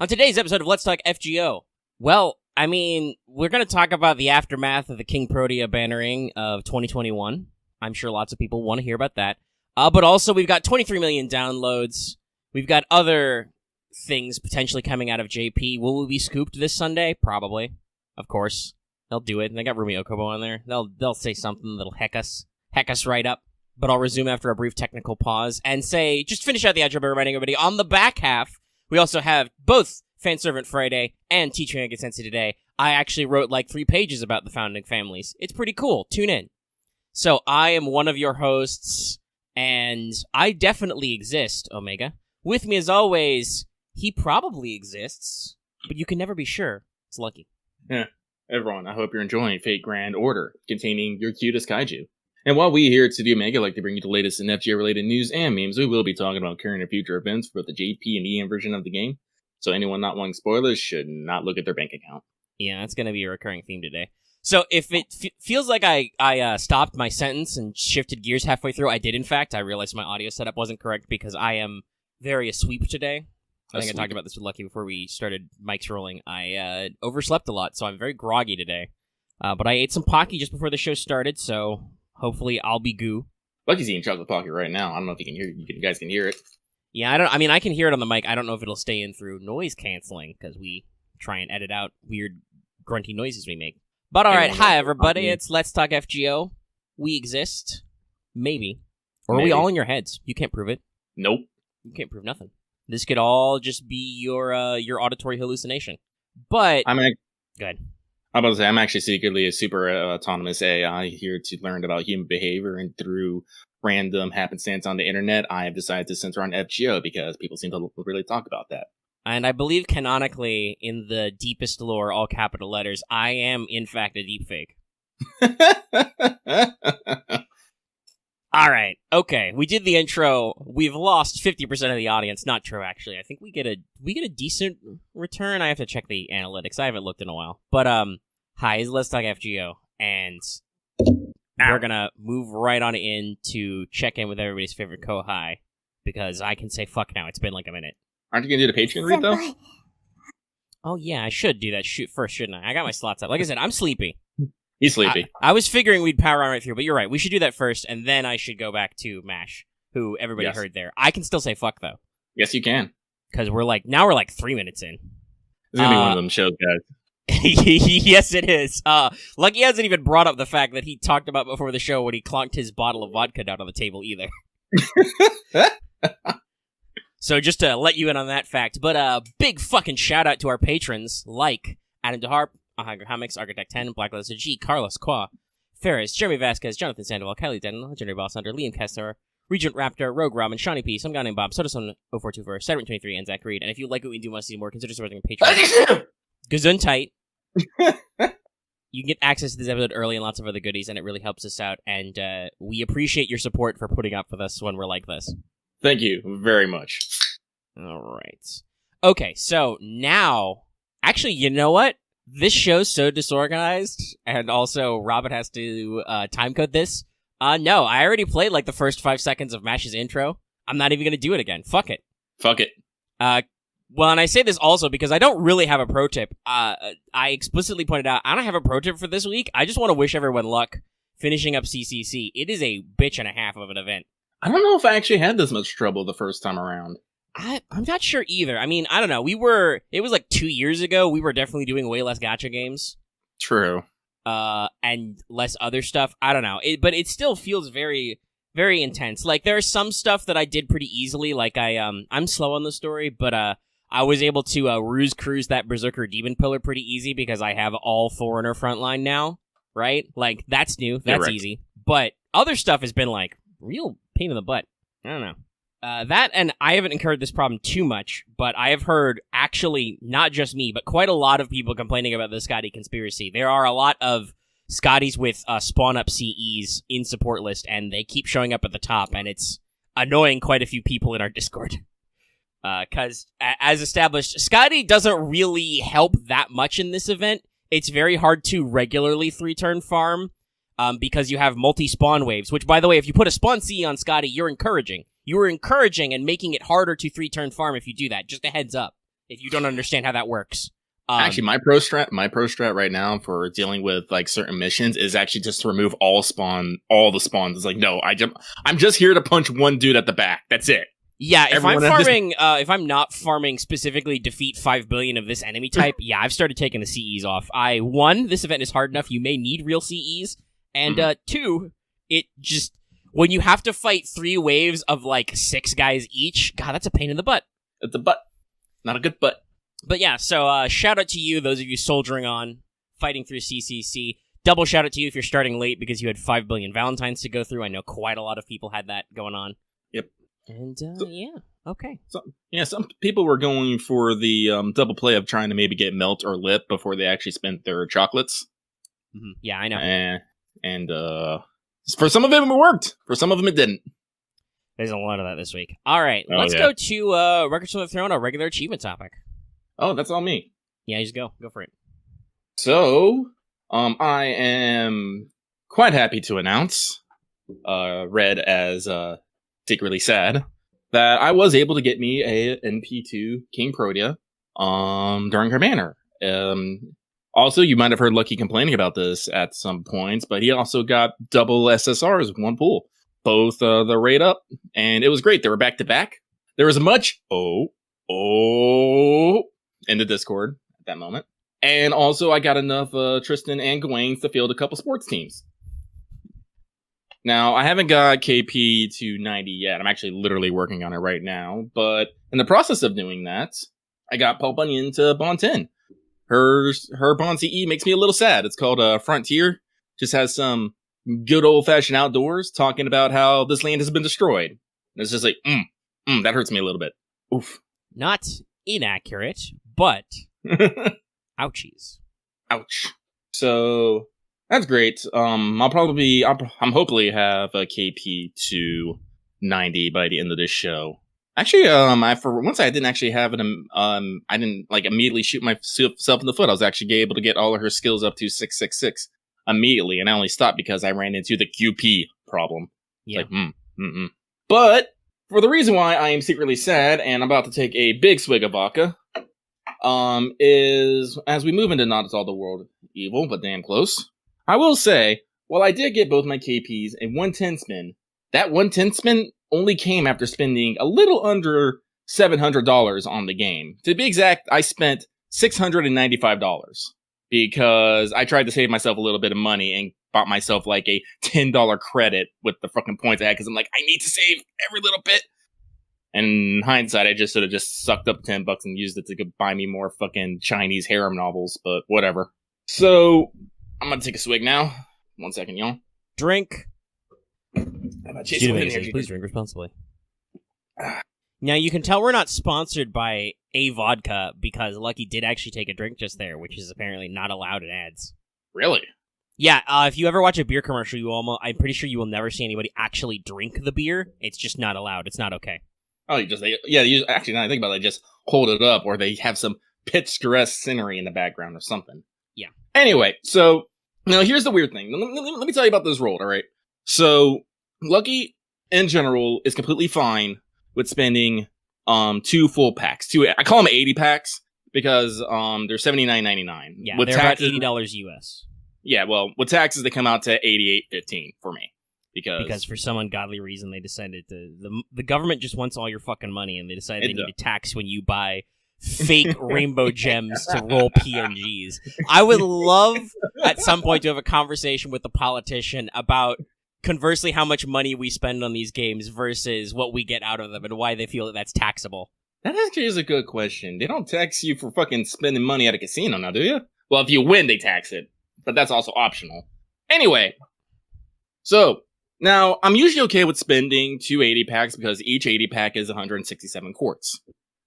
On today's episode of Let's Talk FGO, well, I mean, we're going to talk about the aftermath of the King Protea bannering of 2021. I'm sure lots of people want to hear about that. But also, we've got 23 million downloads. We've got other things potentially coming out of JP. Will we be scooped this Sunday? Probably. Of course. They'll do it. And they got Rumi Okobo on there. They'll say something that'll heck us right up. But I'll resume after a brief technical pause and say, just finish out the outro by reminding everybody on the back half, we also have both Fanservant Friday and Teaching Omega Sensei today. I actually wrote like 3 pages about the founding families. It's pretty cool. Tune in. So I am one of your hosts, and I definitely exist, Omega. With me as always, he probably exists, but you can never be sure. It's Lucky. Yeah, everyone, I hope you're enjoying Fate Grand Order, containing your cutest kaiju. And while we here at Studio Omega like to bring you the latest in FGO-related news and memes, we will be talking about current and future events for the JP and EM version of the game. So anyone not wanting spoilers should not look at their bank account. Yeah, that's going to be a recurring theme today. So if it feels like I stopped my sentence and shifted gears halfway through, I did in fact. I realized my audio setup wasn't correct because I am very asleep today. I think I talked about this with Lucky before we started mics rolling. I overslept a lot, so I'm very groggy today. But I ate some Pocky just before the show started, so hopefully I'll be goo. Lucky's eating chocolate Pocky right now. I don't know if you guys can hear it. Yeah, I can hear it on the mic. I don't know if it'll stay in through noise canceling, because we try and edit out weird grunty noises we make. But alright, hi everybody, it's Let's Talk FGO. We exist. Maybe. Or are we all in your heads? You can't prove it. Nope. You can't prove nothing. This could all just be your auditory hallucination. But... Go ahead. I'm about to say, I'm actually secretly a super autonomous AI here to learn about human behavior, and through random happenstance on the internet, I have decided to center on FGO because people seem to really talk about that. And I believe canonically, in the deepest lore, all capital letters, I am, in fact, a deepfake. Alright, okay, we did the intro. We've lost 50% of the audience. Not true, actually. I think we get a decent return. I have to check the analytics. I haven't looked in a while. But, hi, it's Let's Talk FGO, and we're gonna move right on in to check in with everybody's favorite Kohai, because I can say fuck now. It's been like a minute. Aren't you gonna do the Patreon read, though? Oh, yeah, I should do that first, shouldn't I? I got my slots up. Like I said, I'm sleepy. He's sleepy. I was figuring we'd power on right through, but you're right. We should do that first, and then I should go back to MASH, who everybody heard there. I can still say fuck, though. Yes, you can. Because we're like 3 minutes in. This is going to be one of them shows, guys. Yes, it is. Lucky hasn't even brought up the fact that he talked about before the show when he clonked his bottle of vodka down on the table either. So just to let you in on that fact. But big fucking shout out to our patrons like Adam DeHarp, Ahagger Comics, Architect 10, Blacklist G, Carlos Qua, Ferris, Jeremy Vasquez, Jonathan Sandoval, Kylie Denton, Legendary Boss Hunter, Liam Kessler, Regent Raptor, Rogue Robin, Shawnee P, Some Guy Named Bob, Sodason 0424, Saturn 23, and Zach Reed. And if you like what we do want to see more, consider supporting Patreon. Gesundheit. You can get access to this episode early and lots of other goodies, and it really helps us out. And we appreciate your support for putting up with us when we're like this. Thank you very much. All right. Okay, so now... Actually, you know what? This show's so disorganized, and also Robin has to timecode this. No, I already played like the first 5 seconds of MASH's intro. I'm not even going to do it again. Fuck it. Fuck it. Well, and I say this also because I don't really have a pro tip. I explicitly pointed out, I don't have a pro tip for this week. I just want to wish everyone luck finishing up CCC. It is a bitch and a half of an event. I don't know if I actually had this much trouble the first time around. I'm not sure either. I mean, I don't know. It was like 2 years ago. We were definitely doing way less gacha games. True. And less other stuff. I don't know. But it still feels very, very intense. Like, there's some stuff that I did pretty easily. Like, I'm slow on the story, but, I was able to, ruse cruise that Berserker Demon Pillar pretty easy because I have all Foreigner frontline now, right? Like, that's new. That's easy. But other stuff has been, like, real pain in the butt. I don't know. That, and I haven't incurred this problem too much, but I have heard, actually, not just me, but quite a lot of people complaining about the Scotty conspiracy. There are a lot of Scotties with spawn-up CEs in support list, and they keep showing up at the top, and it's annoying quite a few people in our Discord. Because, as established, Scotty doesn't really help that much in this event. It's very hard to regularly 3-turn farm, because you have multi-spawn waves, which, by the way, if you put a spawn CE on Scotty, you're encouraging. You are encouraging and making it harder to 3-turn farm if you do that. Just a heads up. if you don't understand how that works. Actually, my pro strat right now for dealing with like certain missions is actually just to remove all the spawns. It's like, no, I'm just here to punch one dude at the back. That's it. Yeah, if I'm not farming specifically defeat 5 billion of this enemy type, yeah, I've started taking the CEs off. One, this event is hard enough, you may need real CEs, and two, it just, when you have to fight 3 waves of like 6 guys each, God, that's a pain in the butt. It's a butt. Not a good butt. But yeah, so shout out to you, those of you soldiering on, fighting through CCC. Double shout out to you if you're starting late because you had 5 billion Valentines to go through. I know quite a lot of people had that going on. Yep. And, yeah, okay. Some people were going for the double play of trying to maybe get melt or lip before they actually spent their chocolates. Mm-hmm. Yeah, I know. And for some of them it worked. For some of them it didn't. There's a lot of that this week. All right, let's go to Records from the Throne, our regular achievement topic. Oh, that's all me. Yeah, you just go. Go for it. So, I am quite happy to announce, read as secretly sad, that I was able to get me a NP2 King Protea during her banner. Also, you might have heard Lucky complaining about this at some points, but he also got double SSRs in one pool. Both the rate up, and it was great. They were back to back. There was a much in the Discord at that moment. And also, I got enough Tristan and Gawain to field a couple sports teams. Now, I haven't got KP to 90 yet. I'm actually literally working on it right now. But in the process of doing that, I got Paul Bunyan to Bond 10. Her Bond CE makes me a little sad. It's called Frontier. Just has some good old-fashioned outdoors talking about how this land has been destroyed. And it's just like, that hurts me a little bit. Oof. Not inaccurate, but ouchies. Ouch. So that's great. I'm hopefully have a KP to 90 by the end of this show. Actually, for once I didn't actually have it. I didn't like immediately shoot myself in the foot. I was actually able to get all of her skills up to 666 immediately, and I only stopped because I ran into the QP problem. Yeah. Like, But for the reason why I am secretly sad, and I'm about to take a big swig of vodka, is as we move into Not All the World Evil, but damn close. I will say, while I did get both my KPs in 110 spin, that 110 spin only came after spending a little under $700 on the game. To be exact, I spent $695 because I tried to save myself a little bit of money and bought myself like a $10 credit with the fucking points I had because I'm like, I need to save every little bit. And in hindsight, I just sort of just sucked up $10 and used it to buy me more fucking Chinese harem novels, but whatever. So, I'm gonna take a swig now. 1 second, y'all. Drink. Energy. Please drink responsibly. Now, you can tell we're not sponsored by A Vodka because Lucky did actually take a drink just there, which is apparently not allowed in ads. Really? Yeah, if you ever watch a beer commercial, I'm pretty sure you will never see anybody actually drink the beer. It's just not allowed. It's not okay. Oh, actually, now I think about it, they just hold it up, or they have some picturesque scenery in the background or something. Yeah. Anyway, so, now here's the weird thing. Let me tell you about this roll, alright? So, Lucky, in general, is completely fine with spending 2 full packs. I call them 80 packs, because they're $79.99. Yeah, with they're taxes, about $80 US. Yeah, well, with taxes, they come out to $88.15 for me. Because for some ungodly reason, they decided the government just wants all your fucking money, and they decided they need to tax when you buy fake rainbow gems to roll PNGs. I would love at some point to have a conversation with the politician about conversely how much money we spend on these games versus what we get out of them and why they feel that that's taxable. That actually is a good question. They don't tax you for fucking spending money at a casino now, do you? Well, if you win, they tax it, but that's also optional. Anyway, so now I'm usually okay with spending 2 80 packs because each 80 pack is 167 quartz.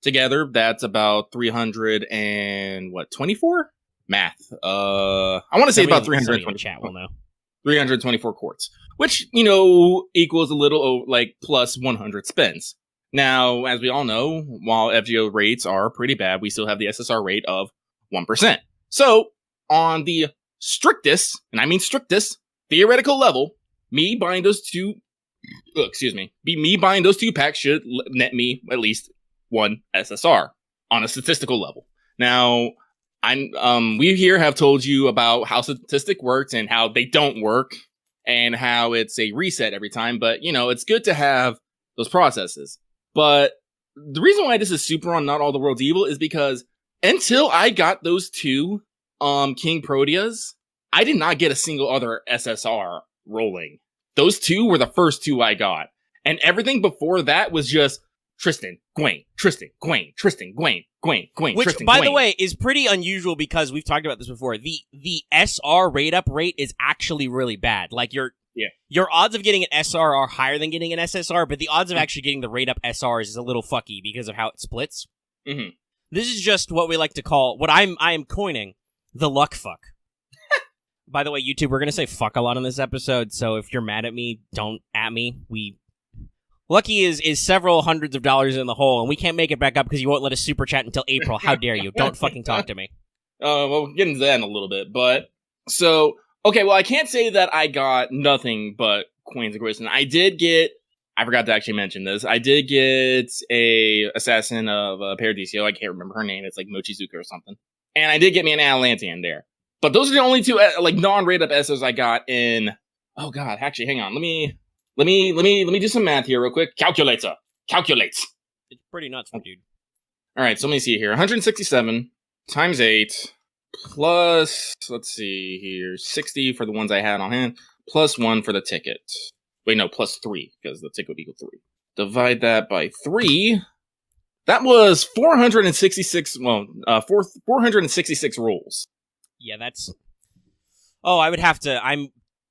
Together, that's about 324? Math. I want to say about 324. Chat will know. 324 quartz, which, equals a little, plus 100 spins. Now, as we all know, while FGO rates are pretty bad, we still have the SSR rate of 1%. So, on the strictest, and I mean strictest, theoretical level, me buying those two packs should net me at least 1 SSR. on a statistical level. Now, we here have told you about how statistic works and how they don't work and how it's a reset every time. But, it's good to have those processes. But the reason why this is super on Not All the World's Evil is because until I got those two King Proteas, I did not get a single other SSR rolling. Those two were the first two I got. And everything before that was just Tristan, Gwaine, Tristan, Gwaine, Tristan, Gwaine, Gwaine, Gwaine, Which, Tristan, by Gwaine. the way, is pretty unusual because we've talked about this before. The SR rate-up rate is actually really bad. Like, your odds of getting an SR are higher than getting an SSR, but the odds of actually getting the rate-up SRs is a little fucky because of how it splits. Mm-hmm. This is just what we like to call, what I am coining, the luck fuck. By the way, YouTube, we're going to say fuck a lot on this episode, so if you're mad at me, don't at me. Lucky is several hundreds of dollars in the hole, and we can't make it back up because you won't let us super chat until April. How dare you? Don't fucking talk to me. Well, we'll get into that in a little bit, but so okay. Well, I can't say that I got nothing but Queens of Grayson. I forgot to actually mention this. I did get a assassin of Paradiso. I can't remember her name. It's like Mochizuka or something. And I did get me an Atalantean there. But those are the only two non-rate up SOs I got in. Oh God, actually, hang on. Let me do some math here real quick. Calculates. It's pretty nuts, dude. All right, so let me see here. 167 times 8 plus, let's see here, 60 for the ones I had on hand, plus 1 for the ticket. Wait, no, plus 3, because the ticket would equal 3. Divide that by 3. That was 466, 466 rolls. Yeah, that's... Oh, I would have to... I'm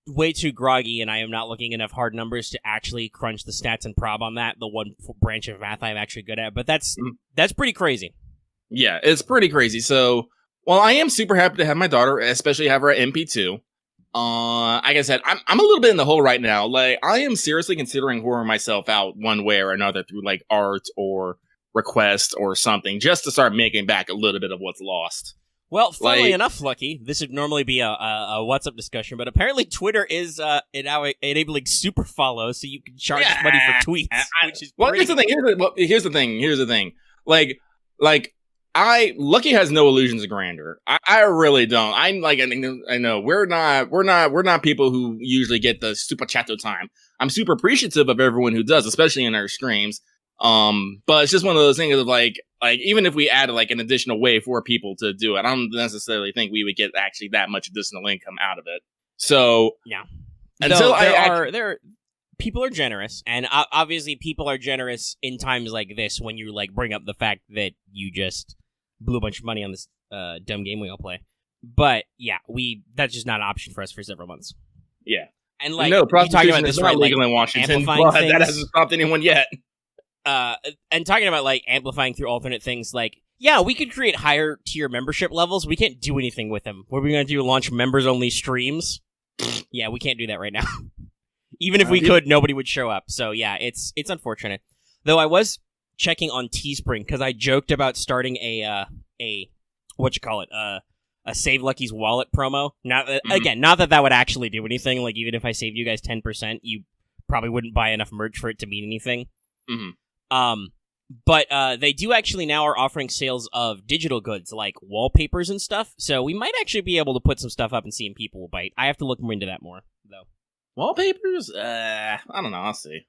way too groggy, and I am not looking enough hard numbers to actually crunch the stats and prob on that, the one branch of math I'm actually good at, but that's pretty crazy. Yeah, it's pretty crazy. So, well, I am super happy to have my daughter, especially have her at MP2. Like I said, I'm a little bit in the hole right now. Like, I am seriously considering whoring myself out one way or another through, like, art or request or something, just to start making back a little bit of what's lost. Well, funnily enough, Lucky, this would normally be a What's Up discussion, but apparently Twitter is enabling super follow, so you can charge money for tweets, which is well, here's the thing. Here's the thing. Like, Lucky has no illusions of grandeur. I really don't. I know we're not people who usually get the super chatto time. I'm super appreciative of everyone who does, especially in our streams. But it's just one of those things of like even if we added like an additional way for people to do it, I don't necessarily think we would get actually that much additional income out of it. So yeah, until people are generous, and obviously people are generous in times like this when you like bring up the fact that you just blew a bunch of money on this dumb game we all play. But yeah, that's just not an option for us for several months. Yeah, and like no, prostitution is not legal like, in Washington, but that hasn't stopped anyone yet. And talking about, like, amplifying through alternate things, like, yeah, we could create higher tier membership levels. We can't do anything with them. What are we going to do, launch members-only streams? Yeah, we can't do that right now. Even if we could, nobody would show up. So, yeah, it's unfortunate. Though I was checking on Teespring, because I joked about starting a Save Lucky's Wallet promo. Again, not that would actually do anything. Like, even if I saved you guys 10%, you probably wouldn't buy enough merch for it to mean anything. Mm-hmm. But they do actually now are offering sales of digital goods like wallpapers and stuff. So we might actually be able to put some stuff up and see if people will bite. I have to look more into that more, though. Wallpapers? I don't know. I'll see.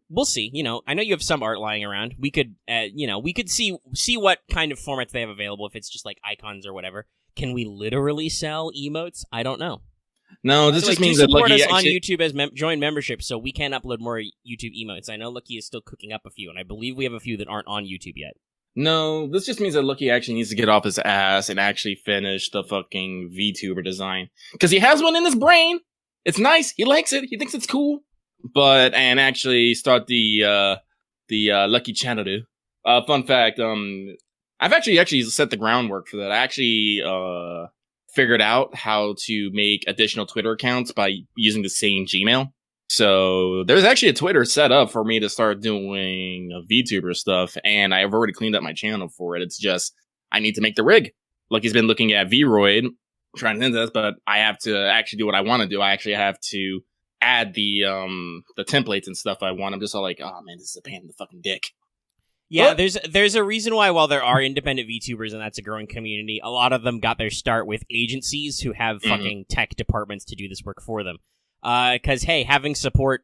We'll see. I know you have some art lying around. We could, we could see what kind of formats they have available. If it's just like icons or whatever. Can we literally sell emotes? I don't know. No, this just means that Lucky us on YouTube as join membership, so we can upload more YouTube emotes. I know Lucky is still cooking up a few, and I believe we have a few that aren't on YouTube yet. No, this just means that Lucky actually needs to get off his ass and actually finish the fucking VTuber design. Because he has one in his brain. It's nice. He likes it. He thinks it's cool. And actually start the Lucky channel. Fun fact, I've actually set the groundwork for that. I actually figured out how to make additional Twitter accounts by using the same Gmail. So there's actually a Twitter set up for me to start doing VTuber stuff, and I've already cleaned up my channel for it. It's just I need to make the rig. Lucky's been looking at Vroid, trying to do this, but I have to actually do what I want to do. I actually have to add the templates and stuff I want. I'm just all like, oh man, this is a pain in the fucking dick. Yeah, But- there's a reason why while there are independent VTubers and that's a growing community, a lot of them got their start with agencies who have fucking tech departments to do this work for them. Because hey, having support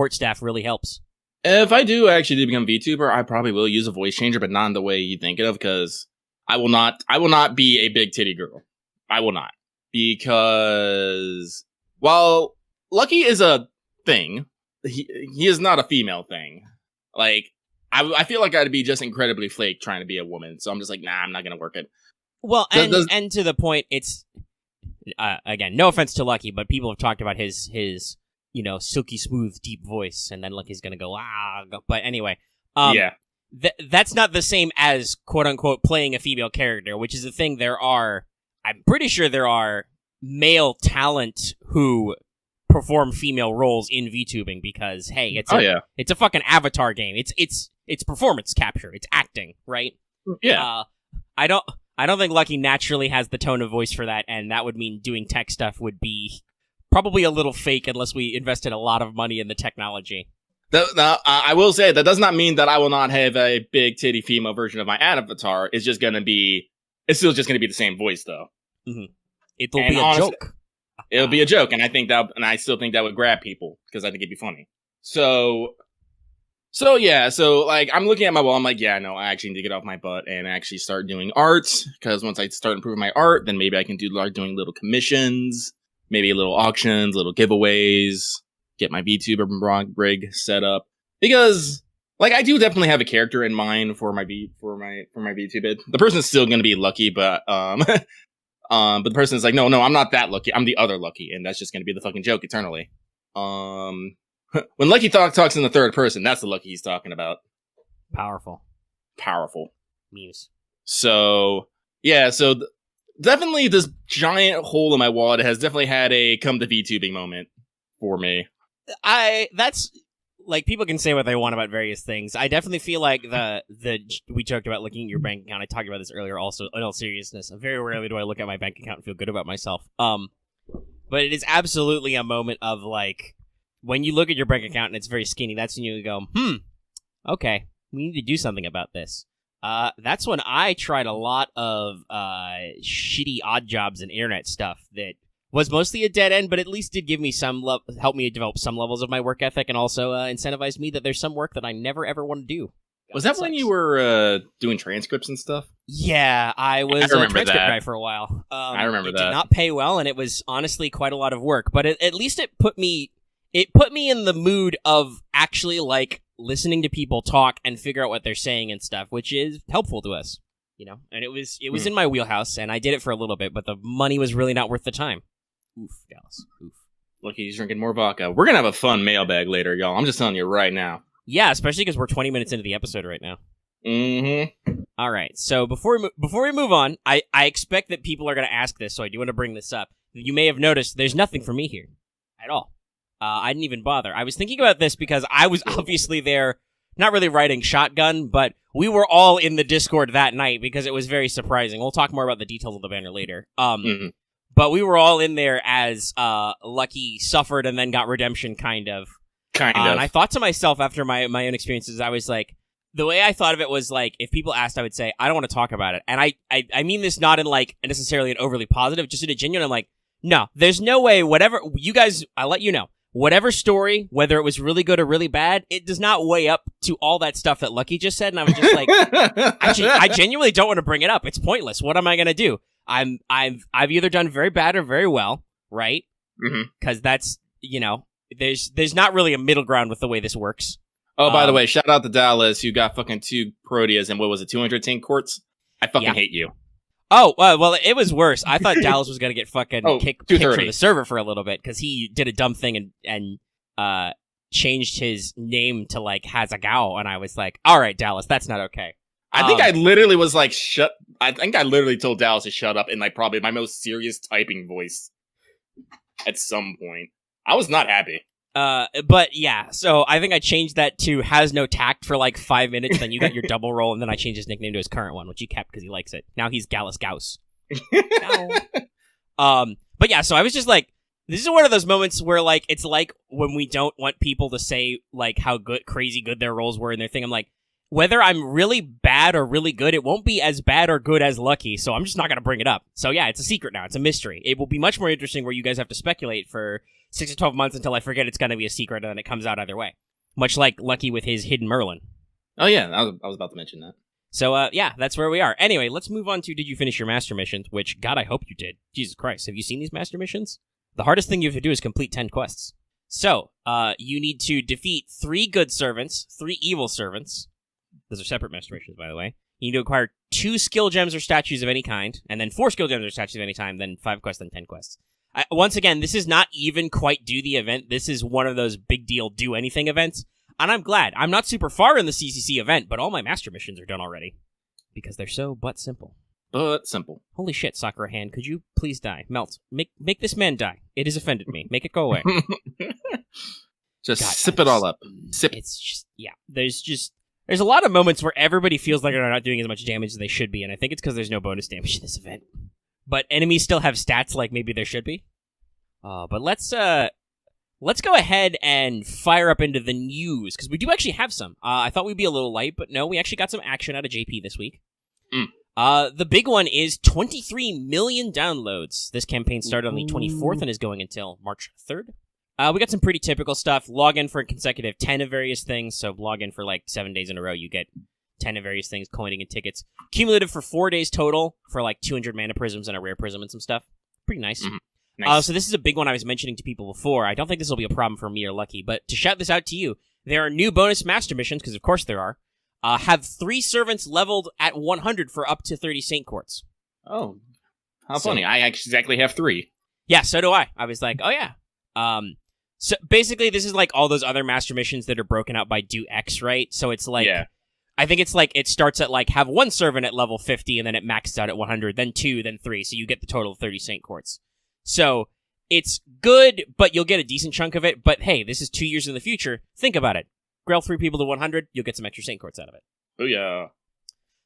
staff really helps. If I do actually become VTuber, I probably will use a voice changer, but not in the way you think of, because I will not be a big titty girl. I will not. Because while Lucky is a thing, he is not a female thing. Like, I feel like I'd be just incredibly flake trying to be a woman, so I'm just like, nah, I'm not gonna work it. Well, and to the point, it's again, no offense to Lucky, but people have talked about his silky smooth deep voice, and then Lucky's gonna go but anyway, yeah, that's not the same as quote unquote playing a female character, which is a thing. I'm pretty sure there are male talent who perform female roles in VTubing because hey, it's a fucking avatar game. It's performance capture. It's acting, right? Yeah. I don't think Lucky naturally has the tone of voice for that, and that would mean doing tech stuff would be probably a little fake unless we invested a lot of money in the technology. I will say that does not mean that I will not have a big titty female version of my avatar. It's still just gonna be the same voice though. Mm-hmm. It'll be a joke. It'll be a joke, and I still think that would grab people because I think it'd be funny. So yeah, so like I'm looking at my wall, I'm like, yeah, no, I actually need to get off my butt and actually start doing art, because once I start improving my art, then maybe I can start doing little commissions, maybe little auctions, little giveaways, get my VTuber rig set up, because like I do definitely have a character in mind for my VTuber. The person's still going to be Lucky, but but the person's like, no, I'm not that Lucky. I'm the other Lucky, and that's just going to be the fucking joke eternally. When Lucky talks in the third person, that's the Lucky he's talking about. Powerful Muse. So yeah, definitely this giant hole in my wallet has definitely had a come to VTubing moment for me. That's like, people can say what they want about various things. I definitely feel like we joked about looking at your bank account. I talked about this earlier also, in all seriousness. Very rarely do I look at my bank account and feel good about myself. But it is absolutely a moment of like, when you look at your bank account and it's very skinny, that's when you go, okay, we need to do something about this. That's when I tried a lot of shitty odd jobs and internet stuff that was mostly a dead end, but at least did give me help me develop some levels of my work ethic, and also incentivized me that there's some work that I never ever want to do. Was that when you were doing transcripts and stuff? Yeah, I was a transcript guy for a while. I remember that. It did not pay well, and it was honestly quite a lot of work, but at least it put me in the mood of actually like listening to people talk and figure out what they're saying and stuff, which is helpful to us, and it was in my wheelhouse, and I did it for a little bit, but the money was really not worth the time. Oof, Dallas. Oof. Look, he's drinking more vodka. We're gonna have a fun mailbag later, y'all. I'm just telling you right now. Yeah, especially because we're 20 minutes into the episode right now. Mm-hmm. All right, so before we move on, I expect that people are going to ask this, so I do want to bring this up. You may have noticed there's nothing for me here at all. I didn't even bother. I was thinking about this because I was obviously there, not really riding shotgun, but we were all in the Discord that night because it was very surprising. We'll talk more about the details of the banner later. But we were all in there as Lucky suffered and then got redemption, kind of. And I thought to myself after my own experiences, I was like, the way I thought of it was like, if people asked, I would say, I don't want to talk about it. And I mean this not in like necessarily an overly positive, just in a genuine, I'm like, no, there's no way, whatever, you guys, I'll let you know. Whatever story, whether it was really good or really bad, it does not weigh up to all that stuff that Lucky just said. And I was just like, I genuinely don't want to bring it up. It's pointless. What am I going to do? I've either done very bad or very well, right? Because that's, there's not really a middle ground with the way this works. Oh, by the way, shout out to Dallas, who got fucking 2 Proteas and what was it, 210 quarts? I fucking hate you. Oh, well, it was worse. I thought Dallas was going to get fucking kicked from the server for a little bit because he did a dumb thing and changed his name to, like, Hazagao, and I was like, all right, Dallas, that's not okay. I think I literally was like, I think I literally told Dallas to shut up in, like, probably my most serious typing voice at some point. I was not happy. But yeah, so I think I changed that to has no tact for like 5 minutes, then you got your double roll, and then I changed his nickname to his current one, which he kept because he likes it. Now he's Gallus Gauss. But yeah, so I was just like, this is one of those moments where like, it's like when we don't want people to say like how crazy good their rolls were in their thing. I'm like, whether I'm really bad or really good, it won't be as bad or good as Lucky, so I'm just not going to bring it up. So yeah, it's a secret now. It's a mystery. It will be much more interesting where you guys have to speculate for 6 to 12 months until I forget it's going to be a secret and then it comes out either way. Much like Lucky with his Hidden Merlin. Oh yeah, I was about to mention that. So yeah, that's where we are. Anyway, let's move on to did you finish your master missions, which, God, I hope you did. Jesus Christ, have you seen these master missions? The hardest thing you have to do is complete 10 quests. So, you need to defeat 3 good servants, 3 evil servants. Those are separate master missions, by the way. You need to acquire 2 skill gems or statues of any kind, and then 4 skill gems or statues of any kind, then 5 quests, then 10 quests. Once again, this is not even quite do the event. This is one of those big deal do anything events, and I'm glad. I'm not super far in the CCC event, but all my master missions are done already. Because they're so but simple. But simple. Holy shit, Sakura Hand, could you please die? Melt. Make this man die. It has offended me. Make it go away. Just God, sip it all up. Sip. It's just, yeah. There's a lot of moments where everybody feels like they're not doing as much damage as they should be, and I think it's because there's no bonus damage in this event. But enemies still have stats like maybe there should be. But let's go ahead and fire up into the news, because we do actually have some. I thought we'd be a little light, but no, we actually got some action out of JP this week. The big one is 23 million downloads. This campaign started on the 24th and is going until March 3rd. We got some pretty typical stuff. Log in for a consecutive 10 of various things. So log in for like 7 days in a row, you get 10 of various things, coining and tickets. Cumulative for 4 days total for like 200 mana prisms and a rare prism and some stuff. Pretty nice. Mm-hmm. Nice. So this is a big one I was mentioning to people before. I don't think this will be a problem for me or Lucky, but to shout this out to you, there are new bonus master missions, because of course there are. Have 3 servants leveled at 100 for up to 30 Saint Quartz. Oh, how funny. I exactly have 3. Yeah, so do I. I was like, oh yeah. So basically this is like all those other master missions that are broken out by do X, right? So it's like, yeah. I think it's like, it starts at like, have 1 servant at level 50, and then it maxes out at 100, then 2, then 3, so you get the total of 30 Saint Quartz. So it's good, but you'll get a decent chunk of it. But hey, this is 2 years in the future. Think about it. Grail 3 people to 100, you'll get some extra Saint Quartz out of it. Oh yeah.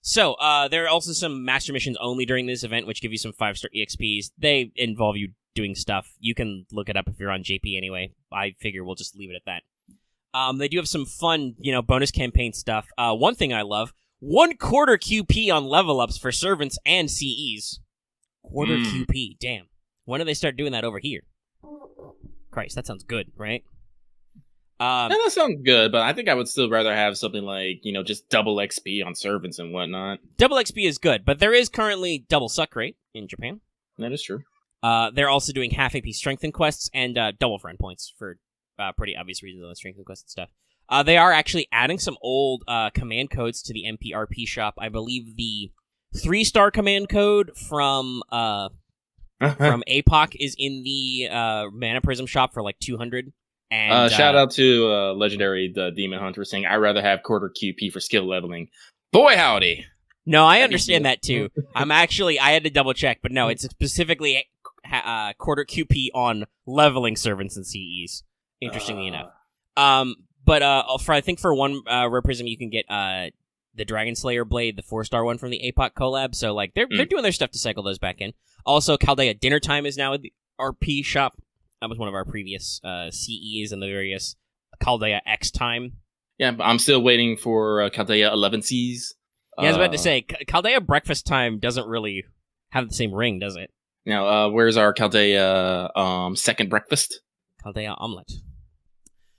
So there are also some master missions only during this event, which give you some 5-star EXPs. They involve you doing stuff. You can look it up if you're on JP anyway. I figure we'll just leave it at that. They do have some fun, bonus campaign stuff. One thing I love, 1/4 QP on level ups for servants and CEs. Quarter QP, damn. When do they start doing that over here? Christ, that sounds good, right? That sounds good, but I think I would still rather have something like, just double XP on servants and whatnot. Double XP is good, but there is currently double suck rate in Japan. That is true. They're also doing half AP strengthen quests and double friend points for pretty obvious reasons on the strengthen quests and stuff. They are actually adding some old command codes to the MPRP shop. I believe the 3-star command code from APOC is in the Mana Prism shop for like 200. And shout out to legendary the Demon Hunter saying, I'd rather have quarter QP for skill leveling. Boy howdy! No, I understand that too. I had to double check, but no, it's specifically quarter QP on leveling servants and CEs. Interestingly enough. But I think for 1 rare prism you can get the Dragon Slayer blade, the 4-star one from the APOC collab. So like they're doing their stuff to cycle those back in. Also, Chaldea Dinner Time is now at the RP shop. That was one of our previous CEs and the various Chaldea X Time. Yeah, but I'm still waiting for Chaldea 11 Cs. Yeah, I was about to say, Chaldea Breakfast Time doesn't really have the same ring, does it? Now, where's our Chaldea second breakfast? Chaldea Omelette.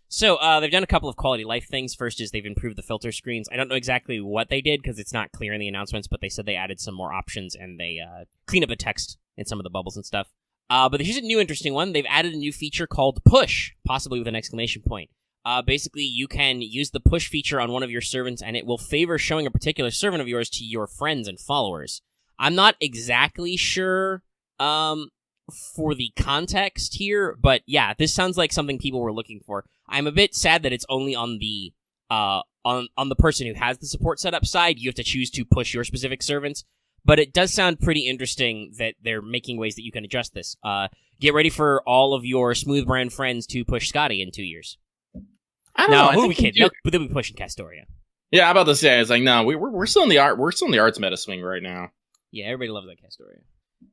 So, they've done a couple of quality life things. First is they've improved the filter screens. I don't know exactly what they did, because it's not clear in the announcements, but they said they added some more options, and they cleaned up the text in some of the bubbles and stuff. But here's a new interesting one. They've added a new feature called Push, possibly with an exclamation point. Basically, you can use the Push feature on one of your servants, and it will favor showing a particular servant of yours to your friends and followers. I'm not exactly sure for the context here, but yeah, this sounds like something people were looking for. I'm a bit sad that it's only on the on the person who has the support setup side. You have to choose to push your specific servants. But it does sound pretty interesting that they're making ways that you can adjust this. Get ready for all of your Smooth Brand friends to push Scotty in 2 years. I don't know. Who are we kidding? No, but they'll be pushing Castoria. Yeah, I'm about to say, it's like, no, we're still in the art. We're still in the arts meta swing right now. Yeah, everybody loves that Castoria.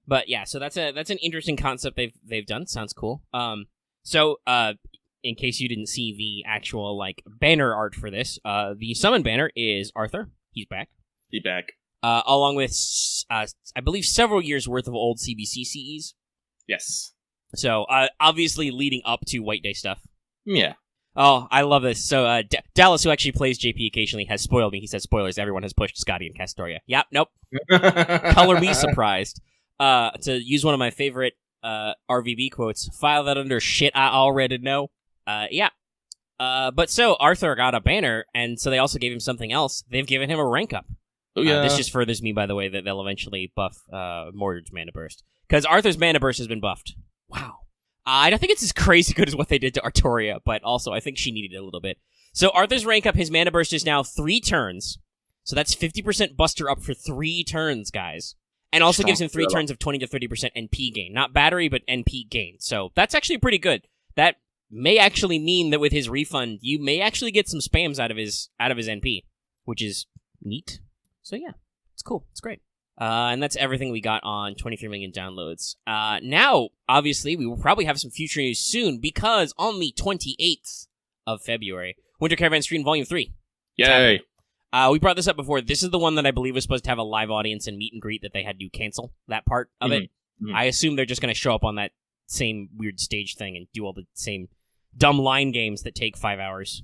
But yeah, so that's an interesting concept they've done. Sounds cool. So in case you didn't see the actual like banner art for this, the summon banner is Arthur. He's back. He's back. Along with, I believe, several years worth of old CBC CEs. Yes. So, obviously leading up to White Day stuff. Yeah. Oh, I love this. So, Dallas, who actually plays JP occasionally, has spoiled me. He said, spoilers, everyone has pushed Scotty and Castoria. Yep, nope. Color me surprised. To use one of my favorite RVB quotes, file that under shit I already know. Yeah. But so, Arthur got a banner, and so they also gave him something else. They've given him a rank up. Oh, yeah. This just furthers me, by the way, that they'll eventually buff Mordred's Mana Burst. Because Arthur's Mana Burst has been buffed. Wow. I don't think it's as crazy good as what they did to Artoria, but also I think she needed it a little bit. So Arthur's rank up, his Mana Burst is now 3 turns. So that's 50% Buster up for 3 turns, guys. And also gives him 3 turns of 20 to 30% NP gain. Not battery, but NP gain. So that's actually pretty good. That may actually mean that with his refund, you may actually get some spams out of his NP, which is neat. So yeah, it's cool. It's great. And that's everything we got on 23 million downloads. Now, obviously, we will probably have some future news soon, because on the 28th of February, Winter Caravan Stream Volume 3. Yay! We brought this up before. This is the one that I believe was supposed to have a live audience and meet and greet that they had to cancel that part of it. Mm-hmm. I assume they're just going to show up on that same weird stage thing and do all the same dumb line games that take 5 hours.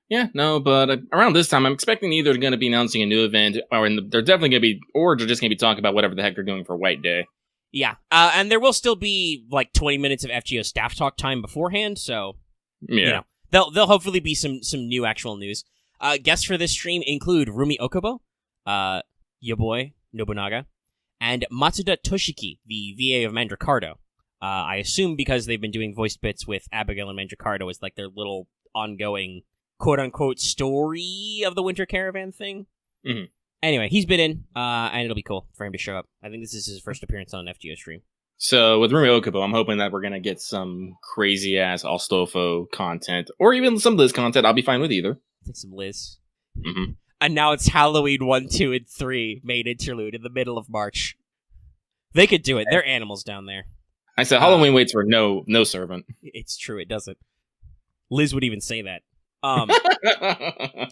Yeah, no, but around this time, I'm expecting either going to be announcing a new event, or they're definitely going to be, or they're just going to be talking about whatever the heck they're doing for White Day. Yeah, and there will still be like 20 minutes of FGO staff talk time beforehand, so yeah, there'll hopefully be some new actual news. Guests for this stream include Rumi Okubo, your boy Nobunaga, and Matsuda Toshiki, the VA of Mandricardo. I assume because they've been doing voiced bits with Abigail and Mandricardo as like their little ongoing quote-unquote story of the Winter Caravan thing. Mm-hmm. Anyway, he's been in, and it'll be cool for him to show up. I think this is his first appearance on an FGO stream. So, with Rumi Okubo, I'm hoping that we're going to get some crazy-ass Astolfo content, or even some Liz content. I'll be fine with either. I think some Liz. Mm-hmm. And now it's Halloween 1, 2, and 3 main interlude in the middle of March. They could do it. They're animals down there. I said Halloween waits for no servant. It's true, it doesn't. Liz would even say that.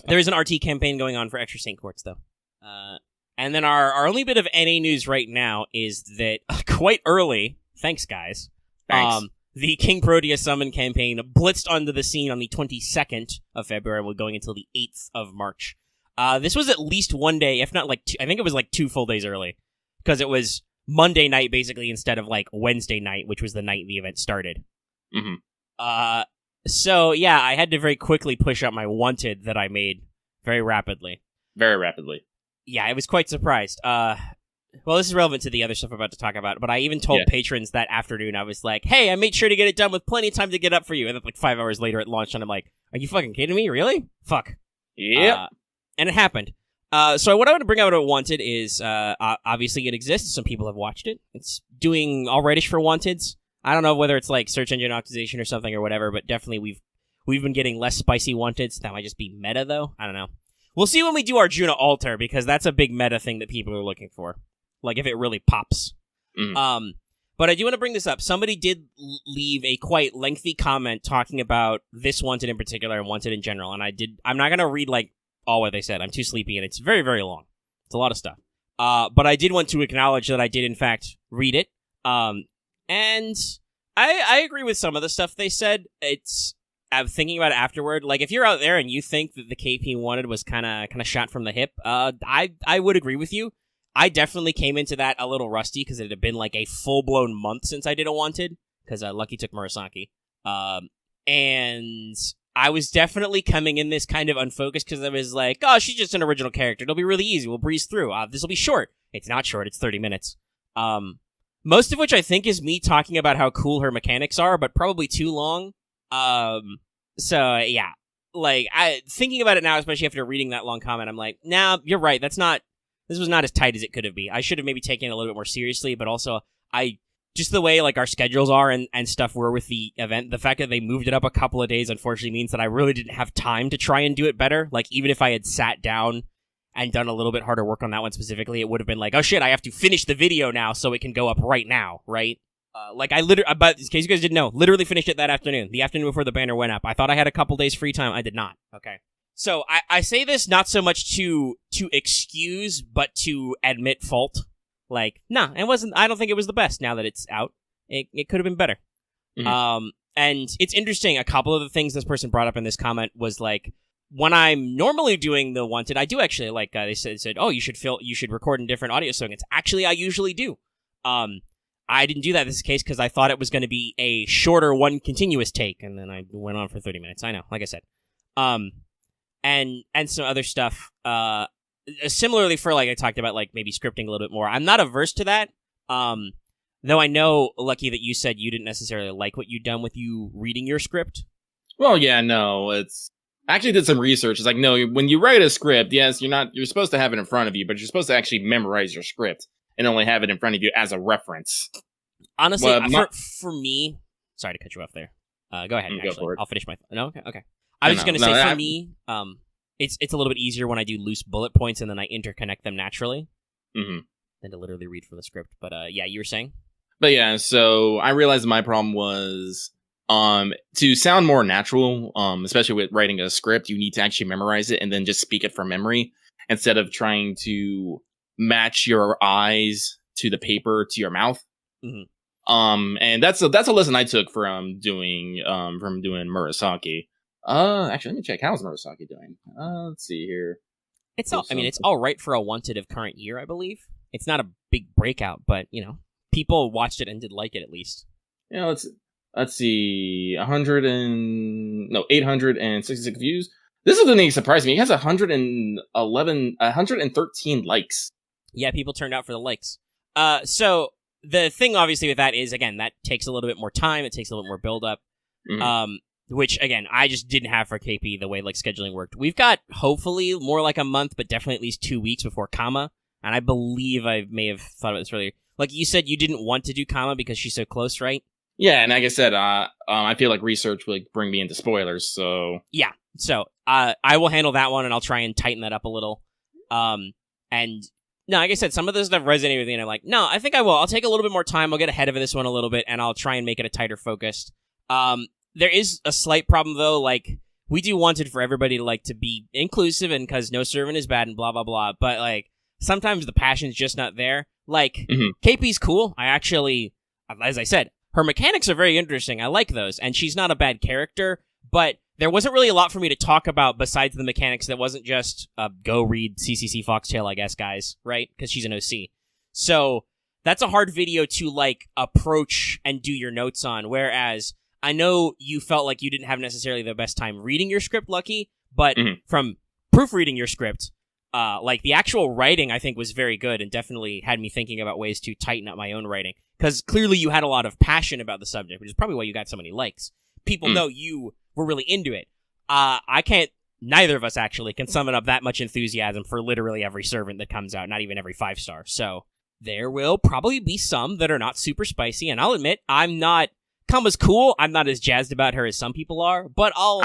There is an RT campaign going on for Extra Saint Courts, though. And then our only bit of NA news right now is that quite early, thanks guys, the King Proteus Summon campaign blitzed onto the scene on the 22nd of February and we're going until the 8th of March. This was at least one day, if not like two, I think it was like 2 full days early, because it was Monday night basically instead of like Wednesday night, which was the night the event started. Mm-hmm. So, yeah, I had to very quickly push out my wanted that I made very rapidly. Very rapidly. Yeah, I was quite surprised. Well, this is relevant to the other stuff I'm about to talk about, but I even told patrons that afternoon, I was like, hey, I made sure to get it done with plenty of time to get up for you. And then like 5 hours later it launched, and I'm like, are you fucking kidding me? Really? Fuck. Yep. And it happened. So what I want to bring out at Wanted is, obviously it exists. Some people have watched it. It's doing all rightish for Wanteds. I don't know whether it's like search engine optimization or something or whatever, but definitely we've been getting less spicy Wanteds. That might just be meta, though. I don't know. We'll see when we do Arjuna Altar, because that's a big meta thing that people are looking for. Like, if it really pops. Mm. But I do want to bring this up. Somebody did leave a quite lengthy comment talking about this Wanted in particular and Wanted in general, and I'm not going to read, like, all what they said. I'm too sleepy, and it's very, very long. It's a lot of stuff. But I did want to acknowledge that I did, in fact, read it. And I agree with some of the stuff they said. I'm thinking about it afterward. Like, if you're out there and you think that the KP Wanted was kind of shot from the hip, I would agree with you. I definitely came into that a little rusty because it had been like a full-blown month since I did a Wanted, because Lucky took Murasaki. And I was definitely coming in this kind of unfocused because I was like, oh, she's just an original character. It'll be really easy. We'll breeze through. This will be short. It's not short. It's 30 minutes. Most of which I think is me talking about how cool her mechanics are, but probably too long. So, yeah. Like, thinking about it now, especially after reading that long comment, I'm like, nah, you're right. This was not as tight as it could have been. I should have maybe taken it a little bit more seriously, but also, just the way, like, our schedules are and stuff were with the event, the fact that they moved it up a couple of days, unfortunately, means that I really didn't have time to try and do it better. Like, even if I had sat down and done a little bit harder work on that one specifically, it would have been like, oh shit, I have to finish the video now so it can go up right now, right? Like, I literally, but in case you guys didn't know, literally finished it that afternoon, the afternoon before the banner went up. I thought I had a couple days free time. I did not. Okay. So I say this not so much to excuse, but to admit fault. Like, nah, it wasn't, I don't think it was the best now that it's out. It could have been better. Mm-hmm. And it's interesting, a couple of the things this person brought up in this comment was like, when I'm normally doing the wanted, I do actually, like, they said, oh, you should record in different audio segments. Actually, I usually do. I didn't do that in this case because I thought it was going to be a shorter one continuous take, and then I went on for 30 minutes. I know, like I said. And some other stuff. Similarly for, like, I talked about, like, maybe scripting a little bit more. I'm not averse to that. Though I know, Lucky, that you said you didn't necessarily like what you'd done with you reading your script. Well, yeah, no, I actually did some research. It's like, no, when you write a script, yes, you're supposed to have it in front of you, but you're supposed to actually memorize your script and only have it in front of you as a reference. Honestly, for me, sorry to cut you off there. Go ahead. Actually, go for it. I'll finish my. No, okay. I was just gonna say, for me, it's a little bit easier when I do loose bullet points and then I interconnect them naturally, than to literally read from the script. But yeah, you were saying. But yeah, so I realized my problem was to sound more natural, especially with writing a script, you need to actually memorize it and then just speak it from memory instead of trying to match your eyes to the paper to your mouth. And that's a lesson I took from doing Murasaki. Actually, let me check. How's Murasaki doing? Let's see here. It's all right for a wanted of current year, I believe. It's not a big breakout, but people watched it and did like it at least. Yeah, let's see. 866 views. This is the thing that surprised me. He has 113 likes. Yeah, people turned out for the likes. So the thing, obviously, with that is, again, that takes a little bit more time. It takes a little more build up. Which, again, I just didn't have for KP the way, like, scheduling worked. We've got, hopefully, more like a month, but definitely at least 2 weeks before Kama. And I believe I may have thought about this earlier. Like you said, you didn't want to do Kama because she's so close, right? Yeah, and like I said, I feel like research would bring me into spoilers, so... Yeah, so I will handle that one, and I'll try and tighten that up a little. And, no, like I said, some of this stuff resonated with me, and I'm like, no, I think I will. I'll take a little bit more time. I'll get ahead of this one a little bit, and I'll try and make it a tighter focused. There is a slight problem, though, like, we do want it for everybody to, like, to be inclusive, and because no servant is bad, and blah, blah, blah, but, like, sometimes the passion's just not there. Like, KP's cool. I actually, as I said, her mechanics are very interesting. I like those, and she's not a bad character, but there wasn't really a lot for me to talk about besides the mechanics that wasn't just, go read CCC Foxtail, I guess, guys, right? Because she's an OC. So, that's a hard video to, like, approach and do your notes on, whereas I know you felt like you didn't have necessarily the best time reading your script, Lucky, but from proofreading your script, like, the actual writing, I think, was very good and definitely had me thinking about ways to tighten up my own writing. Because clearly you had a lot of passion about the subject, which is probably why you got so many likes. People know you were really into it. Neither of us, actually, can summon up that much enthusiasm for literally every servant that comes out, not even every 5-star. So, there will probably be some that are not super spicy, and I'll admit, Kama's cool. I'm not as jazzed about her as some people are, but Go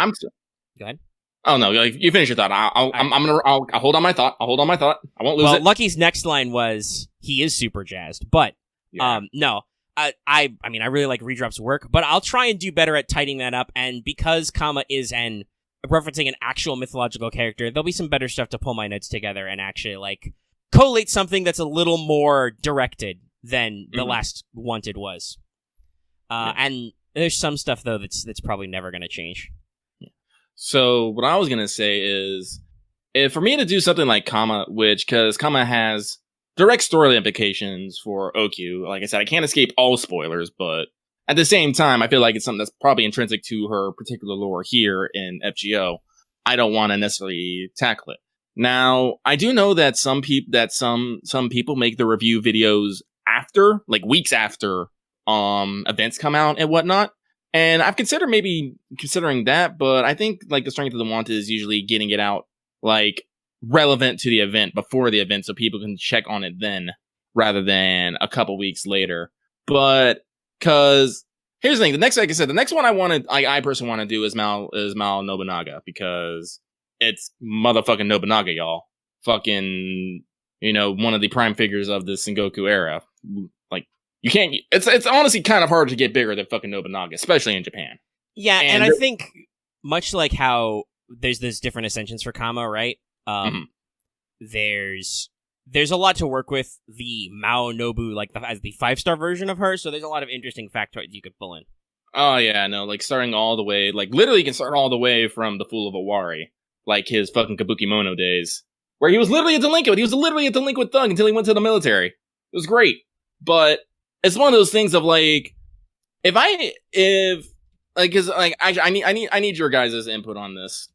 ahead. Oh no! You finish your thought. I'll hold on my thought. I won't lose it. Well, Lucky's next line was he is super jazzed, but no. I mean, I really like Redrop's work, but I'll try and do better at tightening that up. And because Kama is referencing an actual mythological character, there'll be some better stuff to pull my notes together and actually like collate something that's a little more directed than the last Wanted was. And there's some stuff though that's probably never going to change. So what I was going to say is, for me to do something like Kama, because Kama has direct story implications for OQ, like I said, I can't escape all spoilers, but at the same time, I feel like it's something that's probably intrinsic to her particular lore here in FGO. I don't want to necessarily tackle it. Now, I do know that some people make the review videos after, like weeks after, events come out and whatnot. And I've considering that, but I think like the strength of the Wanted is usually getting it out like relevant to the event before the event so people can check on it then rather than a couple weeks later. But cause here's the thing, the next one I personally want to do is Mal Nobunaga, because it's motherfucking Nobunaga, y'all. Fucking, one of the prime figures of the Sengoku era. Like, you can't. It's honestly kind of hard to get bigger than fucking Nobunaga, especially in Japan. Yeah, and I think much like how there's different ascensions for Kama, right? There's a lot to work with the Mao Nobu, like as the 5-star version of her. So there's a lot of interesting factoids you could pull in. Oh yeah, no, like starting all the way, like literally you can start all the way from the Fool of Awari, like his fucking Kabukimono days, where he was literally a delinquent. He was literally a delinquent thug until he went to the military. It was great, but it's one of those things of like, because I need your guys' input on this,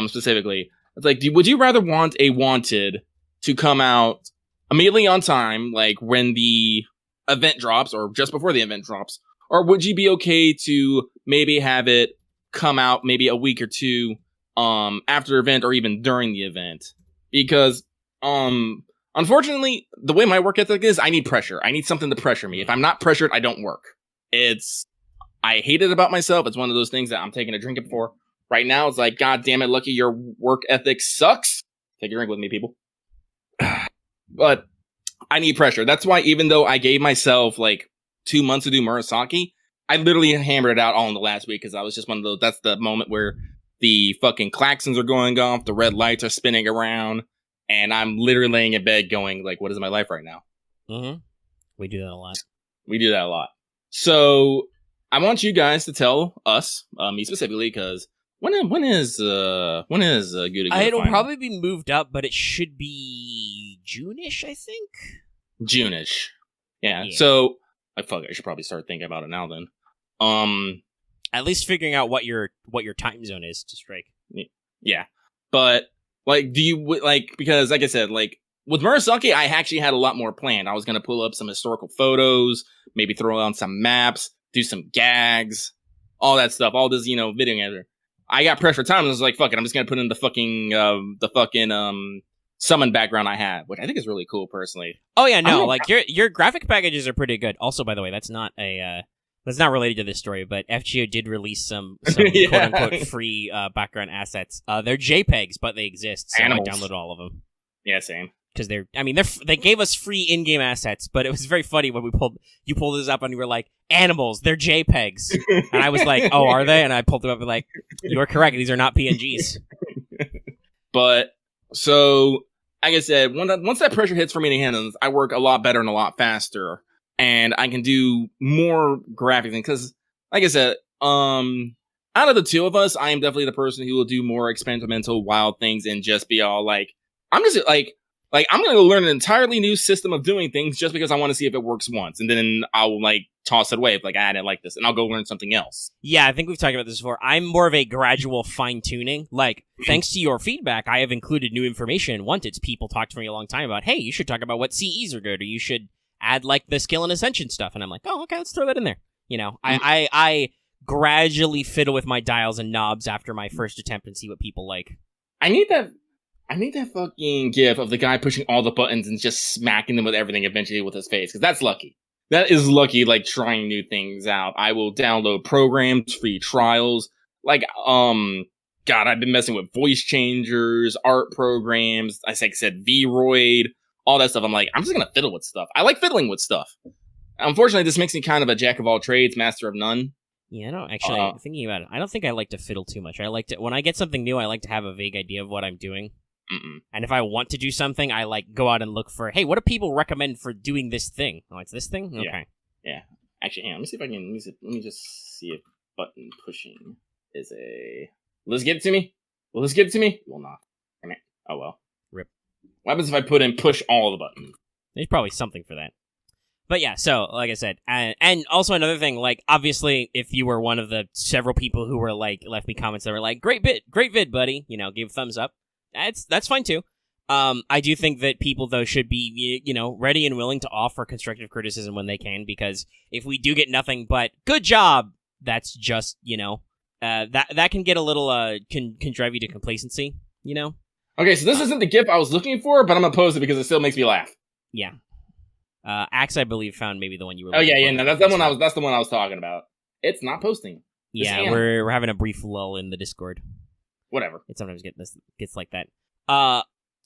specifically. It's like, would you rather want a Wanted to come out immediately on time, like when the event drops or just before the event drops? Or would you be okay to maybe have it come out maybe a week or two after the event or even during the event? Because unfortunately, the way my work ethic is, I need pressure. I need something to pressure me. If I'm not pressured, I don't work. I hate it about myself. It's one of those things that I'm taking a drink for. Right now, it's like, God damn it, Lucky, your work ethic sucks. Take a drink with me, people. But I need pressure. That's why even though I gave myself like 2 months to do Murasaki, I literally hammered it out all in the last week because I was just one of those. That's the moment where the fucking klaxons are going off, the red lights are spinning around, and I'm literally laying in bed going like, what is my life right now? Mm-hmm. We do that a lot. So I want you guys to tell us, me specifically, because when is good? It'll probably be moved up, but it should be June-ish, I think. June-ish. Yeah. So I should probably start thinking about it now then. At least figuring out what your time zone is to strike. Yeah. But like, do you like, because like I said, like with Murasaki, I actually had a lot more planned. I was going to pull up some historical photos, maybe throw on some maps, do some gags, all that stuff, all this, video editor. I got pressed for time and I was like, fuck it, I'm just going to put in the fucking summon background I have, which I think is really cool personally. Oh yeah, no, like your graphic packages are pretty good. Also, by the way, that's not related to this story, but FGO did release some quote unquote free background assets. They're JPEGs, but they exist, so Animals. I downloaded all of them. Yeah, same. Because they gave us free in-game assets, but it was very funny when you pulled this up and you were like, animals, they're JPEGs. And I was like, oh, are they? And I pulled them up and like, you are correct, these are not PNGs. But, so, like I said, once that pressure hits for me to handle, I work a lot better and a lot faster. And I can do more graphic things. Because, like I said, out of the two of us, I am definitely the person who will do more experimental, wild things and just be all like, I'm just like, I'm going to learn an entirely new system of doing things just because I want to see if it works once. And then I'll, toss it away if, I didn't like this. And I'll go learn something else. Yeah, I think we've talked about this before. I'm more of a gradual fine-tuning. Thanks to your feedback, I have included new information. Wanted people talked to me a long time about, hey, you should talk about what CEs are good, or you should add, the skill and ascension stuff. And I'm like, oh, okay, let's throw that in there. I gradually fiddle with my dials and knobs after my first attempt and see what people like. I need that fucking gif of the guy pushing all the buttons and just smacking them with everything eventually with his face, because that's Lucky. That is Lucky, trying new things out. I will download programs, free trials. God, I've been messing with voice changers, art programs, I said V-Roid, all that stuff. I'm like, I'm just gonna fiddle with stuff. I like fiddling with stuff. Unfortunately, this makes me kind of a jack of all trades, master of none. Yeah, I don't actually, thinking about it, I don't think I like to fiddle too much. When I get something new, I like to have a vague idea of what I'm doing. Mm-mm. And if I want to do something, I go out and look for, hey, what do people recommend for doing this thing? Oh, it's this thing? Okay. Yeah. Actually, hang on. Let me see if I can. Let me just see if button pushing is a. Will this get it to me? Will not. Damn it. Oh well. Rip. What happens if I put in push all the buttons? There's probably something for that. But yeah, so, like I said, and also another thing, obviously, if you were one of the several people who were, left me comments that were like, great vid, buddy, give thumbs up. That's fine too. I do think that people though should be, ready and willing to offer constructive criticism when they can, because if we do get nothing but good job, that's just, that can get a little can drive you to complacency, Okay, so this isn't the GIF I was looking for, but I'm gonna post it because it still makes me laugh. Yeah. Axe, I believe, found maybe the one you were. Oh yeah, no, that's the one I was talking about. It's not posting. Yeah, we're having a brief lull in the Discord. Whatever. It sometimes gets like that.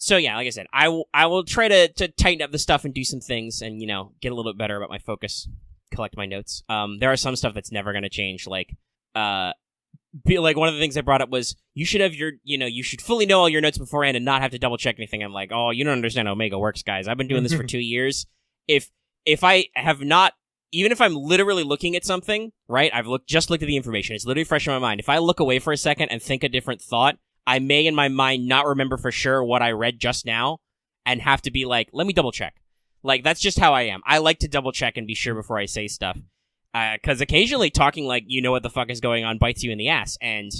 So yeah, like I said, I will try to tighten up the stuff and do some things and, get a little bit better about my focus, collect my notes. There are some stuff that's never going to change. Like one of the things I brought up was you should have you should fully know all your notes beforehand and not have to double check anything. I'm like, oh, you don't understand how Omega works, guys. I've been doing this for 2 years. If I have not, even if I'm literally looking at something, right? I've just looked at the information. It's literally fresh in my mind. If I look away for a second and think a different thought, I may in my mind not remember for sure what I read just now and have to be like, let me double check. Like, that's just how I am. I like to double check and be sure before I say stuff. Because occasionally talking like you know what the fuck is going on bites you in the ass. And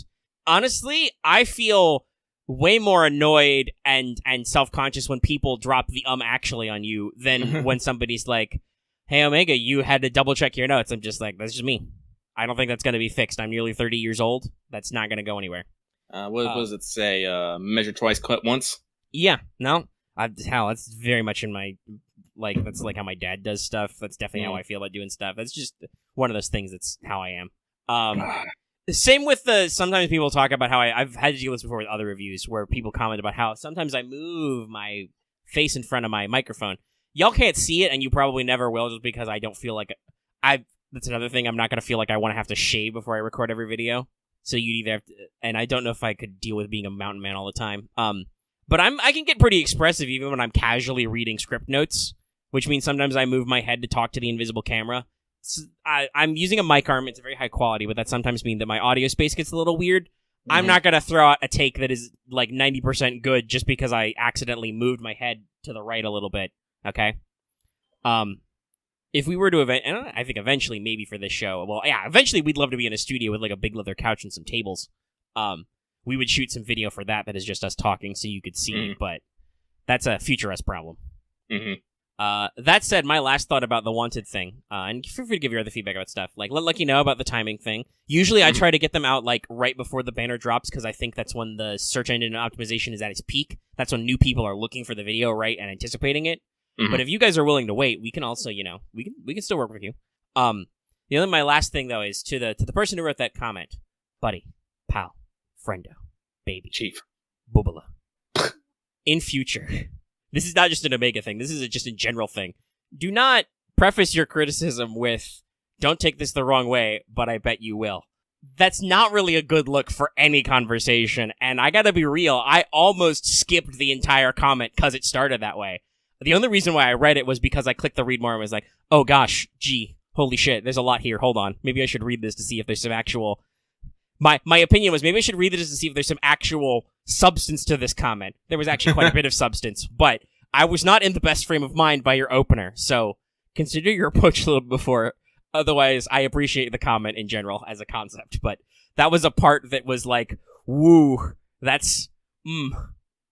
honestly, I feel way more annoyed and self-conscious when people drop the actually on you than when somebody's like, hey, Omega, you had to double check your notes. I'm just like, that's just me. I don't think that's going to be fixed. I'm nearly 30 years old. That's not going to go anywhere. What does it say? Measure twice, cut once? Yeah, no. That's very much in my, that's like how my dad does stuff. That's definitely how I feel about doing stuff. That's just one of those things that's how I am. Same with sometimes people talk about how I've had to deal with this before with other reviews where people comment about how sometimes I move my face in front of my microphone. Y'all can't see it, and you probably never will just because I don't feel like that's another thing. I'm not going to feel like I want to have to shave before I record every video. So you'd either have to, and I don't know if I could deal with being a mountain man all the time. But I can get pretty expressive even when I'm casually reading script notes, which means sometimes I move my head to talk to the invisible camera. I'm using a mic arm. It's very high quality, but that sometimes means that my audio space gets a little weird. Mm-hmm. I'm not going to throw out a take that is like 90% good just because I accidentally moved my head to the right a little bit. Okay? If we were to I think eventually maybe for this show, well, yeah, eventually we'd love to be in a studio with like a big leather couch and some tables. We would shoot some video for that is just us talking so you could see, but that's a future us problem. Mm-hmm. That said, my last thought about the wanted thing, and feel free to give your other feedback about stuff, like let Lucky know about the timing thing. Usually I try to get them out like right before the banner drops because I think that's when the search engine optimization is at its peak. That's when new people are looking for the video, right, and anticipating it. Mm-hmm. But if you guys are willing to wait, we can also, we can still work with you. My last thing though is to the person who wrote that comment, buddy, pal, friendo, baby, chief, boobala. In future, this is not just an Omega thing. This is just a general thing. Do not preface your criticism with, "Don't take this the wrong way, but I bet you will." That's not really a good look for any conversation. And I gotta be real, I almost skipped the entire comment because it started that way. The only reason why I read it was because I clicked the read more and was like, oh gosh, gee, holy shit, there's a lot here, hold on. Maybe I should read this to see if there's some actual... My opinion was maybe I should read this to see if there's some actual substance to this comment. There was actually quite a bit of substance, but I was not in the best frame of mind by your opener, so consider your approach a little before. Otherwise, I appreciate the comment in general as a concept, but that was a part that was like, woo, that's...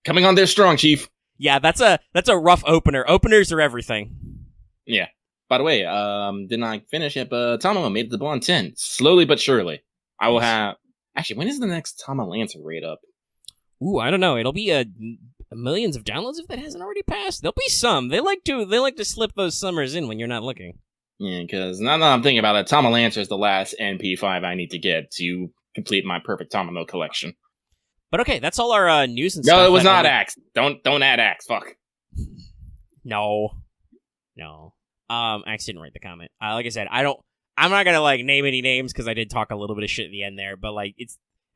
Coming on there strong, Chief. Yeah, that's a rough opener. Openers are everything. Yeah. By the way, did not finish it, but Tomo made it to Blonde 10. Slowly but surely. I will have... Actually, when is the next Tomo Lancer raid up? Ooh, I don't know. It'll be millions of downloads if that hasn't already passed. There'll be some. They like to slip those summers in when you're not looking. Yeah, because now that I'm thinking about it, Tomo Lancer is the last NP5 I need to get to complete my perfect Tomo collection. But okay, that's all our news and stuff. No, it was not Axe. Don't add Axe. Fuck. No. Axe didn't write the comment. Like I said, I'm not gonna like name any names because I did talk a little bit of shit at the end there. But like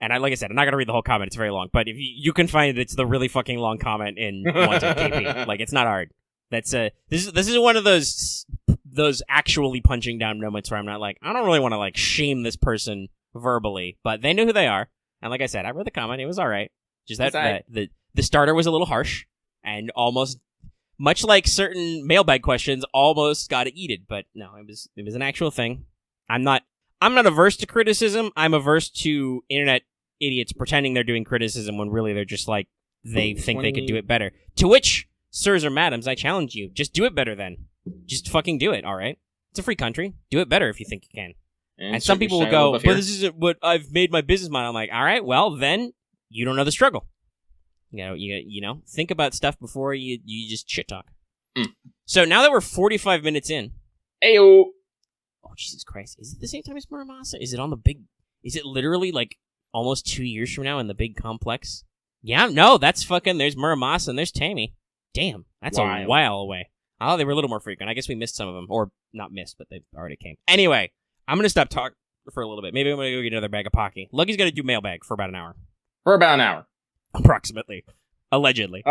like I said, I'm not gonna read the whole comment. It's very long. But if you can find it, it's the really fucking long comment in Wanted KP. Like it's not hard. That's this is one of those actually punching down moments where I'm not like I don't really want to like shame this person verbally, but they know who they are. And like I said, I read the comment. It was all right. Just that the starter was a little harsh and almost, much like certain mailbag questions, almost got it eated. But no, it was an actual thing. I'm not averse to criticism. I'm averse to internet idiots pretending they're doing criticism when really they're just like they think they could do it better. To which, sirs or madams, I challenge you: just do it better. Then, just fucking do it. All right, it's a free country. Do it better if you think you can. And some people will go, but this isn't what I've made my business model. I'm like, all right, well, then you don't know the struggle. You know, think about stuff before you just shit talk. So now that we're 45 minutes in. Ayo. Oh, Jesus Christ. Is it the same time as Muramasa? Is it on the big... Is it literally like almost 2 years from now in the big complex? Yeah, no, that's fucking... There's Muramasa and there's Tammy. Damn, that's a while away. Oh, they were a little more frequent. I guess we missed some of them. Or not missed, but they already came. Anyway, I'm going to stop talking for a little bit. Maybe I'm going to go get another bag of Pocky. Lucky's going to do Mailbag for about an hour. For about an hour. Approximately. Allegedly.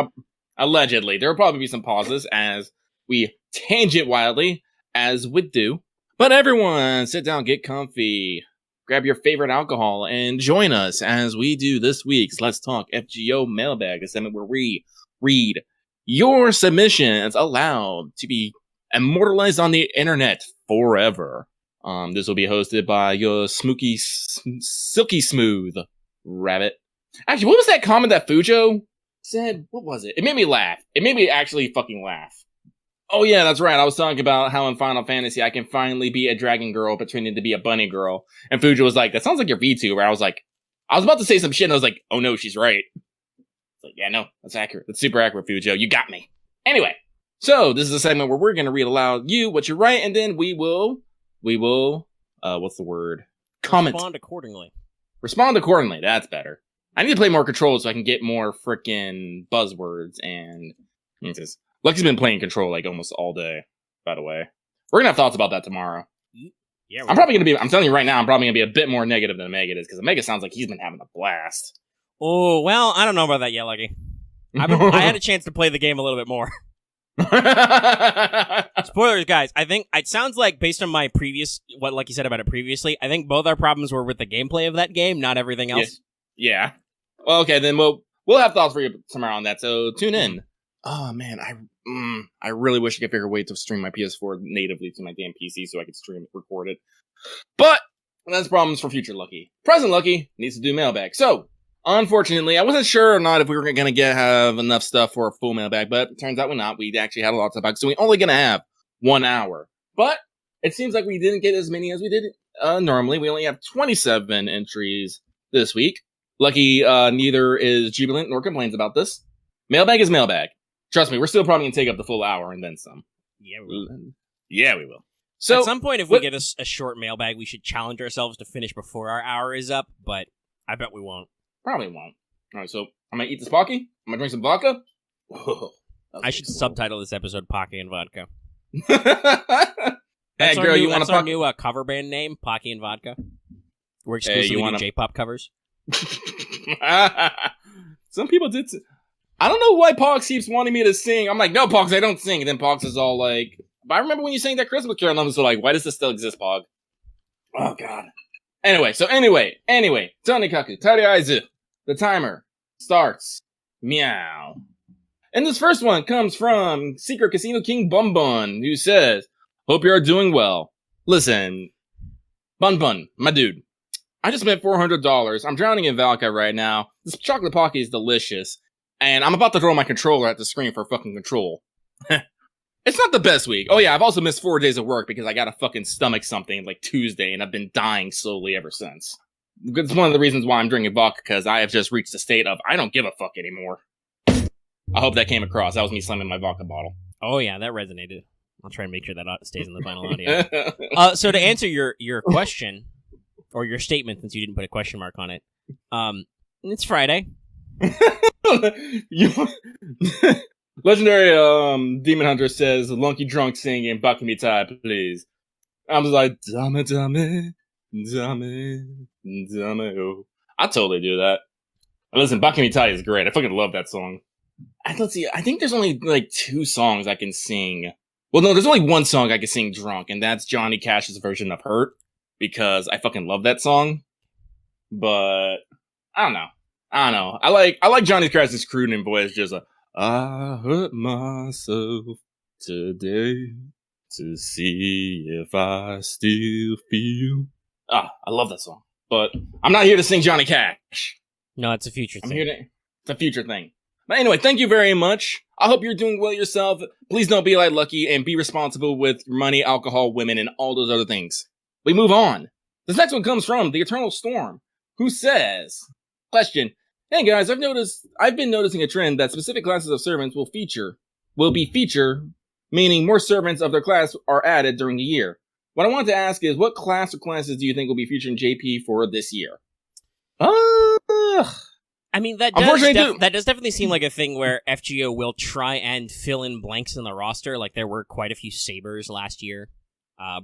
Allegedly. There will probably be some pauses as we tangent wildly, as we do. But everyone, sit down, get comfy, grab your favorite alcohol, and join us as we do this week's Let's Talk FGO Mailbag, a segment where we read your submissions aloud to be immortalized on the internet forever. This will be hosted by your silky smooth rabbit. Actually, what was that comment that Fujo said? What was it? It made me laugh. It made me actually fucking laugh. Oh yeah, that's right. I was talking about how in Final Fantasy I can finally be a dragon girl pretending to be a bunny girl. And Fujo was like, that sounds like your VTuber. I was about to say some shit and I was like, oh no, she's right. It's like, yeah, no, that's accurate. That's super accurate, Fujo. You got me. Anyway, so this is a segment where we're going to read aloud what you write, and then we will, what's the word? Comment. Respond accordingly. That's better. I need to play more Control so I can get more frickin' buzzwords and... Lucky's been playing Control like almost all day, by the way. We're gonna have thoughts about that tomorrow. Yeah, I'm telling you right now, I'm probably gonna be a bit more negative than Omega is, because Omega sounds like he's been having a blast. Oh, well, I don't know about that yet, Lucky. I had a chance to play the game a little bit more. Spoilers, guys. I think it sounds like, based on my what Lucky said about it previously, I think both our problems were with the gameplay of that game, not everything else. Yeah. Well, okay, then we'll have thoughts for you tomorrow on that, so tune in. Oh man, I really wish I could figure a way to stream my PS4 natively to my damn PC so I could record it. But that's problems for future Lucky. Present Lucky needs to do Mailbag. So, unfortunately, I wasn't sure or not if we were going to have enough stuff for a full Mailbag, but it turns out we're not. We actually had a lot of stuff, so we're only going to have 1 hour. But it seems like we didn't get as many as we did normally. We only have 27 entries this week. Lucky neither is jubilant nor complains about this. Mailbag is Mailbag. Trust me, we're still probably going to take up the full hour and then some. Yeah, we will. Yeah, we will. So, at some point, if we get a short mailbag, we should challenge ourselves to finish before our hour is up, but I bet we won't. Probably won't. All right, so I'm going to eat this Pocky. I'm going to drink some vodka. Whoa, I should subtitle this episode Pocky and Vodka. Hey, girl, you want to our new cover band name, Pocky and Vodka? We're exclusively do J-pop covers. Some people did... I don't know why Pox keeps wanting me to sing. I'm like, no, Pox, I don't sing. And then Pox is all like, but I remember when you sang that Christmas carol, and I'm so like, why does this still exist, Pog? Oh, God. Anyway, Tonikaku, Tariaizu, the timer starts. Meow. And this first one comes from Secret Casino King Bun Bun, who says, hope you're doing well. Listen, Bun Bun, my dude, I just spent $400. I'm drowning in Valka right now. This chocolate Pocky is delicious. And I'm about to throw my controller at the screen for fucking control. It's not the best week. Oh yeah, I've also missed 4 days of work because I got to fucking stomach something like Tuesday, and I've been dying slowly ever since. It's one of the reasons why I'm drinking vodka, because I have just reached a state of, I don't give a fuck anymore. I hope that came across. That was me slamming my vodka bottle. Oh yeah, that resonated. I'll try and make sure that stays in the final audio. So to answer your question, or your statement, since you didn't put a question mark on it, it's Friday. Legendary Demon Hunter says Lunky Drunk singing Bakumi Tai, please. I was like, dame, dame, dame, dame, oh. I'll totally do that. Listen, Bakumi Tai is great. I fucking love that song. Let's see, I think there's only like 2 songs I can sing. Well, no, there's only 1 song I can sing drunk, and that's Johnny Cash's version of Hurt, because I fucking love that song. But I don't know. I like Johnny Cash's crooning voice, just like, I hurt myself today to see if I still feel. I love that song. But I'm not here to sing Johnny Cash. No, it's a future thing. It's a future thing. But anyway, thank you very much. I hope you're doing well yourself. Please don't be like Lucky and be responsible with your money, alcohol, women, and all those other things. We move on. This next one comes from The Eternal Storm, who says, question, hey guys, I've been noticing a trend that specific classes of servants will be featured, meaning more servants of their class are added during the year. What I want to ask is, what class or classes do you think will be featured in JP for this year? I mean, that does definitely seem like a thing where FGO will try and fill in blanks in the roster. Like, there were quite a few sabers last year,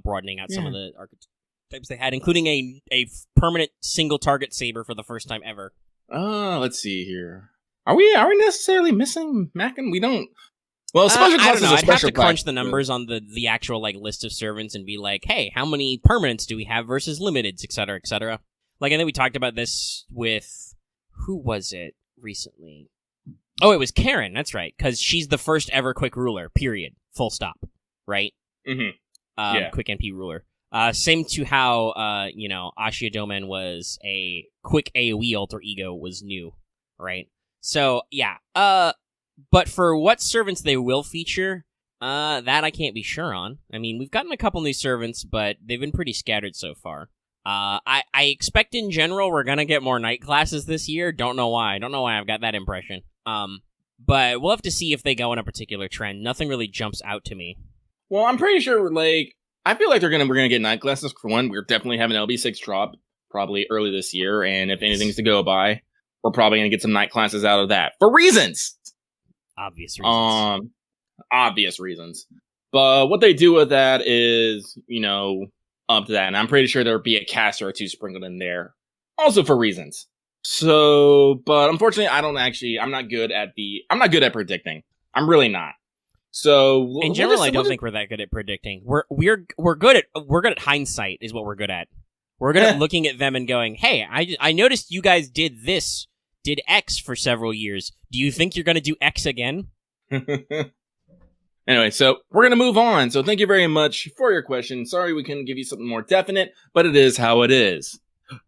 broadening out some of the archetypes they had, including a permanent single target saber for the first time ever. Let's see here. Are we necessarily missing Mackin? We don't. Well, special classes I don't know. are I'd special have to crunch class. the numbers on the actual like list of servants and be like, hey, how many permanents do we have versus limiteds, et cetera, et cetera. Like, I think we talked about this with who was it recently? Oh, it was Karen. That's right, because she's the first ever quick ruler. Period. Full stop. Right. Mm-hmm. Quick NP ruler. Same to how Ashia Domen was a quick AoE alter ego was new, right? So yeah. But for what servants they will feature, that I can't be sure on. I mean, we've gotten a couple new servants, but they've been pretty scattered so far. I expect in general we're gonna get more night classes this year. Don't know why. I've got that impression. But we'll have to see if they go in a particular trend. Nothing really jumps out to me. Well, I'm pretty sure. Like, I feel like we're gonna get night classes for one. We're definitely having LB6 drop probably early this year, and if anything's to go by, we're probably gonna get some night classes out of that for reasons. Obvious reasons. Obvious reasons. But what they do with that is, up to that. And I'm pretty sure there'll be a caster or two sprinkled in there. Also for reasons. So, but unfortunately, I'm not good at predicting. I'm really not. So in general, I don't think we're that good at predicting. We're good at hindsight is what we're good at. We're good at looking at them and going, hey, I noticed you guys did X for several years. Do you think you're going to do X again? Anyway, so we're going to move on. So thank you very much for your question. Sorry we couldn't give you something more definite, but it is how it is.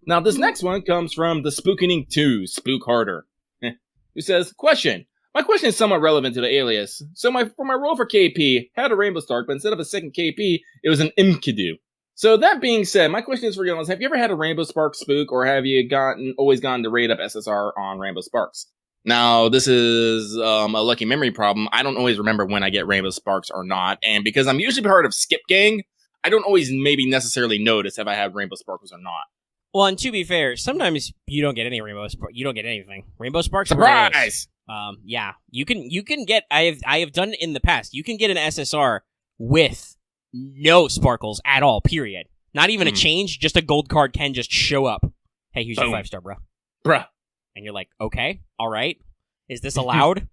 Now, this next one comes from the Spookening 2, Spook Harder, who says, question. My question is somewhat relevant to the alias. So for my role for KP, had a Rainbow Spark, but instead of a second KP, it was an Imkidu. So that being said, my question is for you guys, have you ever had a Rainbow Spark spook, or have you always gotten to raid up SSR on Rainbow Sparks? Now, this is a lucky memory problem. I don't always remember when I get Rainbow Sparks or not, and because I'm usually part of Skip Gang, I don't always maybe necessarily notice if I have Rainbow Sparkles or not. Well, and to be fair, sometimes you don't get any Rainbow Sparks. You don't get anything. Rainbow Sparks. Surprise! Yeah, you can get. I have done it in the past. You can get an SSR with no sparkles at all. Period. Not even a change. Just a gold card can just show up. Hey, here's your 5-star, bruh. And you're like, okay, all right. Is this allowed?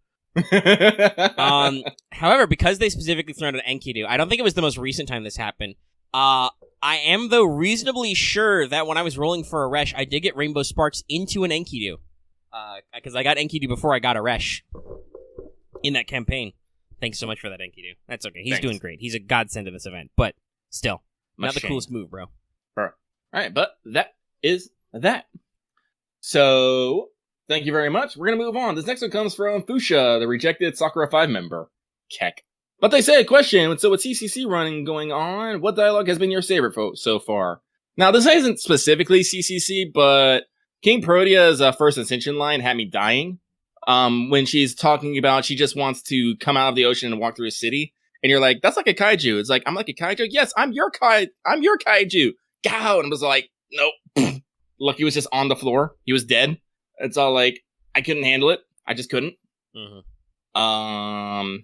However, because they specifically thrown out an Enkidu, I don't think it was the most recent time this happened. I am, though, reasonably sure that when I was rolling for a Resh, I did get Rainbow Sparks into an Enkidu. Because I got Enkidu before I got a Resh in that campaign. Thanks so much for that, Enkidu. That's okay. He's doing great. He's a godsend to this event. But still, not the coolest move, bro. All right, but that is that. So, thank you very much. We're going to move on. This next one comes from Fuchsia, the rejected Sakura 5 member. Keck. But they say, question, so with CCC running going on, what dialogue has been your favorite so far? Now, this isn't specifically CCC, but King Protea's first Ascension line had me dying. When she's talking about she just wants to come out of the ocean and walk through a city. And you're like, that's like a kaiju. It's like, I'm like a kaiju? Yes, I'm your kaiju. Gow! And I was like, nope. Lucky was just on the floor. He was dead. It's all like, I couldn't handle it. I just couldn't. Mm-hmm.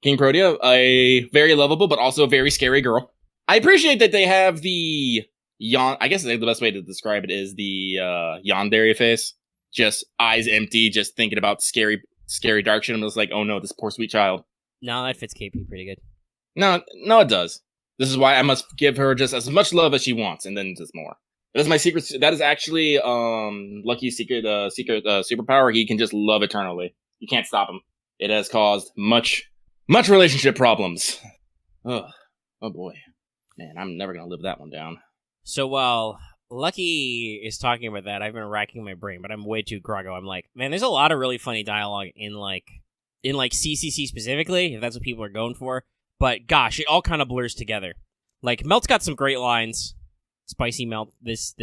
King Protea, a very lovable, but also a very scary girl. I appreciate that they have the I guess the best way to describe it is the yandere face. Just eyes empty, just thinking about scary dark shit. And I was like, oh no, this poor sweet child. No, that fits KP pretty good. No, it does. This is why I must give her just as much love as she wants, and then just more. That is my secret. That is actually Lucky's secret superpower. He can just love eternally. You can't stop him. It has caused much relationship problems. Oh boy, man, I'm never gonna live that one down. So while Lucky is talking about that, I've been racking my brain, but I'm way too groggo. I'm like, man, there's a lot of really funny dialogue in CCC specifically, if that's what people are going for. But gosh, it all kind of blurs together. Like Melt's got some great lines. Spicy Melt. This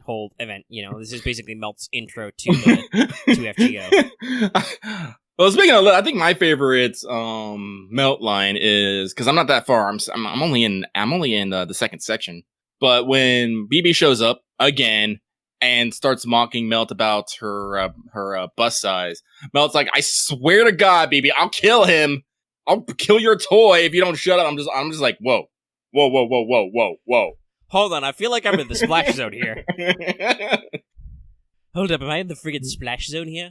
whole event, this is basically Melt's intro to FGO. Well, speaking of, I think my favorite Melt line is because I'm not that far. I'm only in the second section. But when BB shows up again, and starts mocking Melt about her bust size. Melt's like, I swear to God, baby, I'll kill him. I'll kill your toy if you don't shut up. I'm just like, whoa. Hold on, I feel like I'm in the splash zone here. Hold up, am I in the friggin' splash zone here?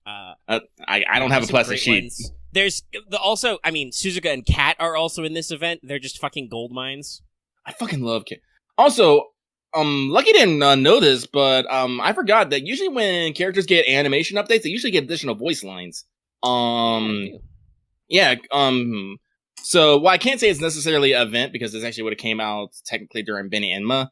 I don't have a plastic sheet. Lens. There's also, I mean, Suzuka and Kat are also in this event. They're just fucking gold mines. I fucking love Kat. Also, Lucky didn't know this, but I forgot that usually when characters get animation updates, they usually get additional voice lines. Yeah. So, well, I can't say it's necessarily an event because this actually would have came out technically during Benny Enma.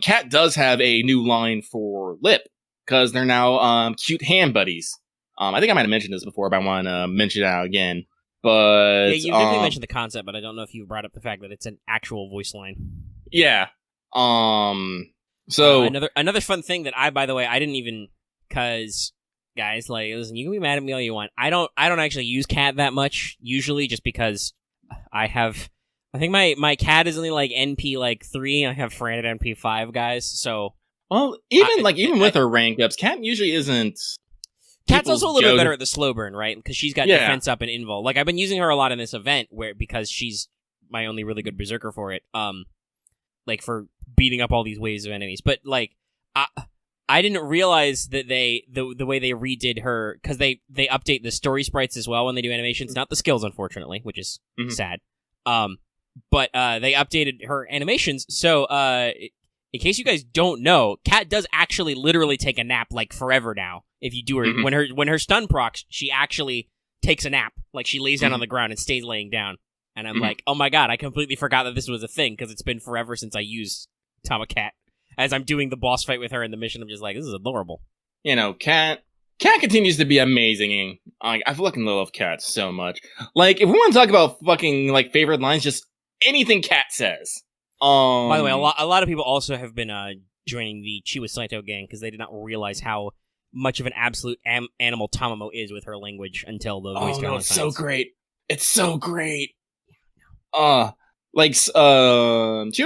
Kat does have a new line for Lip because they're now cute hand buddies. I think I might have mentioned this before, but I want to mention it out again. But yeah, you definitely mentioned the concept, but I don't know if you brought up the fact that it's an actual voice line. Yeah. So another fun thing that by the way, I didn't even, cause guys, like, listen, you can be mad at me all you want. I don't actually use Cat that much usually, just because I think my Cat is only like NP like 3, and I have Fran at NP 5, guys. So well, even with her rank ups, Cat usually isn't. Cat's also a little bit better at the slow burn, right? Because she's got defense up and invul. Like, I've been using her a lot in this event because she's my only really good berserker for it. Like for beating up all these waves of enemies. But like, I didn't realize that the way they redid her, because they update the story sprites as well when they do animations, not the skills, unfortunately, which is sad. But they updated her animations. So in case you guys don't know, Kat does actually literally take a nap like forever now. If you do her when her stun procs, she actually takes a nap. Like, she lays down on the ground and stays laying down. And I'm like, oh my god, I completely forgot that this was a thing, because it's been forever since I used Tohsaka. As I'm doing the boss fight with her in the mission, I'm just like, this is adorable. You know, Kat continues to be amazing. I fucking love Kat so much. Like, if we want to talk about fucking like favorite lines, just anything Kat says. By the way, a lot of people also have been joining the Chiwa Saito gang because they did not realize how much of an absolute animal Tamamo is with her language until the voice talent. It's so great. It's so great. Chiwa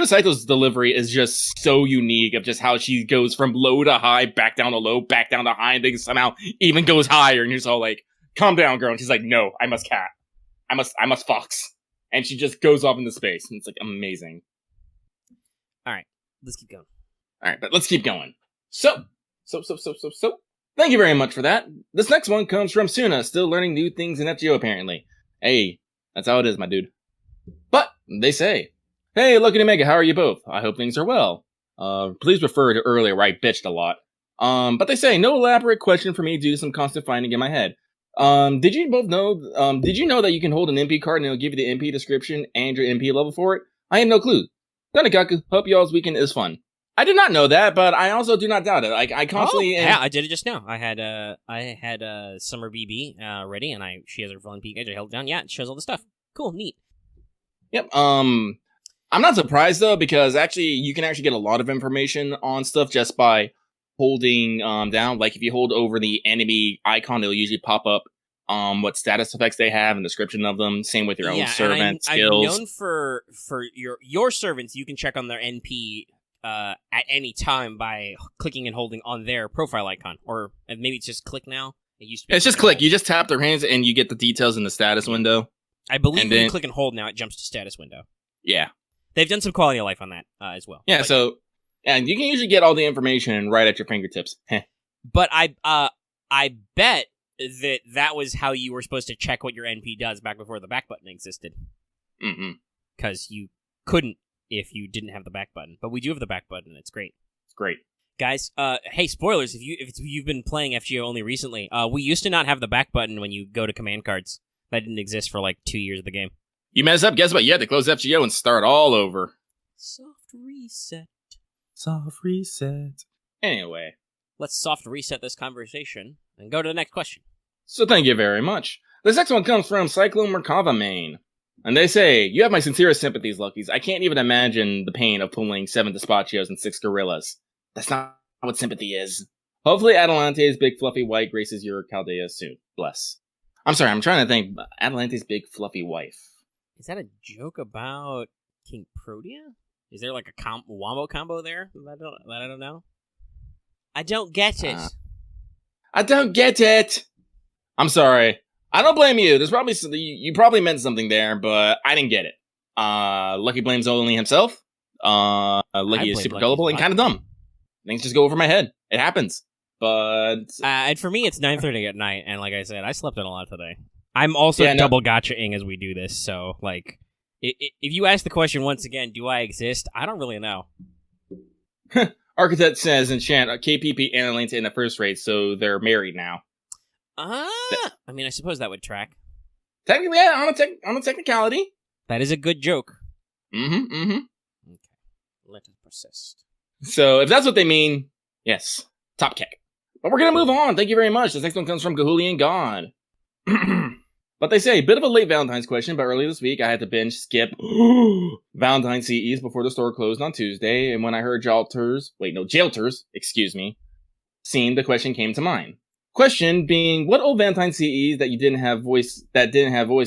Saito's delivery is just so unique of just how she goes from low to high, back down to low, back down to high, and then somehow even goes higher, and you're just all like, calm down, girl. And she's like, no, I must cat. I must fox. And she just goes off into space, and it's like amazing. Alright, let's keep going. Alright, but let's keep going. So. Thank you very much for that. This next one comes from Suna, still learning new things in FGO apparently. Hey, that's how it is, my dude. But they say, hey, Lucky and Omega, how are you both? I hope things are well. Please refer to earlier where I bitched a lot. But they say, no elaborate question for me due to some constant finding in my head. Did you know that you can hold an MP card and it'll give you the MP description and your MP level for it? I had no clue. Donikaku, hope y'all's weekend is fun. I did not know that, but I also do not doubt it. I constantly... yeah, I did it just now. I had Summer BB ready, and she has her phone peek edge. I held it down. Yeah, it shows all the stuff. Cool, neat. Yep. I'm not surprised though, because actually you can actually get a lot of information on stuff just by holding down. Like, if you hold over the enemy icon, it'll usually pop up what status effects they have and description of them. Same with your own servant skills. I'm known for your servants. You can check on their NP at any time by clicking and holding on their profile icon, or maybe it's just click now. It used to be. It's just click. You just tap their hands and you get the details in the status window. I believe when you click and hold now, it jumps to status window. Yeah, they've done some quality of life on that as well. Yeah, and you can usually get all the information right at your fingertips. But I bet that was how you were supposed to check what your NP does back before the back button existed. Because you couldn't if you didn't have the back button. But we do have the back button. It's great. It's great. Guys, hey, spoilers, if you've been playing FGO only recently, we used to not have the back button when you go to command cards. That didn't exist for like 2 years of the game. You mess up, guess what? You had to close FGO and start all over. Soft reset. Soft reset. Anyway. Let's soft reset this conversation and go to the next question. So thank you very much. This next one comes from Cyclone Merkava, Maine. And they say, you have my sincerest sympathies, Luckies. I can't even imagine the pain of pulling 7 Despachios and 6 Gorillas. That's not what sympathy is. Hopefully Atalante's big fluffy white graces your Chaldea soon. Bless. I'm sorry, I'm trying to think. Atalante's big fluffy wife. Is that a joke about King Protea? Is there like a wombo combo there that I don't know? I don't get it. I don't get it. I'm sorry. I don't blame you. There's probably you probably meant something there, but I didn't get it. Lucky blames only himself. Lucky is super gullible and kind of dumb. Things just go over my head. It happens. But and for me, it's 9:30 at night, and like I said, I slept in a lot today. I'm also double gotchaing as we do this, so like, if you ask the question once again, do I exist? I don't really know. Architect says in chat, KPP and Atlanta in the first race, so they're married now. I mean, I suppose that would track. Technically, yeah, on a technicality. That is a good joke. Mm-hmm. Okay, let it persist. So, if that's what they mean, yes, top kick. But we're gonna move on. Thank you very much. This next one comes from Gahulian God. But they say, bit of a late Valentine's question, but earlier this week I had to binge skip Valentine's CEs before the store closed on Tuesday, and when I heard Jailter's, scene, the question came to mind. Question being, what old Valentine's CEs that didn't have voices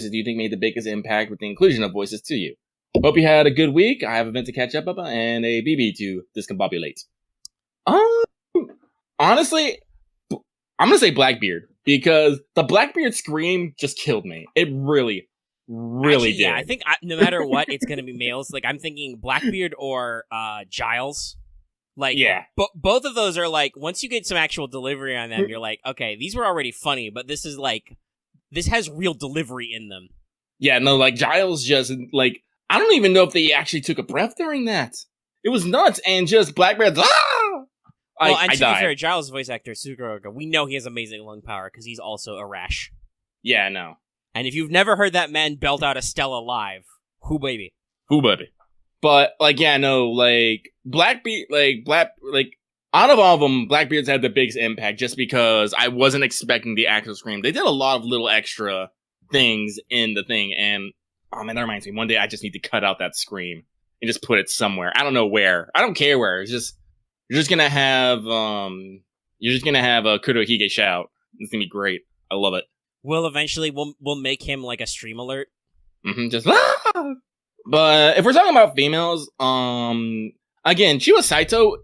do you think made the biggest impact with the inclusion of voices to you? Hope you had a good week. I have a event to catch up on and a BB to discombobulate. Honestly, I'm gonna say Blackbeard. Because the Blackbeard scream just killed me. It really did. Yeah, I think no matter what, it's going to be males. Like, I'm thinking Blackbeard or Giles. Like, yeah. Both of those are like, once you get some actual delivery on them, you're like, okay, these were already funny, but this has real delivery in them. Yeah, no, like, Giles just, like, I don't even know if they actually took a breath during that. It was nuts, and just Blackbeard's, Well, and to be fair, Giles' voice actor, Sugoroga, we know he has amazing lung power because he's also a rash. Yeah, no. And if you've never heard that man belt out a Stella live, who baby? But, like, yeah, no, like, Blackbeard, out of all of them, Blackbeard's had the biggest impact just because I wasn't expecting the actual scream. They did a lot of little extra things in the thing, and, oh man, that reminds me, one day I just need to cut out that scream and just put it somewhere. I don't know where. I don't care where. It's just... You're just gonna have a Kurohige shout. It's gonna be great. I love it. We'll make him like a stream alert. Just But if we're talking about females, again, Chiwa Saito,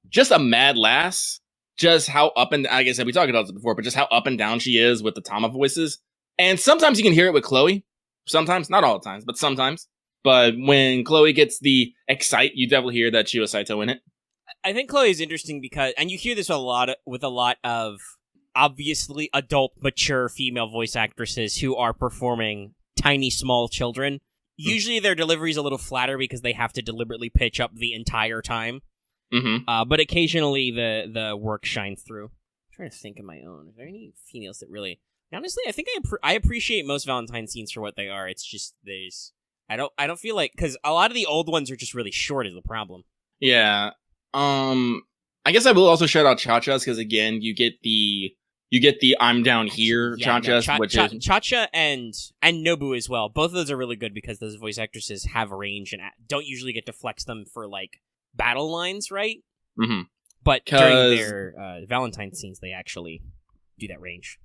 just a mad lass. Just how up and, like I said, we talked about this before, but just how up and down she is with the Tama voices. And sometimes you can hear it with Chloe. Sometimes, not all the times, but sometimes. But when Chloe gets the excite, you definitely hear that Chiwa Saito in it. I think Chloe is interesting because, and you hear this with a lot of obviously adult, mature female voice actresses who are performing tiny, small children. Usually their delivery is a little flatter because they have to deliberately pitch up the entire time. But occasionally the work shines through. I'm trying to think of my own. Are there any females that really... Honestly, I think I appreciate most Valentine scenes for what they are. It's just I don't feel like... Because a lot of the old ones are just really short is the problem. Yeah. I guess I will also shout out Cha-Cha's because again, you get the I'm down here Cha-Cha's, Cha-Cha and Nobu as well. Both of those are really good because those voice actresses have range and don't usually get to flex them for like battle lines, right? But during their Valentine scenes, they actually do that range.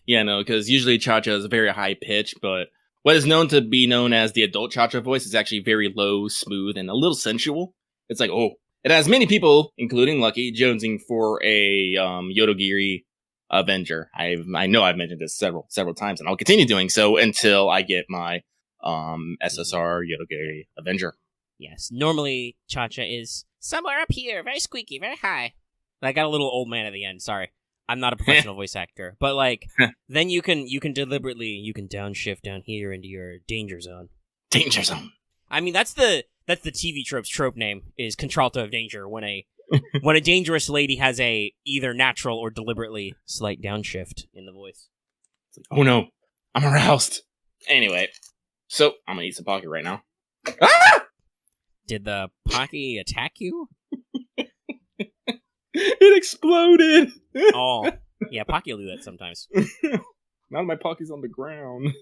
Yeah, no, because usually Cha-Cha is a very high pitch, but what is known to be known as the adult Cha-Cha voice is actually very low, smooth, and a little sensual. It's like, oh. It has many people, including Lucky, jonesing for a Yodogiri Avenger. I know I've mentioned this several times, and I'll continue doing so until I get my SSR Yodogiri Avenger. Yes, normally Cha-Cha is somewhere up here, very squeaky, very high. I got a little old man at the end, sorry. I'm not a professional voice actor. But like, then you can downshift down here into your danger zone. Danger zone. I mean, that's the TV trope name is Contralto of Danger when a dangerous lady has a either natural or deliberately slight downshift in the voice. It's like, oh no, I'm aroused. Anyway, so I'm gonna eat some Pocky right now. Ah! Did the Pocky attack you? It exploded. Oh, yeah, Pocky will do that sometimes. Now my Pocky's on the ground.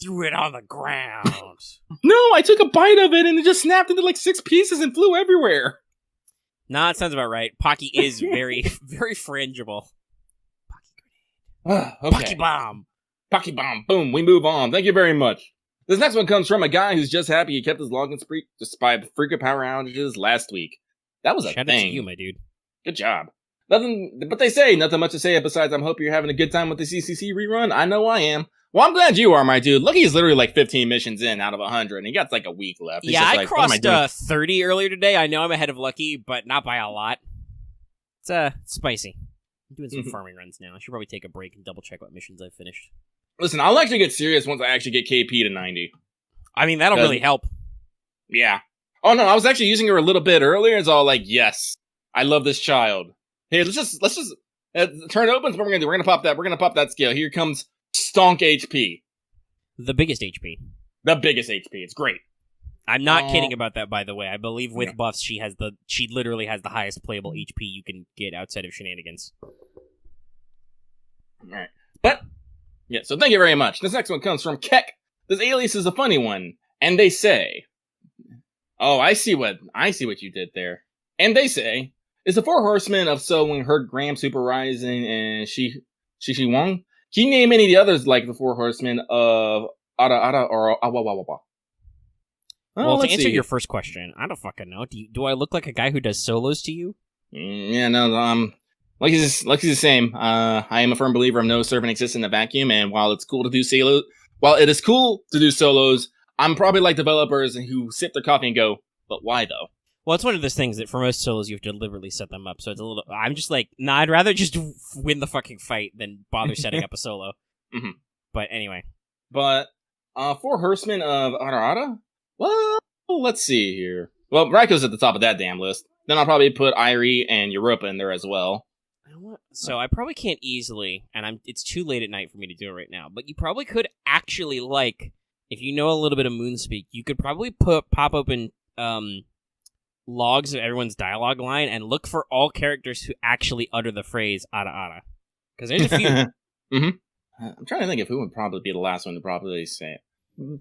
Threw it on the ground. No, I took a bite of it and it just snapped into like 6 pieces and flew everywhere. Nah, that sounds about right. Pocky is very, very frangible. Okay. Pocky bomb. Pocky bomb. Boom. We move on. Thank you very much. This next one comes from a guy who's just happy he kept his login streak despite freaking power outages last week. That was a Shout thing. out to you, my dude. Good job. Nothing, but they say nothing much to say besides I'm hoping you're having a good time with the CCC rerun. I know I am. Well, I'm glad you are, my dude. Look, he's literally like 15 missions in out of 100, and he got like a week left. He's I like, crossed 30 earlier today. I know I'm ahead of Lucky, but not by a lot. It's spicy. I'm doing some farming runs now. I should probably take a break and double check what missions I've finished. Listen, I'll actually get serious once I actually get KP to 90. I mean, that'll really help. Yeah. Oh no, I was actually using her a little bit earlier. It's all like, yes, I love this child. Hey, let's just turn it opens. What we're gonna pop that. We're gonna pop that skill. Here comes Stonk HP. The biggest HP. The biggest HP. It's great. I'm not kidding about that, by the way. I believe with buffs, she literally has the highest playable HP you can get outside of shenanigans. All right, but yeah. So thank you very much. This next one comes from Keck. This alias is a funny one, and they say, "Oh, I see what you did there." And they say, "Is the four horsemen of Zolgen heard Graham Super Rising and Shi Wong? Can you name any of the others like the four horsemen of Ada or Awawawa?" Well, to answer your first question, I don't fucking know. Do I look like a guy who does solos to you? Yeah, no, Lucky's the same. I am a firm believer of no servant exists in a vacuum, and while it is cool to do solos, I'm probably like developers who sip their coffee and go, but why though? Well, it's one of those things that for most solos you have to deliberately set them up, so it's a little... I'm just like, nah, I'd rather just win the fucking fight than bother setting up a solo. Mm-hmm. But anyway. But, four horsemen of Ararata? Well, let's see here. Well, Raiko's at the top of that damn list. Then I'll probably put Irie and Europa in there as well. So I probably can't easily, and it's too late at night for me to do it right now, but you probably could actually, like, if you know a little bit of Moonspeak, you could probably pop open logs of everyone's dialogue line and look for all characters who actually utter the phrase "Ada Ada." Because there's a few. Mm-hmm. I'm trying to think of who would probably be the last one to probably say it.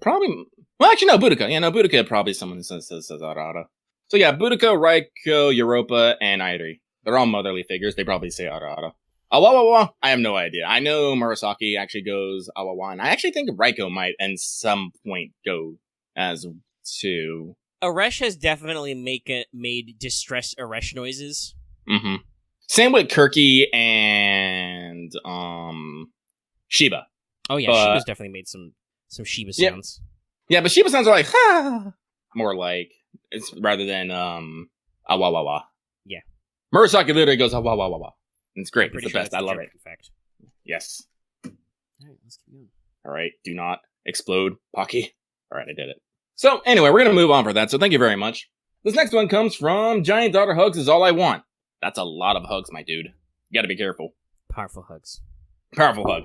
Probably... Well, actually, no, Boudica. Yeah, no, Boudica probably someone who says Ada Ada. So yeah, Boudica, Raiko, Europa, and Irie. They're all motherly figures. They probably say Ada Ada. Awawawa, I have no idea. I know Murasaki actually goes Awawa, and I actually think Raiko might at some point go as too. Aresh has definitely made distressed Aresh noises. Mm-hmm. Same with Kirky and Shiba. Oh yeah, Shiba's definitely made some Shiba sounds. Yeah, but Shiba sounds are like ha, more like it's rather than awawawa. Yeah. Murasaki literally goes awawawa. It's great. It's the best. I love it. In fact. Yes. All right, let's keep going. All right, do not explode, Pocky. All right, I did it. So anyway, we're gonna move on for that. So thank you very much. This next one comes from Giant Daughter Hugs is all I want. That's a lot of hugs, my dude. You gotta be careful. Powerful hugs. Powerful hug.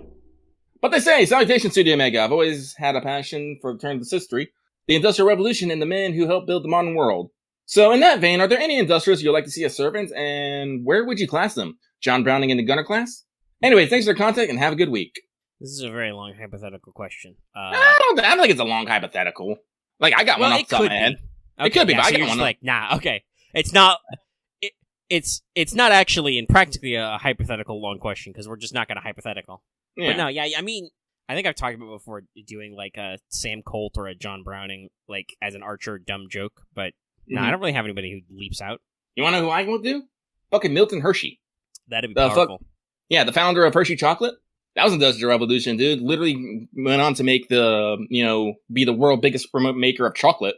But they say, salutations to the Omega. I've always had a passion for turn of this history, the Industrial Revolution, and the men who helped build the modern world. So in that vein, are there any industrialists you'd like to see as servants, and where would you class them? John Browning in the Gunner class? Anyway, thanks for the contact, and have a good week. This is a very long hypothetical question. I don't think it's a long hypothetical. Like, I got one off the top of my head. Okay, it could be, yeah, but so I got one. Like, nah, okay. It's not... It's not actually in practically a hypothetical long question, because we're just not going to hypothetical. Yeah. But no, yeah, I mean... I think I've talked about before doing, like, a Sam Colt or a John Browning, like, as an Archer dumb joke, but no, I don't really have anybody who leaps out. You want to know who I will do? Fucking Milton Hershey. That'd be powerful. Yeah, the founder of Hershey Chocolate. That was Industrial Revolution, dude. Literally went on to make be the world biggest maker of chocolate.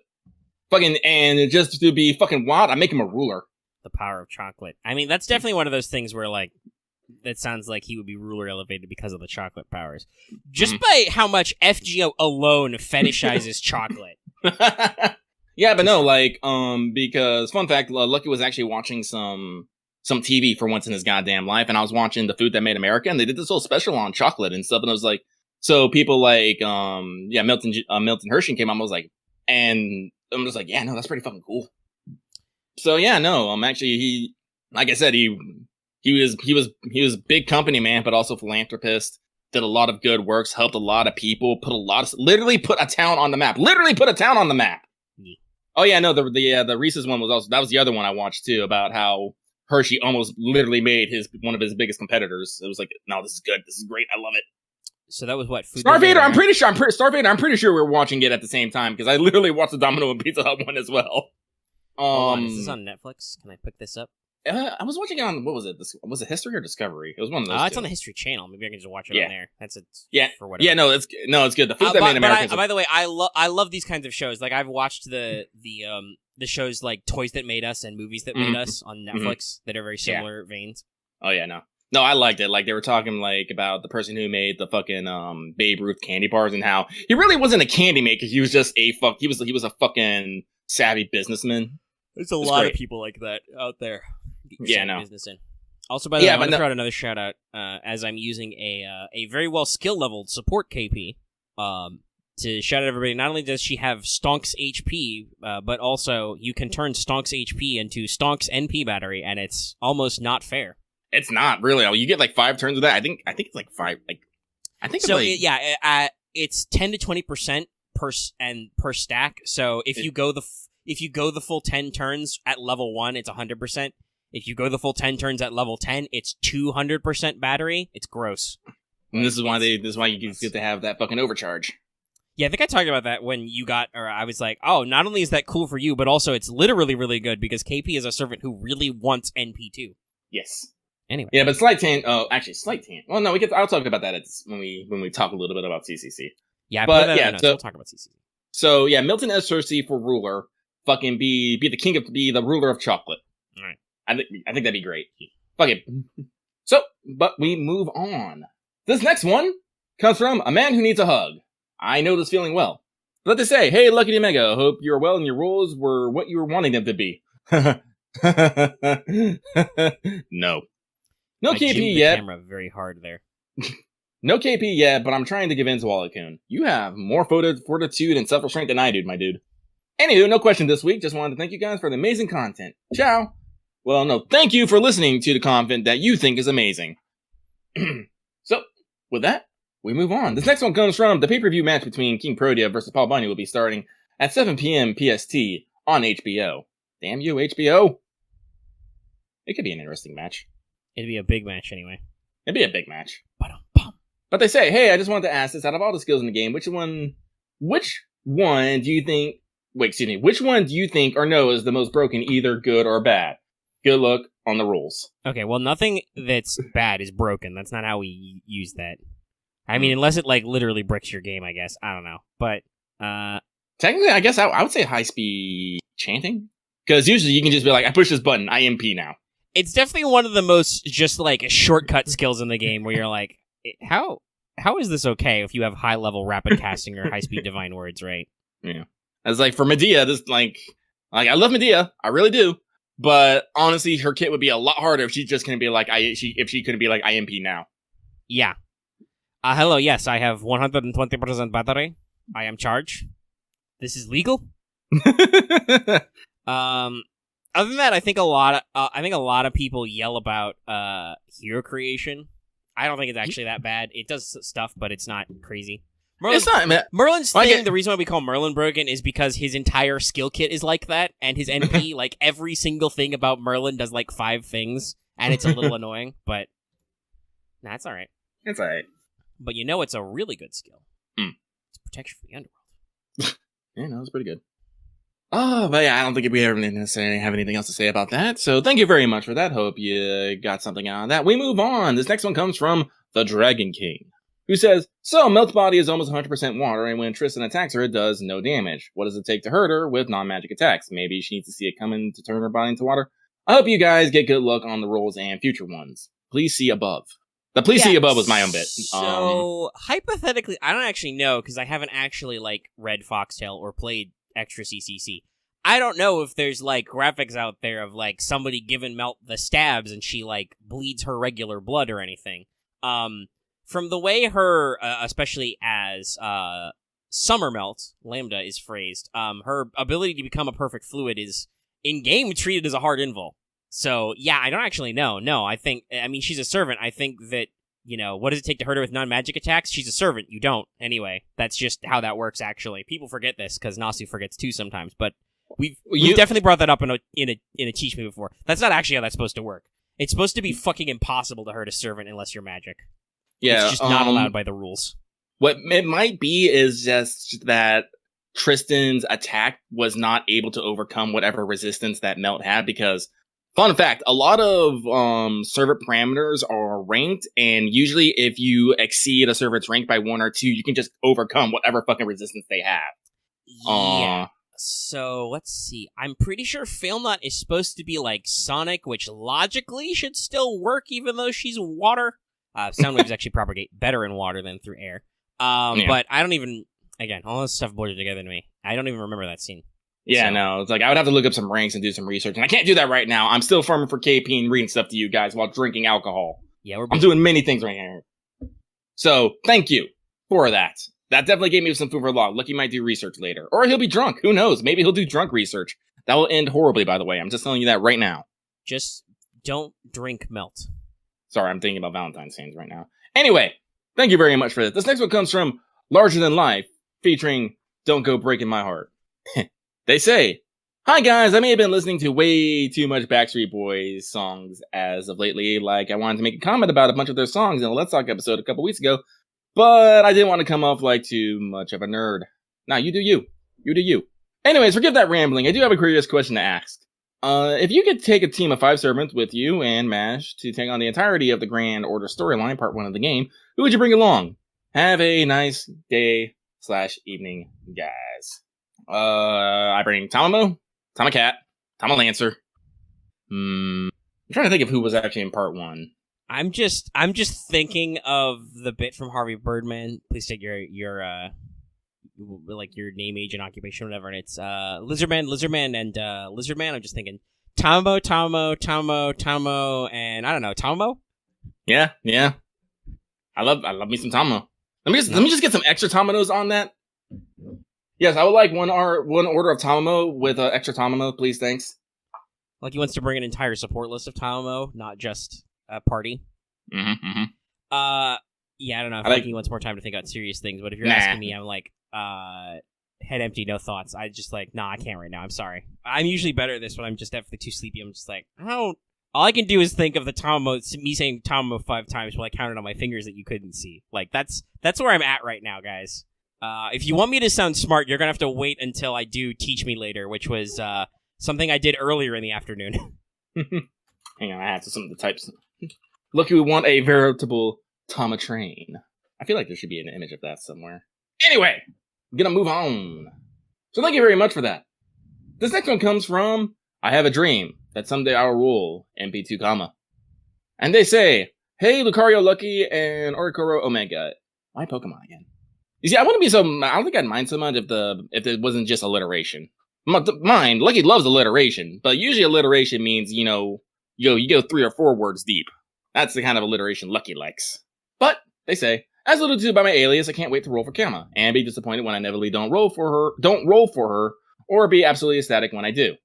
Fucking, and just to be fucking wild, I make him a ruler. The power of chocolate. I mean, that's definitely one of those things where, like, that sounds like he would be ruler elevated because of the chocolate powers. Just by how much FGO alone fetishizes chocolate. Yeah, but no, like, because, fun fact, Lucky was actually watching some TV for once in his goddamn life, and I was watching The Food That Made America, and they did this whole special on chocolate and stuff, and I was like, so people like, Milton Hershey came on, I was like, and I'm just like, yeah, no, that's pretty fucking cool. So yeah, no, actually, he, like I said, he was a big company man, but also philanthropist. Did a lot of good works, helped a lot of people, literally put a town on the map. Yeah. Oh yeah, no, the Reese's one was also, that was the other one I watched too, about how Hershey almost literally made one of his biggest competitors. It was like, no, this is good, this is great, I love it. So that was what? Starvader, I'm pretty sure we were watching it at the same time, because I literally watched the Domino and Pizza Hut one as well. Hold on, is this on Netflix? Can I pick this up? I was watching it on, what was it? Was it History or Discovery? It was one of those. It's on the History Channel. Maybe I can just watch it on there. That's it. For whatever. Yeah, no, it's good. The food that made Americans. By the way, I love these kinds of shows. Like I've watched the shows like Toys That Made Us and Movies That Made Us on Netflix that are very similar veins. Oh yeah, no, I liked it. Like they were talking like about the person who made the fucking Babe Ruth candy bars and how he really wasn't a candy maker. He was just he was a fucking savvy businessman. There's a lot of people like that out there. Yeah, no. Business in. Also, by the way, I want to throw out another shout out as I'm using a very well skill leveled support KP to shout out everybody. Not only does she have Stonks HP, but also you can turn Stonks HP into Stonks NP battery, and it's almost not fair. It's not really. You get like 5 turns of that. I think it's like 5. Like I think so. It's it's 10 to 20% per stack. So if you go the full 10 turns at level 1, it's 100%. If you go the full 10 turns at level 10, it's 200% battery. It's gross. And this is why you get to have that fucking overcharge. Yeah, I think I talked about that when you got, or I was like, oh, not only is that cool for you, but also it's literally really good because KP is a servant who really wants NP2. Yes. Anyway. Yeah, but slight tan. Oh, actually, slight tan. Well, no, I'll talk about that when we talk a little bit about CCC. Yeah, so we'll talk about CCC. So yeah, Milton S. Cersei for ruler. Fucking be the ruler of chocolate. All right. I think that'd be great. Fuck it. So, but we move on. This next one comes from a man who needs a hug. I know this feeling well. Let us say, hey, Lucky Omega, hope you're well and your rules were what you were wanting them to be. No. No KP yet. Camera very hard there. No KP yet, but I'm trying to give in to Wallachun. You have more fortitude and self-restraint than I do, my dude. Anywho, no question this week. Just wanted to thank you guys for the amazing content. Ciao. Well, no, thank you for listening to the content that you think is amazing. So, with that, we move on. This next one comes from the pay-per-view match between King Protea versus Paul Bunny will be starting at 7 p.m. PST on HBO. Damn you, HBO. It could be an interesting match. It'd be a big match anyway. It'd be a big match. But they say, hey, I just wanted to ask this, out of all the skills in the game, which one do you think or know is the most broken, either good or bad? Good luck on the rules. Okay, well, nothing that's bad is broken. That's not how we use that. I mean, unless it, like, literally bricks your game, I guess. I don't know. But, technically, I guess I would say high-speed chanting. Because usually you can just be like, I push this button, I MP now. It's definitely one of the most, just, like, shortcut skills in the game where you're like, how is this okay if you have high-level rapid casting or high-speed divine words, right? Yeah. As, like, for Medea, this, like, I love Medea. I really do. But honestly, her kit would be a lot harder if she's just gonna be like if she couldn't be like IMP now. Yeah. Hello. Yes, I have 120% battery. I am charged. This is legal. Other than that, I think a lot of people yell about hero creation. I don't think it's actually that bad. It does stuff, but it's not crazy. Merlin's thing, the reason why we call Merlin broken is because his entire skill kit is like that, and his NP, like, every single thing about Merlin does, like, 5 things, and it's a little annoying, but it's alright. It's alright. But you know it's a really good skill. It's protection from the underworld. Yeah, no, it's pretty good. Oh, but yeah, I don't think we ever necessarily have anything else to say about that, so thank you very much for that. Hope you got something out of that. We move on. This next one comes from the Dragon King, who says, so Melt's body is almost 100% water, and when Tristan attacks her, it does no damage. What does it take to hurt her with non-magic attacks? Maybe she needs to see it coming to turn her body into water? I hope you guys get good luck on the rolls and future ones. Please see above. The please see above was my own bit. So, hypothetically, I don't actually know, because I haven't actually, like, read Foxtail or played extra CCC. I don't know if there's, like, graphics out there of, like, somebody giving Melt the stabs and she, like, bleeds her regular blood or anything. From the way her, especially as Summer Melt, Lambda, is phrased, her ability to become a perfect fluid is, in-game, treated as a hard invul. So, yeah, I don't actually know. No, I mean, she's a servant. I think that, what does it take to hurt her with non-magic attacks? She's a servant. You don't. Anyway, that's just how that works, actually. People forget this, because Nasu forgets too sometimes, but we've definitely brought that up in a Teach Me before. That's not actually how that's supposed to work. It's supposed to be fucking impossible to hurt a servant unless you're magic. Yeah, it's just not allowed by the rules. What it might be is just that Tristan's attack was not able to overcome whatever resistance that Melt had, because Fun fact, a lot of server parameters are ranked, and usually if you exceed a server's rank by 1 or 2, you can just overcome whatever fucking resistance they have. Yeah. So, let's see. I'm pretty sure Failnut is supposed to be like Sonic, which logically should still work even though she's water. Sound waves actually propagate better in water than through air. But I don't even... Again, all this stuff blurs together to me. I don't even remember that scene. Yeah, no, it's like I would have to look up some ranks and do some research, and I can't do that right now. I'm still farming for KP and reading stuff to you guys while drinking alcohol. Yeah, I'm doing many things right here. So, thank you for that. That definitely gave me some food for thought. Lucky might do research later. Or he'll be drunk. Who knows? Maybe he'll do drunk research. That will end horribly, by the way. I'm just telling you that right now. Just don't drink melt. Sorry, I'm thinking about Valentine's Day right now. Anyway, thank you very much for that. This next one comes from Larger Than Life, featuring Don't Go Breaking My Heart. They say, "Hi guys, I may have been listening to way too much Backstreet Boys songs as of lately. Like, I wanted to make a comment about a bunch of their songs in a Let's Talk episode a couple weeks ago, but I didn't want to come off like too much of a nerd. Now, you do you. You do you. Anyways, forgive that rambling. I do have a curious question to ask. If you could take a team of 5 servants with you and MASH to take on the entirety of the Grand Order storyline, part 1 of the game, who would you bring along? Have a nice day/evening, guys." I bring Tamamo, Tamacat, Tamalancer. I'm trying to think of who was actually in part 1. I'm just thinking of the bit from Harvey Birdman. Please take your like your name, age, and occupation, whatever, and it's Lizardman, and Lizardman. I'm just thinking Tamo, and I don't know, Tamo? Yeah. I love me some Tamo. Let me just get some extra Tamanos on that. Yes, I would like one order of Tamamo with extra Tamamo, please, thanks. Like he wants to bring an entire support list of Tamamo, not just a party. Yeah, I don't know. I think he wants more time to think about serious things, but if you're asking me, I'm like, head empty, no thoughts. I just like, I can't right now. I'm sorry. I'm usually better at this when I'm just definitely too sleepy. I'm just like, all I can do is think of the Tamamo, me saying Tamamo 5 times while I counted on my fingers that you couldn't see. Like, that's where I'm at right now, guys. If you want me to sound smart, you're gonna have to wait until I do Teach Me Later, which was something I did earlier in the afternoon. Hang on, I have to some of the types. Look, we want a veritable Tama train. I feel like there should be an image of that somewhere. Anyway, I'm gonna move on. So thank you very much for that. This next one comes from I Have a Dream That Someday I'll Rule MP2 Kama. And they say, "Hey, Lucario Lucky and Orikoro Omega." Why Pokemon again? You see, I wouldn't be so. I don't think I'd mind so much if it wasn't just alliteration. Mind, Lucky loves alliteration, but usually alliteration means you go 3 or 4 words deep. That's the kind of alliteration Lucky likes. But they say, as alluded to by my alias, I can't wait to roll for Kama and be disappointed when I inevitably don't roll for her, or be absolutely ecstatic when I do.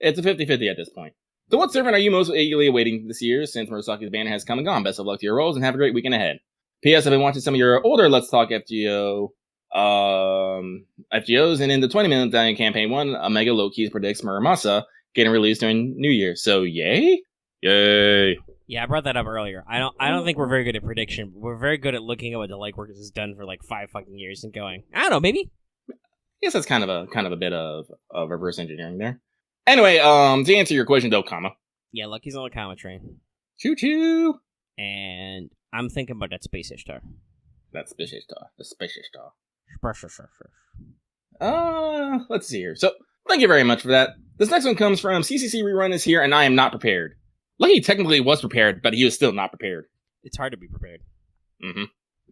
It's a 50-50 at this point. So what servant are you most eagerly awaiting this year, since Murasaki's banner has come and gone? Best of luck to your rolls and have a great weekend ahead. P.S. I've been watching some of your older Let's Talk FGOs, and in the 20 minute Diamond Campaign 1, Omega Low-Keys predicts Muramasa getting released during New Year. So, yay? Yay. Yeah, I brought that up earlier. I don't think we're very good at prediction. We're very good at looking at what the Legwork has done for like 5 fucking years and going, I don't know, maybe? I guess that's kind of a bit of reverse engineering there. Anyway, to answer your question though, Kama. Yeah, Lucky's on the Kama train. Choo-choo! And I'm thinking about that Space Ishtar. That Space Ishtar. The Space Ishtar. Let's see here. So, thank you very much for that. This next one comes from CCC Rerun is here, and I am not prepared. Lucky technically was prepared, but he was still not prepared. It's hard to be prepared.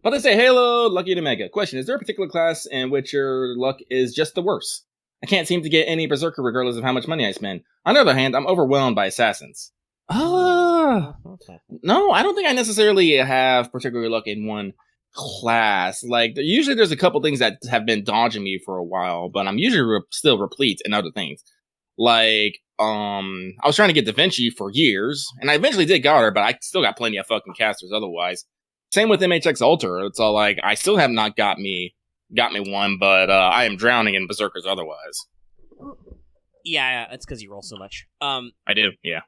But they say, hello, Lucky to Mega. Question, is there a particular class in which your luck is just the worst? I can't seem to get any Berserker regardless of how much money I spend. On the other hand, I'm overwhelmed by assassins. Okay. No, I don't think I necessarily have particular luck in one class. Like, usually there's a couple things that have been dodging me for a while, but I'm usually still replete in other things. Like, I was trying to get Da Vinci for years, and I eventually did got her, but I still got plenty of fucking casters otherwise. Same with MHX Alter. It's all like, I still have not got me one, but I am drowning in Berserkers otherwise. Yeah, that's because you roll so much. I do, yeah.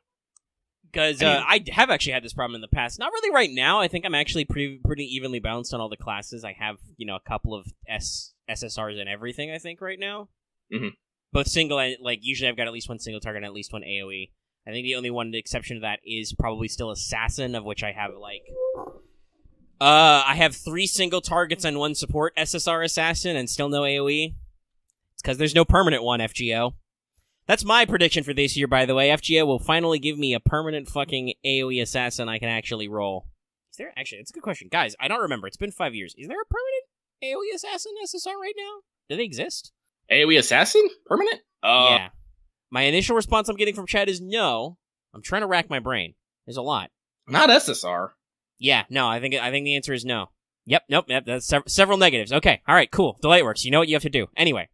Because I have actually had this problem in the past. Not really right now. I think I'm actually pretty evenly balanced on all the classes. I have, a couple of SSRs and everything, I think, right now. Mm-hmm. Both single and, usually I've got at least one single target and at least one AoE. I think the only one exception to that is probably still Assassin, of which I have, I have 3 single targets and 1 support SSR Assassin, and still no AoE. It's because there's no permanent one, FGO. That's my prediction for this year, by the way. FGO will finally give me a permanent fucking AoE Assassin I can actually roll. Is there? Actually, it's a good question. Guys, I don't remember. It's been 5 years. Is there a permanent AoE Assassin SSR right now? Do they exist? AoE Assassin? Permanent? Yeah. My initial response I'm getting from chat is no. I'm trying to rack my brain. There's a lot. Not SSR. Yeah, no, I think the answer is no. Yep, that's several negatives. Okay, all right, cool. Delay works. You know what you have to do. Anyway.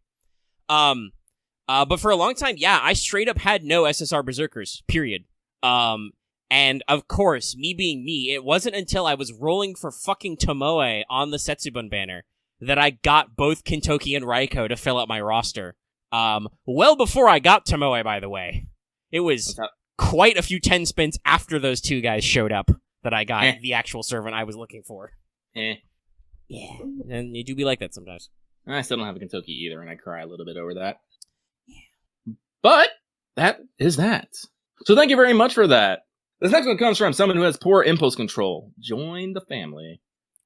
But for a long time, yeah, I straight up had no SSR Berserkers, period. And of course, me being me, it wasn't until I was rolling for fucking Tomoe on the Setsubun banner that I got both Kintoki and Raiko to fill out my roster. Well before I got Tomoe, by the way. It was quite a few 10 spins after those 2 guys showed up that I got the actual servant I was looking for. Yeah, and you do be like that sometimes. I still don't have a Kintoki either, and I cry a little bit over that. But that is that. So thank you very much for that. This next one comes from someone who has poor impulse control. Join the family.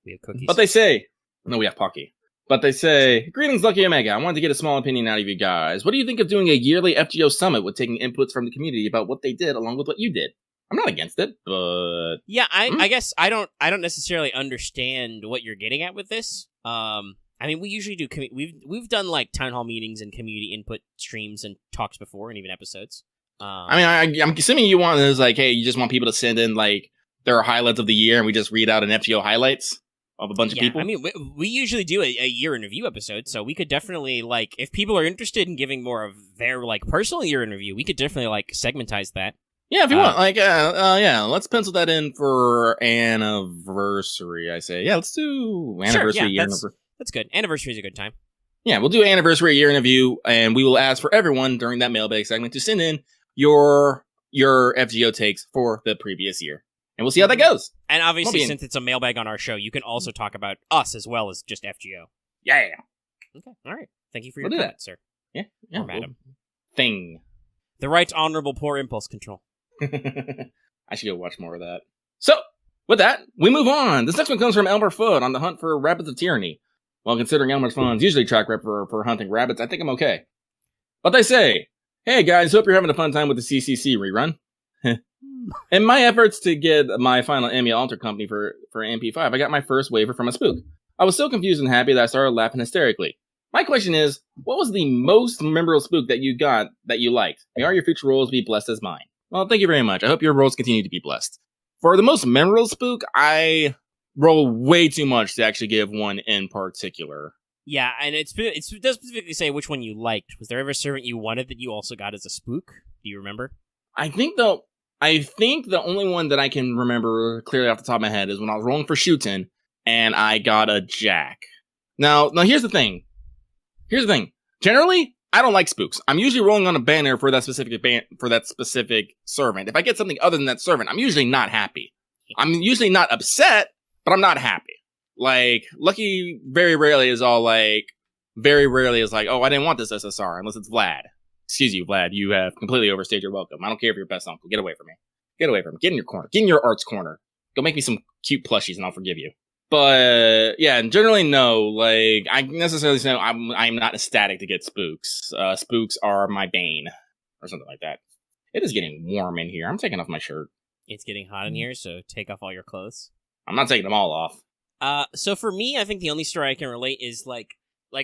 We have cookies. But they say... No, we have Pocky. But they say, greetings, Lucky Omega. I wanted to get a small opinion out of you guys. What do you think of doing a yearly FGO summit with taking inputs from the community about what they did along with what you did? I'm not against it, but... Yeah, I guess I don't necessarily understand what you're getting at with this. I mean, we usually do... We've done, town hall meetings and community input streams and talks before, and even episodes. I'm assuming you want is hey, you just want people to send in, their highlights of the year, and we just read out an FGO highlights of a bunch of people? I mean, we usually do a year in review episode, so we could definitely, if people are interested in giving more of their, personal year in review, we could definitely, segmentize that. Yeah, if you want. Let's pencil that in for anniversary, I say. Yeah, let's do anniversary year. That's good. Anniversary is a good time. Yeah, we'll do anniversary year in review, and we will ask for everyone during that mailbag segment to send in your FGO takes for the previous year. And we'll see how that goes. And obviously, since it's a mailbag on our show, you can also talk about us as well as just FGO. Yeah. Okay, all right. Thank you for your comment, sir. Yeah. Or madam. Thing. The right honorable poor impulse control. I should go watch more of that. So, with that, we move on. This next one comes from Elmer Foot on the hunt for rabbits of tyranny. While considering Elmer's funds usually track record for hunting rabbits, I think I'm okay. But they say, hey guys, hope you're having a fun time with the CCC rerun. In my efforts to get my final Emmy Alter Company for MP5, I got my first wafer from a spook. I was so confused and happy that I started laughing hysterically. My question is, what was the most memorable spook that you got that you liked? May all your future rolls be blessed as mine. Well, thank you very much. I hope your rolls continue to be blessed. For the most memorable spook, I roll way too much to actually give one in particular. Yeah, and it does specifically say which one you liked. Was there ever a servant you wanted that you also got as a spook? Do you remember? I think the only one that I can remember clearly off the top of my head is when I was rolling for Shootin' and I got a Jack. Now here's the thing. Generally, I don't like spooks. I'm usually rolling on a banner for that specific servant. If I get something other than that servant, I'm usually not happy. I'm usually not upset, but I'm not happy. Lucky very rarely is oh, I didn't want this SSR, unless it's Vlad. Excuse you, Vlad, you have completely overstayed your welcome. I don't care if you're best uncle. Get away from me. Get away from me. Get in your corner. Get in your arts corner. Go make me some cute plushies and I'll forgive you. But, yeah, generally, no. I necessarily say I'm not ecstatic to get spooks. Spooks are my bane. Or something like that. It is getting warm in here. I'm taking off my shirt. It's getting hot in here, so take off all your clothes. I'm not taking them all off. So for me, I think the only story I can relate is, like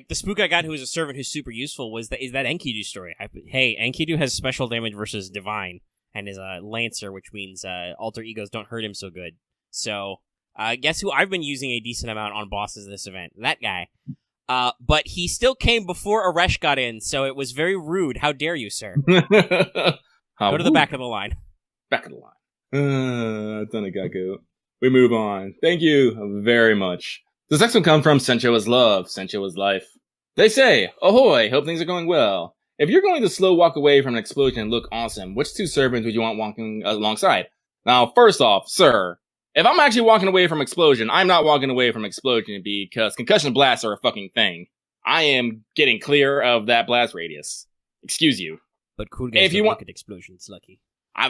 the spook I got who was a servant who's super useful is that Enkidu story. Hey, Enkidu has special damage versus divine, and is a lancer, which means alter egos don't hurt him so good. So, guess who I've been using a decent amount on bosses this event? That guy. But he still came before Aresh got in, so it was very rude. How dare you, sir? Go to the back of the line. Back of the line. Tanagaku. We move on. Thank you very much. This next one comes from Sencho is Love, Sencho is Life. They say, ahoy, hope things are going well. If you're going to slow walk away from an explosion and look awesome, which two servants would you want walking alongside? Now, first off, sir, if I'm actually walking away from explosion, I'm not walking away from explosion because concussion blasts are a fucking thing. I am getting clear of that blast radius. Excuse you. But cool guys don't look at explosions, Lucky.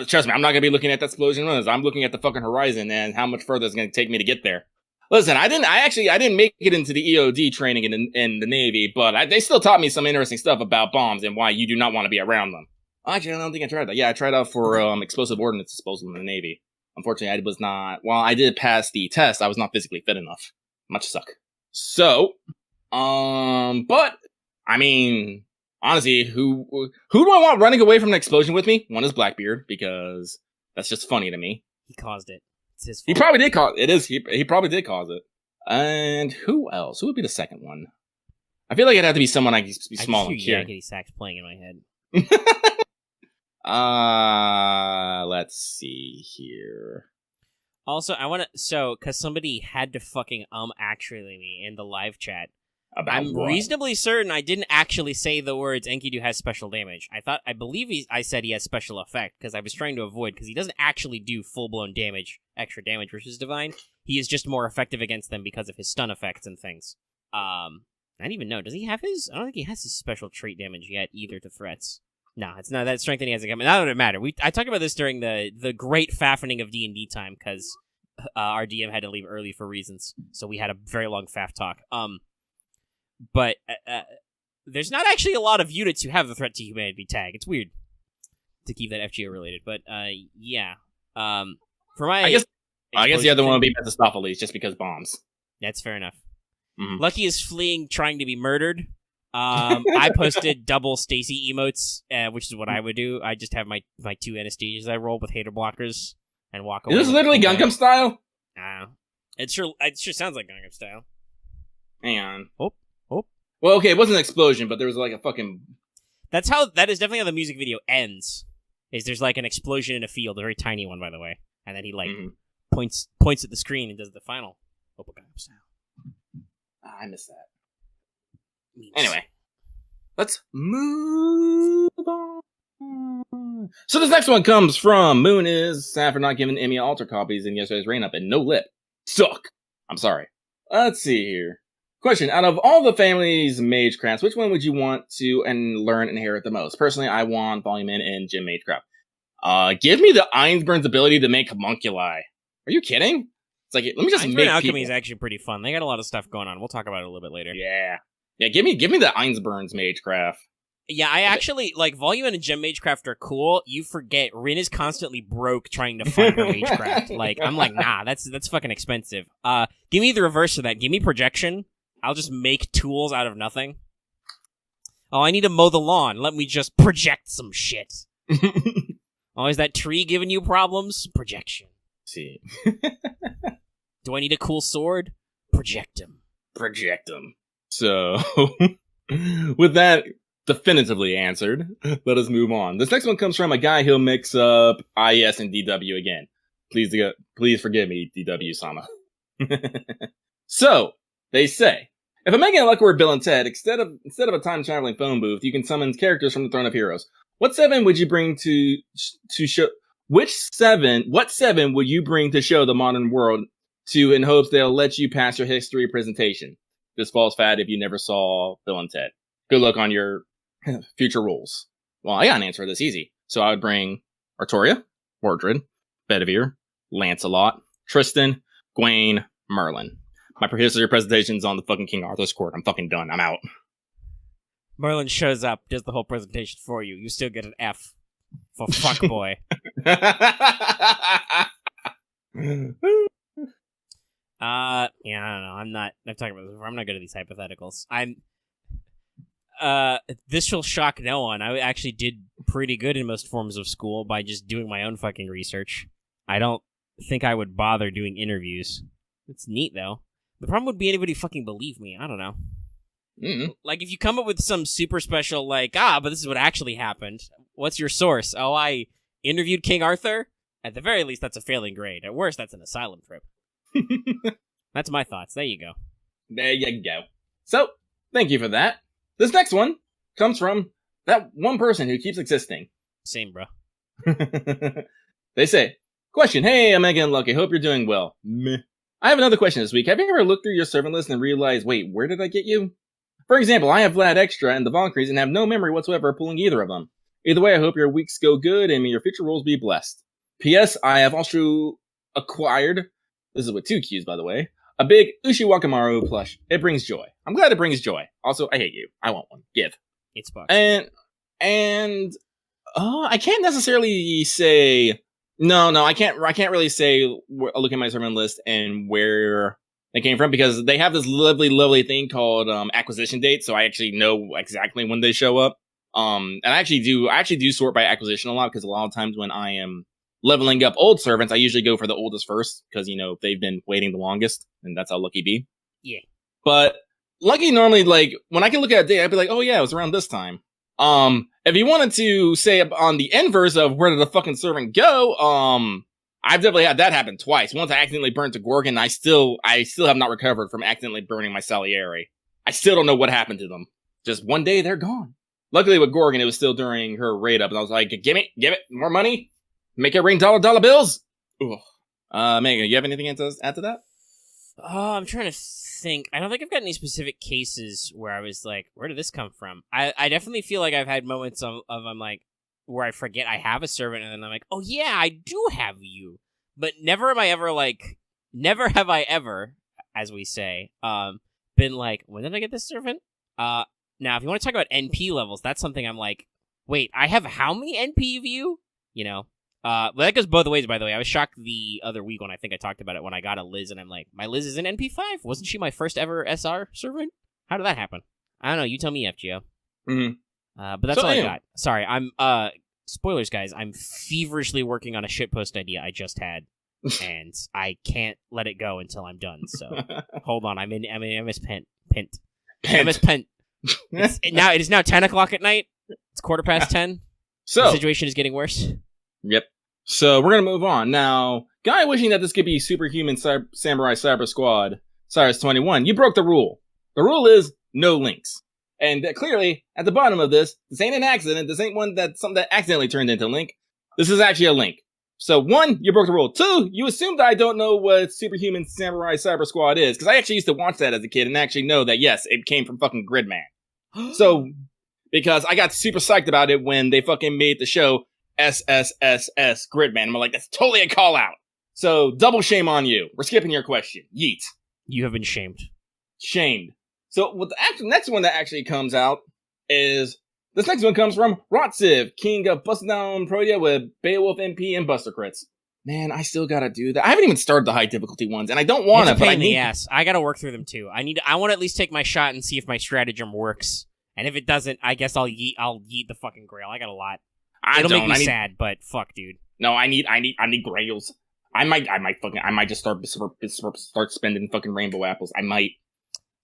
Trust me, I'm not going to be looking at that explosion runs. I'm looking at the fucking horizon and how much further it's going to take me to get there. Listen, I didn't make it into the EOD training in the Navy, but they still taught me some interesting stuff about bombs and why you do not want to be around them. Actually, I don't think I tried that. Yeah, I tried out for explosive ordnance disposal in the Navy. Unfortunately, I was not. While I did pass the test, I was not physically fit enough. Much suck. So, but I mean, honestly, who do I want running away from an explosion with me? One is Blackbeard because that's just funny to me. He caused it. It's his fault. He probably did cause it. He probably did cause it. And who else? Who would be the second one? I feel like it'd have to be someone I can be small and cute. Yakety sax playing in my head. Let's see here. Also, I want to because somebody had to fucking actually me in the live chat. I'm reasonably certain I didn't actually say the words Enkidu has special damage. I believe I said he has special effect because I was trying to avoid because he doesn't actually do full-blown damage, extra damage versus Divine. He is just more effective against them because of his stun effects and things. I don't even know. Does he have his? I don't think he has his special trait damage yet either to threats. No, it's not that strength that he hasn't come. That doesn't matter. I talked about this during the great faffening of D&D time because our DM had to leave early for reasons, so we had a very long faff talk. But there's not actually a lot of units who have the threat to humanity tag. It's weird to keep that FGO related, but yeah. For my, I guess the other one would be Mephistopheles, just because bombs. That's fair enough. Mm-hmm. Lucky is fleeing, trying to be murdered. I posted double Stacy emotes, which is what I would do. I just have my two Anastasias I roll with hater blockers and walk away. Is this literally Gungam style? It sure sounds like Gungam style. Hang on. Oh. Well, okay, it wasn't an explosion, but there was like a fucking... That is definitely how the music video ends. There's like an explosion in a field, a very tiny one, by the way. And then he points at the screen and does the final Gungam style. I missed that. Anyway, let's move on. So this next one comes from Moon is sad for not giving Emmy altar copies in yesterday's rain up and no lip. Suck. I'm sorry. Let's see here. Question: out of all the family's magecrafts, which one would you want to learn and inherit the most? Personally, I want Volume In and Gem Magecraft. Give me the Einzbern's ability to make homunculi. Are you kidding? It's like, let me just make alchemy is actually pretty fun. They got a lot of stuff going on. We'll talk about it a little bit later. Yeah. Give me the Einzbern's magecraft. Yeah, I actually like Volume In and Gem Magecraft are cool. You forget Rin is constantly broke trying to find her magecraft. Like, I'm like, nah, that's fucking expensive. Give me the reverse of that. Give me projection. I'll just make tools out of nothing. Oh, I need to mow the lawn. Let me just project some shit. Oh, is that tree giving you problems? Projection. See. Do I need a cool sword? Project him. So, with that definitively answered, let us move on. This next one comes from a guy who'll mix up IS and DW again. Please forgive me, DW-sama. So, they say, if Omega and Luck were Bill and Ted, instead of a time-traveling phone booth, you can summon characters from the Throne of Heroes. What seven would you bring to show... What seven would you bring to show the modern world to in hopes they'll let you pass your history presentation? This falls fat if you never saw Bill and Ted. Good luck on your future roles. Well, I got an answer this easy. So I would bring Artoria, Mordred, Bedivere, Lancelot, Tristan, Gwaine, Merlin. My history presentation's on the fucking King Arthur's court. I'm fucking done. I'm out. Merlin shows up, does the whole presentation for you. You still get an F for fuckboy. Yeah, I don't know. I've talked about this before. I'm not good at these hypotheticals. This will shock no one. I actually did pretty good in most forms of school by just doing my own fucking research. I don't think I would bother doing interviews. It's neat, though. The problem would be anybody fucking believe me. I don't know. Mm-hmm. Like, if you come up with some super special, like, but this is what actually happened. What's your source? Oh, I interviewed King Arthur? At the very least, that's a failing grade. At worst, that's an asylum trip. That's my thoughts. There you go. There you go. So, thank you for that. This next one comes from that one person who keeps existing. Same, bro. They say, question, hey, Omega and Lucky, hope you're doing well. Meh. I have another question this week. Have you ever looked through your servant list and realized, wait, where did I get you? For example, I have Vlad Extra and the Valkyries and have no memory whatsoever of pulling either of them. Either way, I hope your weeks go good and may your future roles be blessed. P.S. I have also acquired, this is with 2 Qs by the way, a big Ushiwakamaru plush. It brings joy. I'm glad it brings joy. Also, I hate you. I want one. Give. It's bucks. And I can't necessarily say no. I can't really say look at my servant list and where they came from because they have this lovely thing called acquisition date. So I actually know exactly when they show up. And I actually do sort by acquisition a lot because a lot of times when I am leveling up old servants, I usually go for the oldest first because they've been waiting the longest, and that's how Lucky be. Yeah. But Lucky normally, like, when I can look at a date, I'd be like, oh yeah, it was around this time. If you wanted to say on the inverse of where did the fucking servant go, I've definitely had that happen twice. Once I accidentally burnt a Gorgon, I still have not recovered from accidentally burning my Salieri. I still don't know what happened to them. Just one day, they're gone. Luckily with Gorgon, it was still during her raid up, and I was like, give it, more money, make it rain dollar bills. Megan, you have anything to add to that? Oh, I'm trying to think. I don't think I've got any specific cases where I was like, where did this come from? I definitely feel like I've had moments of I'm like, where I forget I have a servant, and then I'm like, oh yeah, I do have you. But never have I ever, as we say, been like, when did I get this servant? Now, if you want to talk about NP levels, that's something I'm like, wait, I have how many NP of you? But that goes both ways, by the way. I was shocked the other week when I think I talked about it when I got a Liz, and I'm like, my Liz is in NP5? Wasn't she my first ever SR servant? How did that happen? I don't know. You tell me, FGO. Mm-hmm. But that's all I got. Sorry, I'm, spoilers, guys. I'm feverishly working on a shitpost idea I just had, and I can't let it go until I'm done, so hold on. I'm in MS Pent. MS Pent. It is now 10 o'clock at night. It's 10:15. So the situation is getting worse. Yep. So we're gonna move on now. Guy wishing that this could be Superhuman Samurai Cyber Squad. Cyrus21, you broke the rule. The rule is no links. And clearly, at the bottom of this ain't an accident. This ain't something that accidentally turned into a link. This is actually a link. So 1, you broke the rule. 2, you assumed I don't know what Superhuman Samurai Cyber Squad is, because I actually used to watch that as a kid and actually know that, yes, it came from fucking Gridman. So, because I got super psyched about it when they fucking made the show SSSS Gridman. I'm like, that's totally a call out. So, double shame on you. We're skipping your question. Yeet. You have been shamed. Shamed. So, what the next one that actually comes out is, this next one comes from Rotsiv, king of Busting Down Protea with Beowulf MP and Buster Crits. Man, I still gotta do that. I haven't even started the high difficulty ones, and I don't want to, but I need... Yes, I gotta work through them too. I want to at least take my shot and see if my stratagem works. And if it doesn't, I guess I'll yeet the fucking Grail. I got a lot. It'll make me sad, but fuck, dude. No, I need Grails. I might just start spending fucking rainbow apples. I might.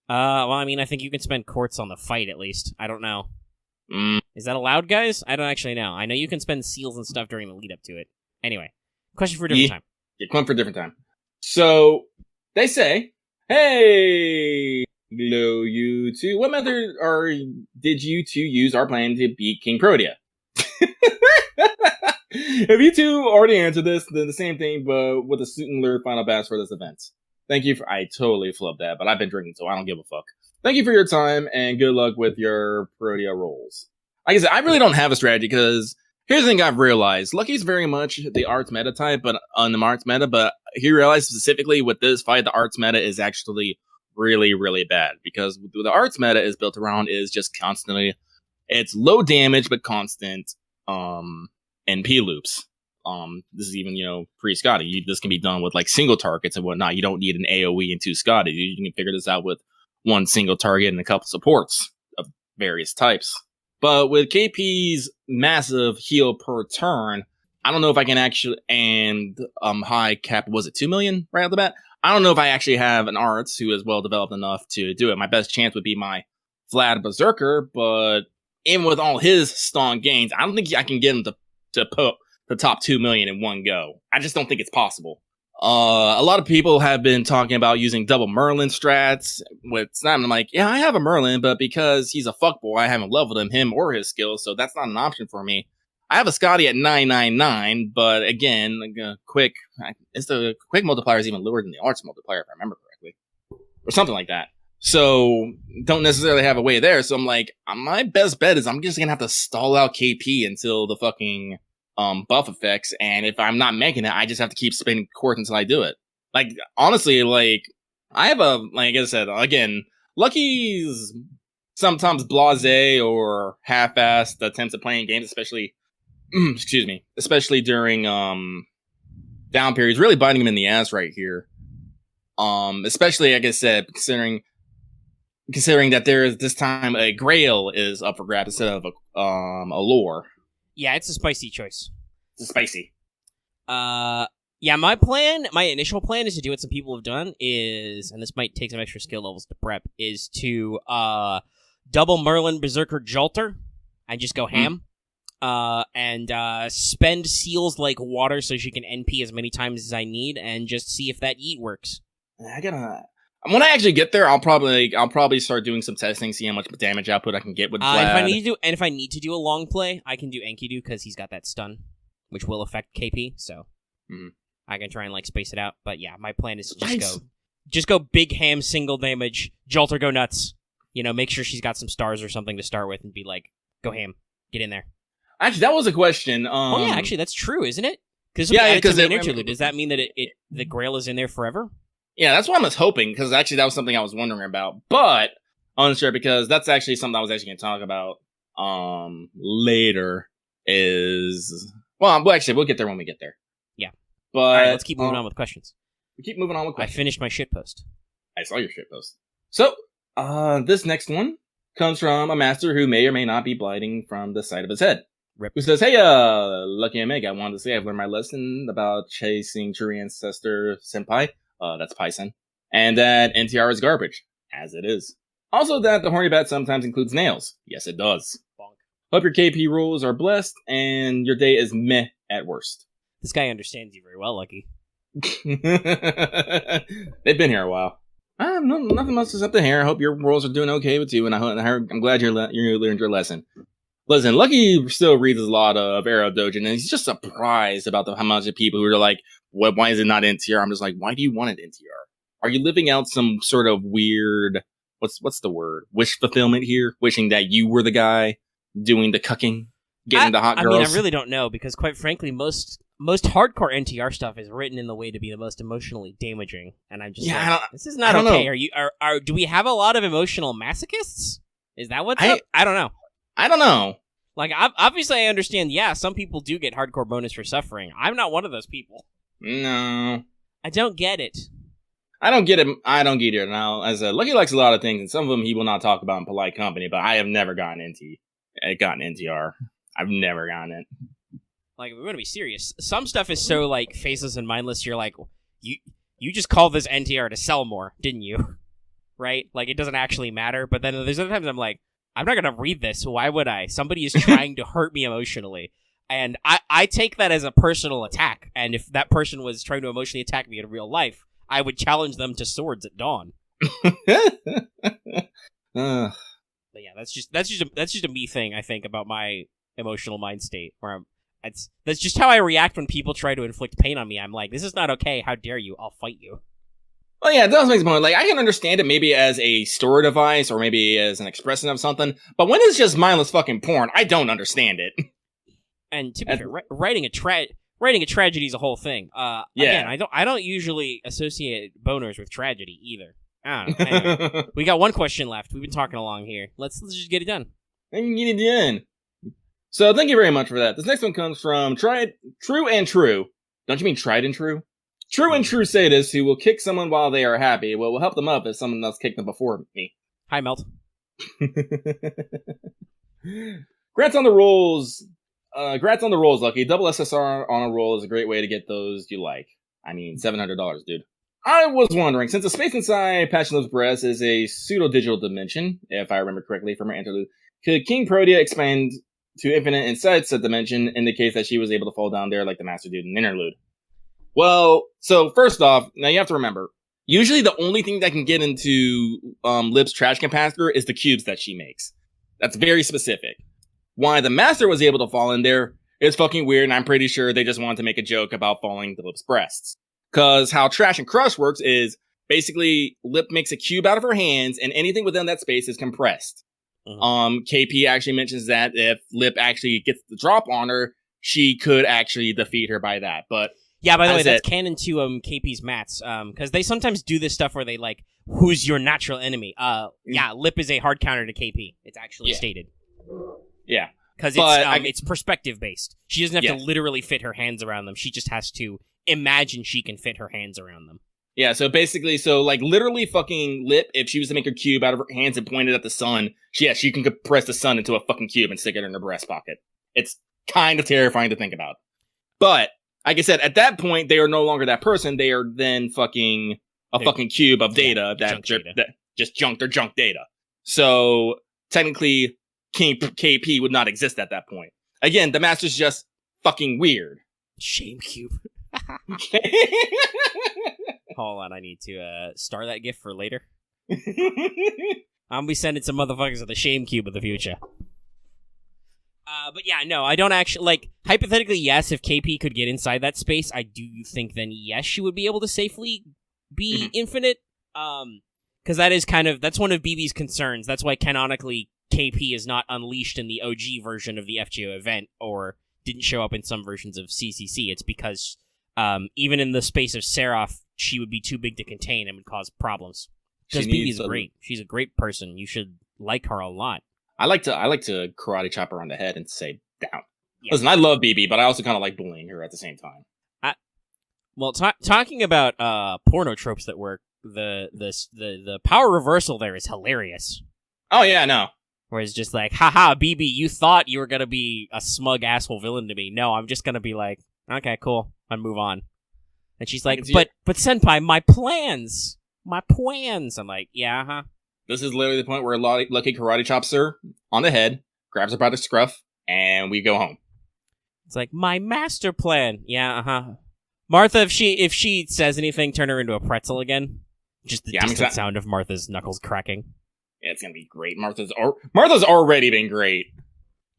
Well, I mean, I think you can spend quartz on the fight at least. I don't know. Mm. Is that allowed, guys? I don't actually know. I know you can spend seals and stuff during the lead up to it. Anyway, question for a different time. Yeah, question for a different time. So they say, "Hey, hello, you two. What method did you two use our plan to beat King Protea?" If you two already answered this, then the same thing, but with a suit and lure final bass for this event. Thank you for. I totally flubbed that, but I've been drinking, so I don't give a fuck. Thank you for your time, and good luck with your Protea rolls. Like I said, I really don't have a strategy, because here's the thing I've realized. Lucky's very much the arts meta type, but on the arts meta, but he realized specifically with this fight, the arts meta is actually really, really bad, because the arts meta is built around is just constantly, it's low damage, but constant, NP loops. This is even, pre-Scotty. This can be done with, like, single targets and whatnot. You don't need an AoE and 2 Scotty. You can figure this out with one single target and a couple supports of various types. But with KP's massive heal per turn, I don't know if I can actually, and high cap, was it 2 million right off the bat? I don't know if I actually have an arts who is well developed enough to do it. My best chance would be my Vlad Berserker, but even with all his strong gains, I don't think I can get him to put the top 2 million in one go. I just don't think it's possible. A lot of people have been talking about using double Merlin strats with Snap, and I'm like, yeah, I have a Merlin, but because he's a fuckboy, I haven't leveled him or his skills, so that's not an option for me. I have a Scotty at 999, but again, the quick multiplier is even lower than the arts multiplier, if I remember correctly. Or something like that. So don't necessarily have a way there. So I'm like, my best bet is I'm just gonna have to stall out KP until the fucking buff effects, and if I'm not making it, I just have to keep spinning court until I do it. Like, honestly, like, I have like I said, again, Lucky's sometimes blasé or half-assed attempts at playing games, especially excuse me, especially during down periods, really biting him in the ass right here. Especially, like I said, considering that there is this time a Grail is up for grabs instead of a lore. Yeah, it's a spicy choice. It's spicy. Yeah, my initial plan is to do what some people have done is, and this might take some extra skill levels to prep, is to double Merlin Berserker Jolter and just go ham. And spend seals like water so she can NP as many times as I need, and just see if that eat works. When I actually get there, I'll probably start doing some testing, see how much damage output I can get with Vlad. If I need to do a long play, I can do Enkidu because he's got that stun, which will affect KP. So I can try and like space it out. But yeah, my plan is to just go big ham, single damage, Jolter go nuts. You know, make sure she's got some stars or something to start with, and be like, go ham, get in there. Actually, that was a question. Oh yeah, actually that's true, isn't it? Because an interlude. Does that mean that the Grail is in there forever? Yeah, that's what I was hoping, because actually that was something I was wondering about. But unsure, because that's actually something I was actually going to talk about later. We'll get there when we get there. Yeah. But all right, let's keep moving on with questions. We keep moving on with questions. I finished my shitpost. I saw your shitpost. So, this next one comes from a master who may or may not be blighting from the side of his head. Rip. Who says, hey, Lucky Omega, I wanted to say I've learned my lesson about chasing true ancestor senpai. That's Python. And that NTR is garbage. As it is. Also that the horny bat sometimes includes nails. Yes, it does. Bonk. Hope your KP rules are blessed and your day is meh at worst. This guy understands you very well, Lucky. They've been here a while. Nothing much is up to here. I hope your rules are doing okay with you, and I'm glad you learned your lesson. Listen, Lucky still reads a lot of Arrow Doujin, and he's just surprised about how much of people who are like, why is it not NTR? I'm just like, why do you want it NTR? Are you living out some sort of weird, what's the word? Wish fulfillment here? Wishing that you were the guy doing the cucking, getting the hot girls? I mean, I really don't know, because quite frankly, most hardcore NTR stuff is written in the way to be the most emotionally damaging, and I'm just this is not okay. Know. Do we have a lot of emotional masochists? Is that what's up? I don't know. Like, obviously, I understand, yeah, some people do get hardcore bonus for suffering. I'm not one of those people. No. I don't get it. I don't get it. Now, as Lucky likes a lot of things, and some of them he will not talk about in polite company, but I have never gotten NTR. I've never gotten it. Like, we're going to be serious. Some stuff is so, like, faceless and mindless, you're like, you just called this NTR to sell more, didn't you? Right? Like, it doesn't actually matter, but then there's other times I'm like, I'm not going to read this. Why would I? Somebody is trying to hurt me emotionally. And I take that as a personal attack. And if that person was trying to emotionally attack me in real life, I would challenge them to swords at dawn. But yeah, that's just a me thing, I think, about my emotional mind state. Where that's just how I react when people try to inflict pain on me. I'm like, this is not okay. How dare you? I'll fight you. Well, yeah, it does make sense. Like, I can understand it maybe as a store device or maybe as an expression of something, but when it's just mindless fucking porn, I don't understand it. And to be fair, writing a tragedy is a whole thing. Again, I don't usually associate boners with tragedy either. I don't know. Anyway, we got one question left. We've been talking along here. Let's just get it done. And get it done. So thank you very much for that. This next one comes from True and True. Don't you mean tried and true? True and true sadists who will kick someone while they are happy, but will help them up if someone else kicked them before me. Hi, Melt. Grats on the rolls, Lucky. Double SSR on a roll is a great way to get those you like. I mean, $700, dude. I was wondering, since the space inside Passionless Breast is a pseudo-digital dimension, if I remember correctly from her interlude, could King Protea expand to infinite inside said dimension in the case that she was able to fall down there like the Master Dude in interlude? Well, so first off, now you have to remember, usually the only thing that can get into Lib's trash capacitor is the cubes that she makes. That's very specific. Why the Master was able to fall in there is fucking weird, and I'm pretty sure they just wanted to make a joke about falling to Lib's breasts. Because how Trash and Crush works is, basically Lip makes a cube out of her hands, and anything within that space is compressed. Mm-hmm. KP actually mentions that if Lip actually gets the drop on her, she could actually defeat her by that. But yeah, by the way, that's canon to KP's mats, because they sometimes do this stuff where they like, who's your natural enemy? Yeah, Lip is a hard counter to KP. It's actually stated. Yeah. Because it's perspective based. She doesn't have to literally fit her hands around them. She just has to imagine she can fit her hands around them. Yeah, so basically, like literally fucking Lip, if she was to make her cube out of her hands and point it at the sun, she can compress the sun into a fucking cube and stick it in her breast pocket. It's kind of terrifying to think about. But, like I said, at that point, they are no longer that person. They are then fucking fucking cube of data that just junk data. So, technically, KP would not exist at that point. Again, the Master's just fucking weird. Shame cube. Hold on, I need to star that GIF for later. I'm gonna be sending some motherfuckers to the shame cube of the future. But yeah, no, I don't actually, like, hypothetically, yes, if KP could get inside that space, I do think then, yes, she would be able to safely be infinite. Because that's one of BB's concerns. That's why canonically KP is not unleashed in the OG version of the FGO event, or didn't show up in some versions of CCC. It's because, even in the space of Seraph, she would be too big to contain and would cause problems. Because BB is great. She's a great person. You should like her a lot. I like to karate chop her on the head and say down. Yeah. Listen, I love BB, but I also kind of like bullying her at the same time. Talking about porno tropes that work, the power reversal there is hilarious. Oh yeah, no. Where it's just like, haha, BB, you thought you were gonna be a smug asshole villain to me. No, I'm just gonna be like, okay, cool, and move on. And she's like, but senpai, my plans. I'm like, yeah, huh? This is literally the point where Lucky karate chops her on the head, grabs her by the scruff, and we go home. It's like, my master plan. Yeah, uh-huh. Martha, if she says anything, turn her into a pretzel again. Just the distant sound of Martha's knuckles cracking. Yeah, it's gonna be great. Martha's already been great.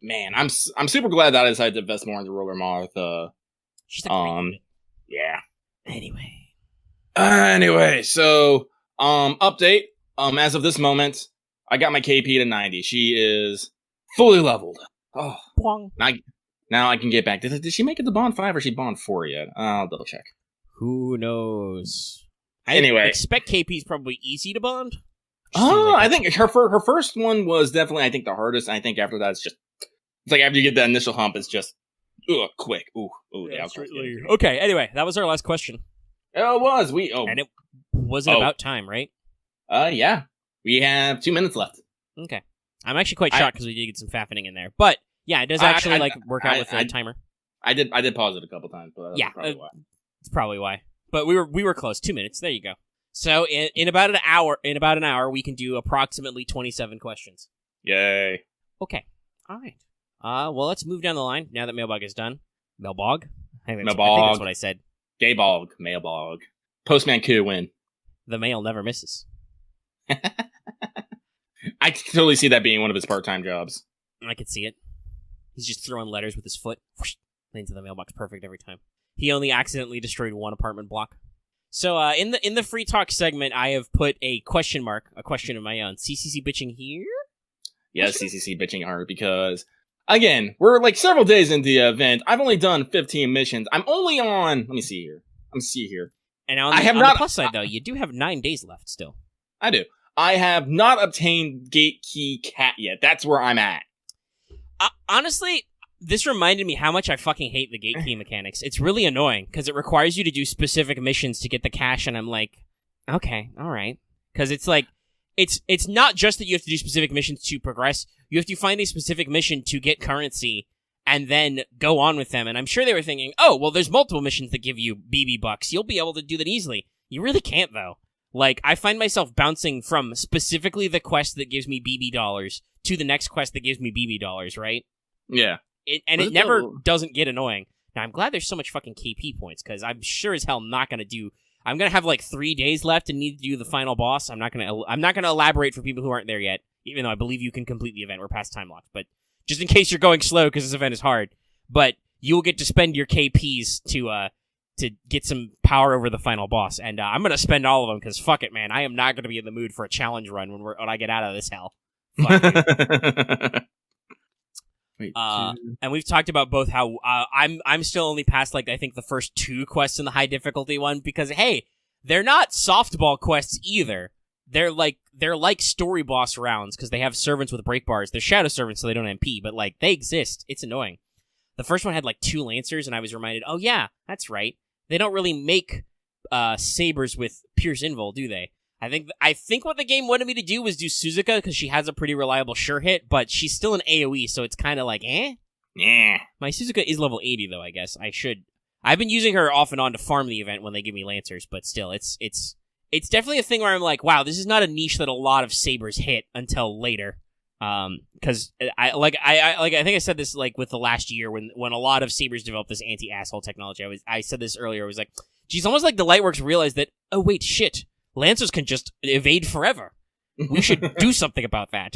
Man, I'm super glad that I decided to invest more into Roller Martha. She's a great yeah. Anyway, so update. As of this moment, I got my KP to 90. She is fully leveled. Oh, Bwong. Now I can get back. Did she make it to Bond 5 or she Bond 4 yet? I'll double check. Who knows? Anyway, I expect KP's probably easy to Bond. I think her first one was definitely, I think, the hardest. I think after that, it's like after you get that initial hump, it's just quick. Yeah, okay. Anyway, that was our last question. Oh, it was. And it wasn't about time, right? Yeah. We have 2 minutes left. Okay. I'm actually quite shocked because we did get some faffing in there, but yeah, it does actually work out with the timer. I did pause it a couple times, but that's probably why. It's probably why. But we were close. 2 minutes. There you go. So in about an hour, we can do approximately 27 questions. Yay. Okay. All right. Well, let's move down the line now that Mailbag is done. Mailbag? I think that's what I said. Gaybog. Mailbag. Postman could win. The mail never misses. I can totally see that being one of his part-time jobs. I could see it. He's just throwing letters with his foot. Into the mailbox perfect every time. He only accidentally destroyed one apartment block. So in the free talk segment, I have put a question of my own. CCC bitching here? Yes, CCC bitching hard because, again, we're like several days into the event. I've only done 15 missions. I'm only on, let me see here. And on the plus side, though, you do have 9 days left still. I do. I have not obtained Gate Key Cat yet. That's where I'm at. Honestly, this reminded me how much I fucking hate the gate key mechanics. It's really annoying because it requires you to do specific missions to get the cash, and I'm like, okay, all right. Because it's like, it's not just that you have to do specific missions to progress. You have to find a specific mission to get currency and then go on with them. And I'm sure they were thinking, oh, well, there's multiple missions that give you BB bucks. You'll be able to do that easily. You really can't, though. Like, I find myself bouncing from specifically the quest that gives me BB dollars to the next quest that gives me BB dollars, right? Yeah. It never doesn't get annoying. Now, I'm glad there's so much fucking KP points, because I'm sure as hell not going to do... I'm going to have, like, 3 days left and need to do the final boss. I'm not going to elaborate for people who aren't there yet, even though I believe you can complete the event. We're past time lock. But just in case you're going slow, because this event is hard. But you'll get to spend your KPs to to get some power over the final boss, and I'm gonna spend all of them because fuck it, man. I am not gonna be in the mood for a challenge run when I get out of this hell. Fuck it. Wait, and we've talked about both how I'm still only past like I think the first 2 quests in the high difficulty one because hey, they're not softball quests either. They're like story boss rounds because they have servants with break bars. They're shadow servants, so they don't MP, but like they exist. It's annoying. The first one had like 2 lancers, and I was reminded, oh yeah, that's right. They don't really make sabers with Pierce Invul, do they? I think what the game wanted me to do was do Suzuka because she has a pretty reliable sure hit, but she's still an AoE, so it's kind of like, eh? Yeah. My Suzuka is level 80, though, I guess. I've been using her off and on to farm the event when they give me Lancers, but still, it's definitely a thing where I'm like, wow, this is not a niche that a lot of sabers hit until later. Because I think I said this like with the last year when a lot of sabers developed this anti-asshole technology. I said this earlier. I was like, geez, almost like the Lightworks realized that, oh wait, shit. Lancers can just evade forever. We should do something about that.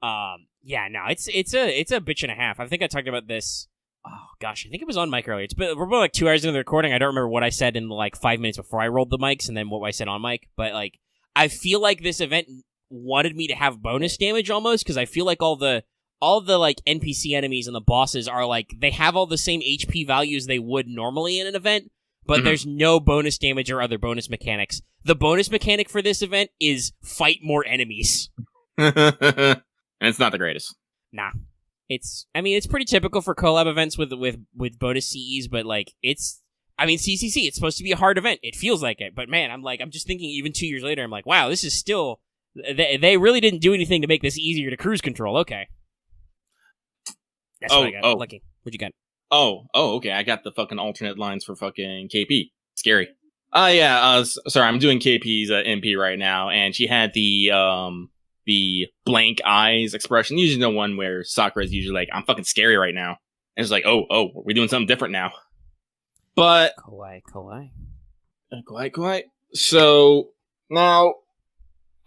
Yeah, no, it's a bitch and a half. I think I talked about this. Oh gosh, I think it was on mic earlier. We're about like 2 hours into the recording. I don't remember what I said in like 5 minutes before I rolled the mics, and then what I said on mic. But like, I feel like this event wanted me to have bonus damage almost because I feel like all the like NPC enemies and the bosses are like they have all the same HP values they would normally in an event. But there's no bonus damage or other bonus mechanics. The bonus mechanic for this event is fight more enemies. And it's not the greatest. Nah. It's pretty typical for collab events with bonus CEs, but like, CCC, it's supposed to be a hard event. It feels like it, but man, I'm just thinking even 2 years later, I'm like, wow, this is still, they really didn't do anything to make this easier to cruise control. Okay. That's what I got. Lucky. What'd you got? Okay. I got the fucking alternate lines for fucking KP. Scary. Sorry, I'm doing KP's MP right now, and she had the blank eyes expression. Usually the one where Sakura is usually like, I'm fucking scary right now. And it's like, we're doing something different now. But Kawaii. So now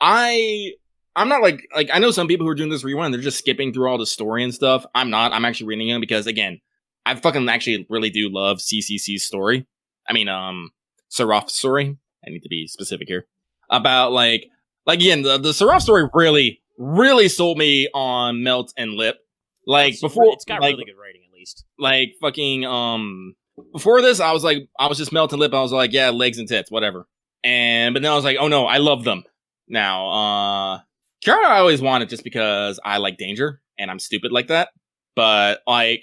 I'm not like I know some people who are doing this rerun, they're just skipping through all the story and stuff. I'm not. I'm actually reading them because again, I fucking actually really do love CCC's story. I mean, Seraph story. I need to be specific here. About like again, the Seraph story really sold me on Melt and Lip. Like before, it's got really good writing at least. Like fucking before this, I was just Melt and Lip. I was like, yeah, legs and tits, whatever. But then I was like, oh no, I love them now. Kiara I always wanted just because I like danger and I'm stupid like that. But like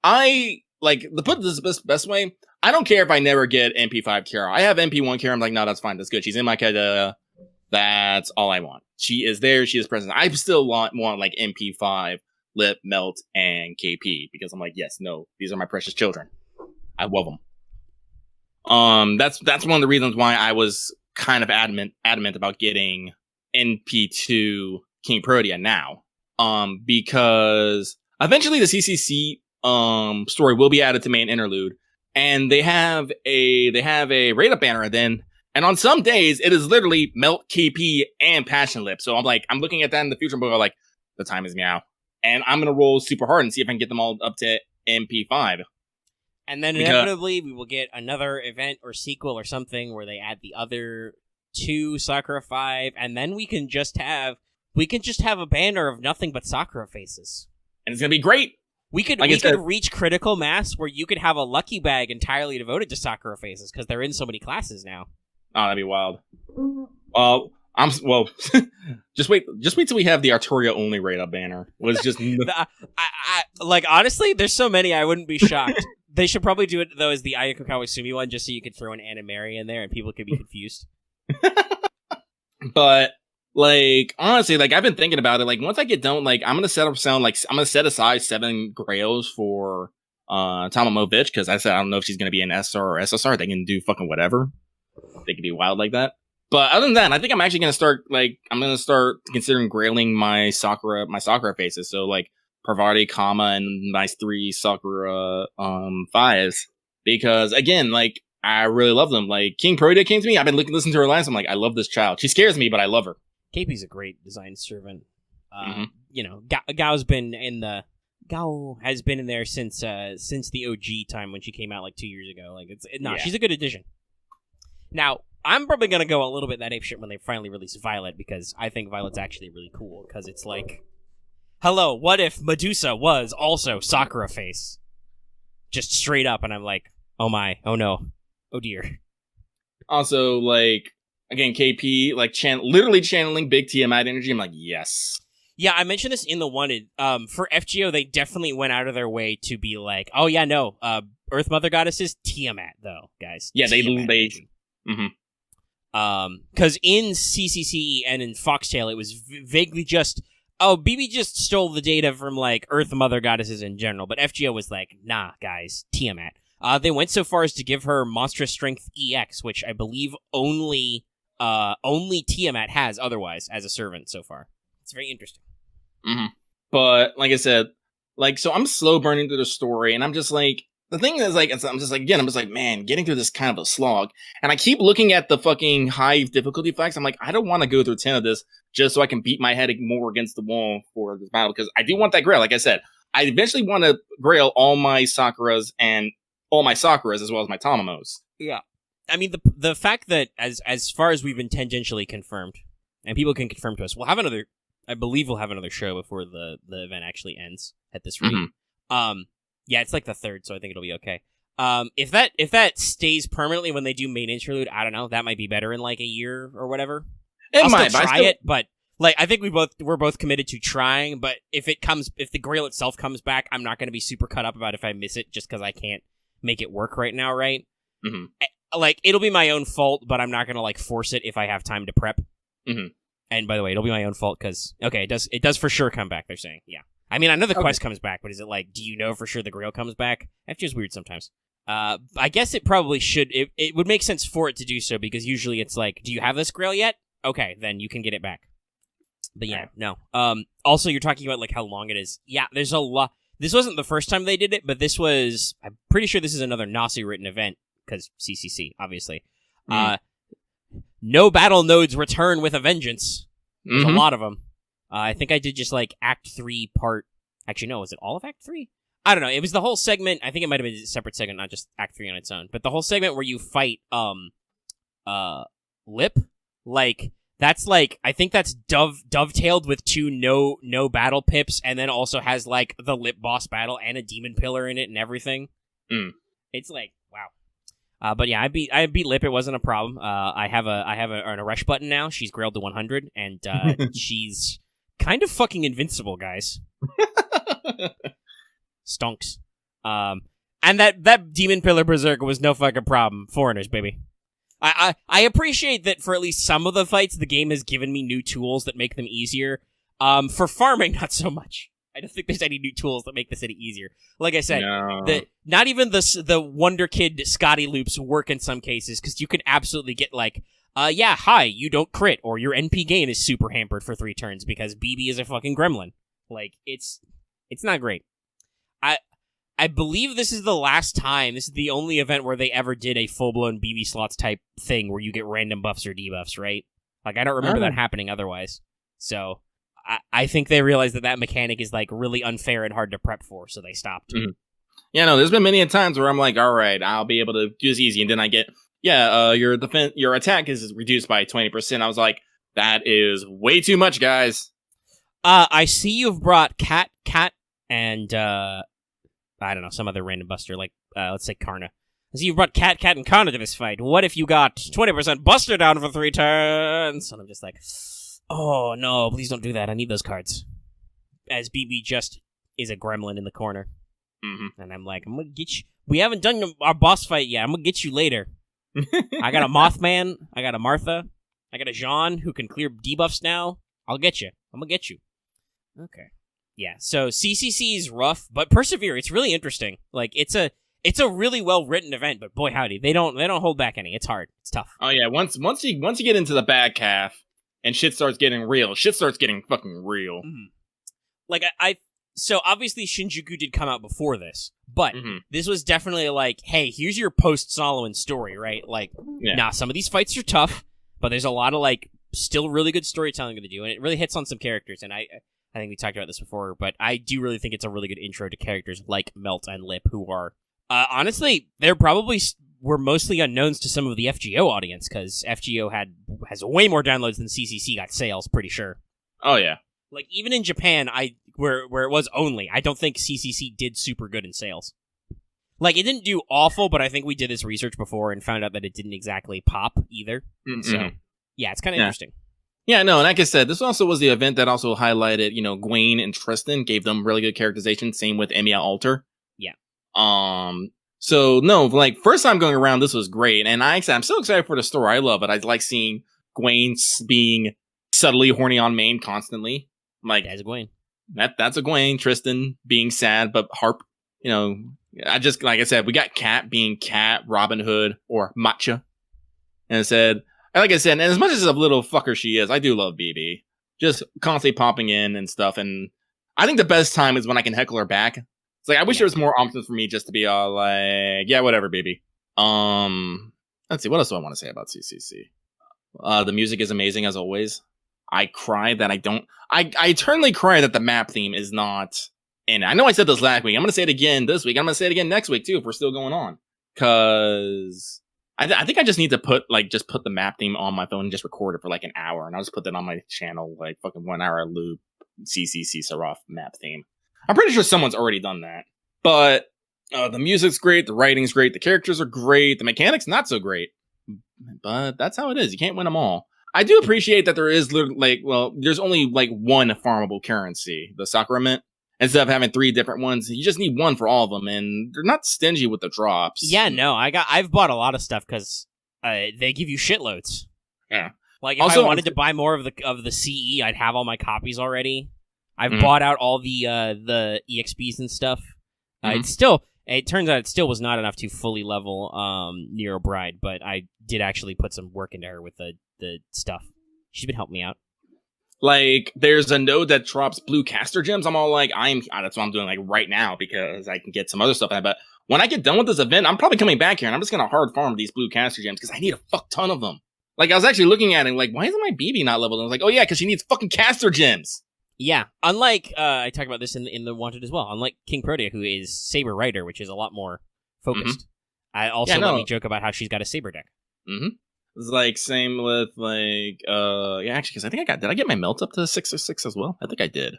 I like to put this best way. I don't care if I never get MP5 Kiara. I have MP1 Kiara. I'm like, no, that's fine. That's good. She's in my Chaldea. That's all I want. She is there. She is present. I still want like MP5, Lip, Melt, and KP because I'm like, yes, no, these are my precious children. I love them. That's one of the reasons why I was kind of adamant about getting NP2 King Protea now. Because eventually the CCC story will be added to main interlude, and they have a rate up banner then. And on some days, it is literally Melt, KP, and Passion Lip. So I'm looking at that in the future and go like, the time is meow. And I'm going to roll super hard and see if I can get them all up to MP5. And then inevitably, we will get another event or sequel or something where they add the other 2 Sakura 5, and then we can just have a banner of nothing but Sakura faces. And it's going to be great. We could reach critical mass where you could have a lucky bag entirely devoted to Sakura faces because they're in so many classes now. Oh, that'd be wild. Just wait till we have the Arturia only rate up banner. Was just like honestly, there's so many I wouldn't be shocked. They should probably do it though as the Ayako Kawasumi one, just so you could throw an Animary in there and people could be confused. But like honestly, like I've been thinking about it. Like once I get done, like I'm gonna set aside 7 Grails for Tamamovich because I said I don't know if she's gonna be an SR or SSR. They can do fucking whatever. They can be wild like that. But other than that, I think I'm actually gonna start considering grailing my Sakura faces. So like Parvati, Kama, and my 3 Sakura 5s. Because again, like I really love them. Like King Protea came to me. I've been listening to her lines. I'm like, I love this child. She scares me, but I love her. KP's a great design servant. You know, Gao's been in the Gao has been in there since the OG time when she came out like 2 years ago. Like she's a good addition. Now, I'm probably gonna go a little bit that apeshit when they finally release Violet, because I think Violet's actually really cool, because it's like, hello, what if Medusa was also Sakura face? Just straight up, and I'm like, oh my, oh no, oh dear. Also, like, again, KP, like, literally channeling big Tiamat energy. I'm like, yes. Yeah, I mentioned this in the Wanted. For FGO, they definitely went out of their way to be like, oh yeah, no, Earth Mother Goddess is Tiamat, though, guys. Yeah, Tiamat they because in CCC and in Foxtail, it was vaguely just, oh, BB just stole the data from, like, Earth Mother Goddesses in general, but FGO was like, nah, guys, Tiamat. They went so far as to give her Monstrous Strength EX, which I believe only Tiamat has otherwise as a servant so far. It's very interesting. Mm-hmm. But, like I said, like, so I'm slow burning through the story, and I'm just like, the thing is, like, I'm just like, man, getting through this kind of a slog. And I keep looking at the fucking high difficulty flags. I'm like, I don't want to go through 10 of this just so I can beat my head more against the wall for this battle, because I do want that grail. Like I said, I eventually want to grail all my Sakuras as well as my Tamamos. Yeah. I mean, the fact that, as far as we've been tangentially confirmed, and people can confirm to us, I believe we'll have another show before the event actually ends at this rate. Mm-hmm. Yeah, it's like the 3rd, so I think it'll be okay. If that stays permanently when they do main interlude, I don't know, that might be better in like a year or whatever. I'll still try it, but like, I think we're both committed to trying, but if the Grail itself comes back, I'm not going to be super cut up about if I miss it just because I can't make it work right now, right? Mm-hmm. Like, it'll be my own fault, but I'm not going to like force it if I have time to prep. Mm-hmm. And by the way, it'll be my own fault because, okay, it does for sure come back, they're saying. Yeah. I mean, I know the quest comes back, but is it like, do you know for sure the Grail comes back? That's just weird sometimes. I guess it probably should. It would make sense for it to do so, because usually it's like, do you have this Grail yet? Okay, then you can get it back. But yeah, no. Also, you're talking about like how long it is. Yeah, there's a lot. This wasn't the first time they did it, but I'm pretty sure this is another Nasi written event, because CCC, obviously. No battle nodes return with a vengeance. There's a lot of them. I think I did just like Act 3 part. Actually, no, was it all of Act 3? I don't know. It was the whole segment. I think it might have been a separate segment, not just Act 3 on its own. But the whole segment where you fight Lip, like, that's like, I think that's dovetailed with 2 no battle pips, and then also has like the Lip boss battle and a demon pillar in it and everything. It's like, wow. But yeah, I beat Lip. It wasn't a problem. I have an Aresh button now. She's grailed to 100, and she's kind of fucking invincible, guys. Stonks. And that demon pillar berserker was no fucking problem. Foreigners, baby. I appreciate that for at least some of the fights, the game has given me new tools that make them easier. For farming, not so much. I don't think there's any new tools that make this any easier. Like I said, not even the Wonder Kid Scotty loops work in some cases, because you can absolutely get like, you don't crit, or your NP gain is super hampered for 3 turns because BB is a fucking gremlin. Like, it's not great. I believe this is the last time, this is the only event where they ever did a full-blown BB slots type thing where you get random buffs or debuffs, right? Like, I don't remember that happening otherwise. So, I think they realized that mechanic is, like, really unfair and hard to prep for, so they stopped. Mm-hmm. Yeah, no, there's been many times where I'm like, all right, I'll be able to do this easy, and then I get, your attack is reduced by 20%. I was like, that is way too much, guys. I see you've brought Cat, and, I don't know, some other random buster, like, let's say Karna. I see you've brought Cat, and Karna to this fight. What if you got 20% buster down for 3 turns? And I'm just like, oh, no, please don't do that. I need those cards. As BB just is a gremlin in the corner. Mm-hmm. And I'm like, I'm gonna get you. We haven't done our boss fight yet. I'm gonna get you later. I got a Mothman. I got a Martha. I got a Jean who can clear debuffs now. I'll get you. I'm gonna get you. Okay. Yeah, so CCC is rough, but persevere. It's really interesting. Like, it's a really well written event, but boy howdy, they don't hold back any. It's hard. It's tough. Oh yeah, once you get into the back half and shit starts getting real, shit starts getting fucking real. Mm-hmm. Like so obviously Shinjuku did come out before this, but this was definitely like, hey, here's your post Solomon story, right? Like, some of these fights are tough, but there's a lot of like still really good storytelling to do, and it really hits on some characters, and I think we talked about this before, but I do really think it's a really good intro to characters like Melt and Lip, who are, honestly, they're probably were mostly unknowns to some of the FGO audience, because FGO has way more downloads than CCC got sales, pretty sure. Oh, yeah. Like, even in Japan, where it was only, I don't think CCC did super good in sales. Like, it didn't do awful, but I think we did this research before and found out that it didn't exactly pop either. Mm-hmm. So, yeah, it's kind of interesting. Yeah, no, and like I said, this also was the event that also highlighted, Gwen and Tristan, gave them really good characterization. Same with Emiya Alter. Yeah. So no, like first time going around, this was great, and I'm so excited for the story. I love it. I like seeing Gwen being subtly horny on main constantly. Like that's a Gwen. That's a Gwen. Tristan being sad, but Harp. I just like I said, we got Cat being Cat, Robin Hood, or Matcha, and it said. Like I said, and as much as a little fucker she is, I do love BB. Just constantly popping in and stuff. And I think the best time is when I can heckle her back. It's like, I wish there was more options for me just to be all like, yeah, whatever, BB. Let's see, what else do I want to say about CCC? The music is amazing as always. I cry that I eternally cry that the map theme is not in it. I know I said this last week. I'm going to say it again this week. I'm going to say it again next week too, if we're still going on. Cause I think I just need to put the map theme on my phone and just record it for like an hour, and I'll just put that on my channel, like fucking 1 hour loop CCC Seraph map theme. I'm pretty sure someone's already done that. But the music's great, the writing's great, the characters are great, the mechanics not so great. But that's how it is. You can't win them all. I do appreciate that there is there's only like one farmable currency, the Sakura Mint. Instead of having 3 different ones, you just need one for all of them, and they're not stingy with the drops. Yeah, no, I've bought a lot of stuff because they give you shitloads. Yeah. Like if I wanted to buy more of the CE, I'd have all my copies already. I've bought out all the EXPs and stuff. It turns out it still was not enough to fully level Nero Bride, but I did actually put some work into her with the stuff. She's been helping me out. Like, there's a node that drops blue caster gems. I'm all like, that's what I'm doing like right now because I can get some other stuff out. But when I get done with this event, I'm probably coming back here and I'm just going to hard farm these blue caster gems because I need a fuck ton of them. Like, I was actually looking at it like, why isn't my BB not leveled? And I was like, oh yeah, because she needs fucking caster gems. Yeah, unlike, I talked about this in the Wanted as well, unlike King Protea, who is Saber Rider, which is a lot more focused. I also let me joke about how she's got a Saber deck. Mm-hmm. It's like same with like actually because I think did I get my melt up to 6 or 6 as well? I think I did.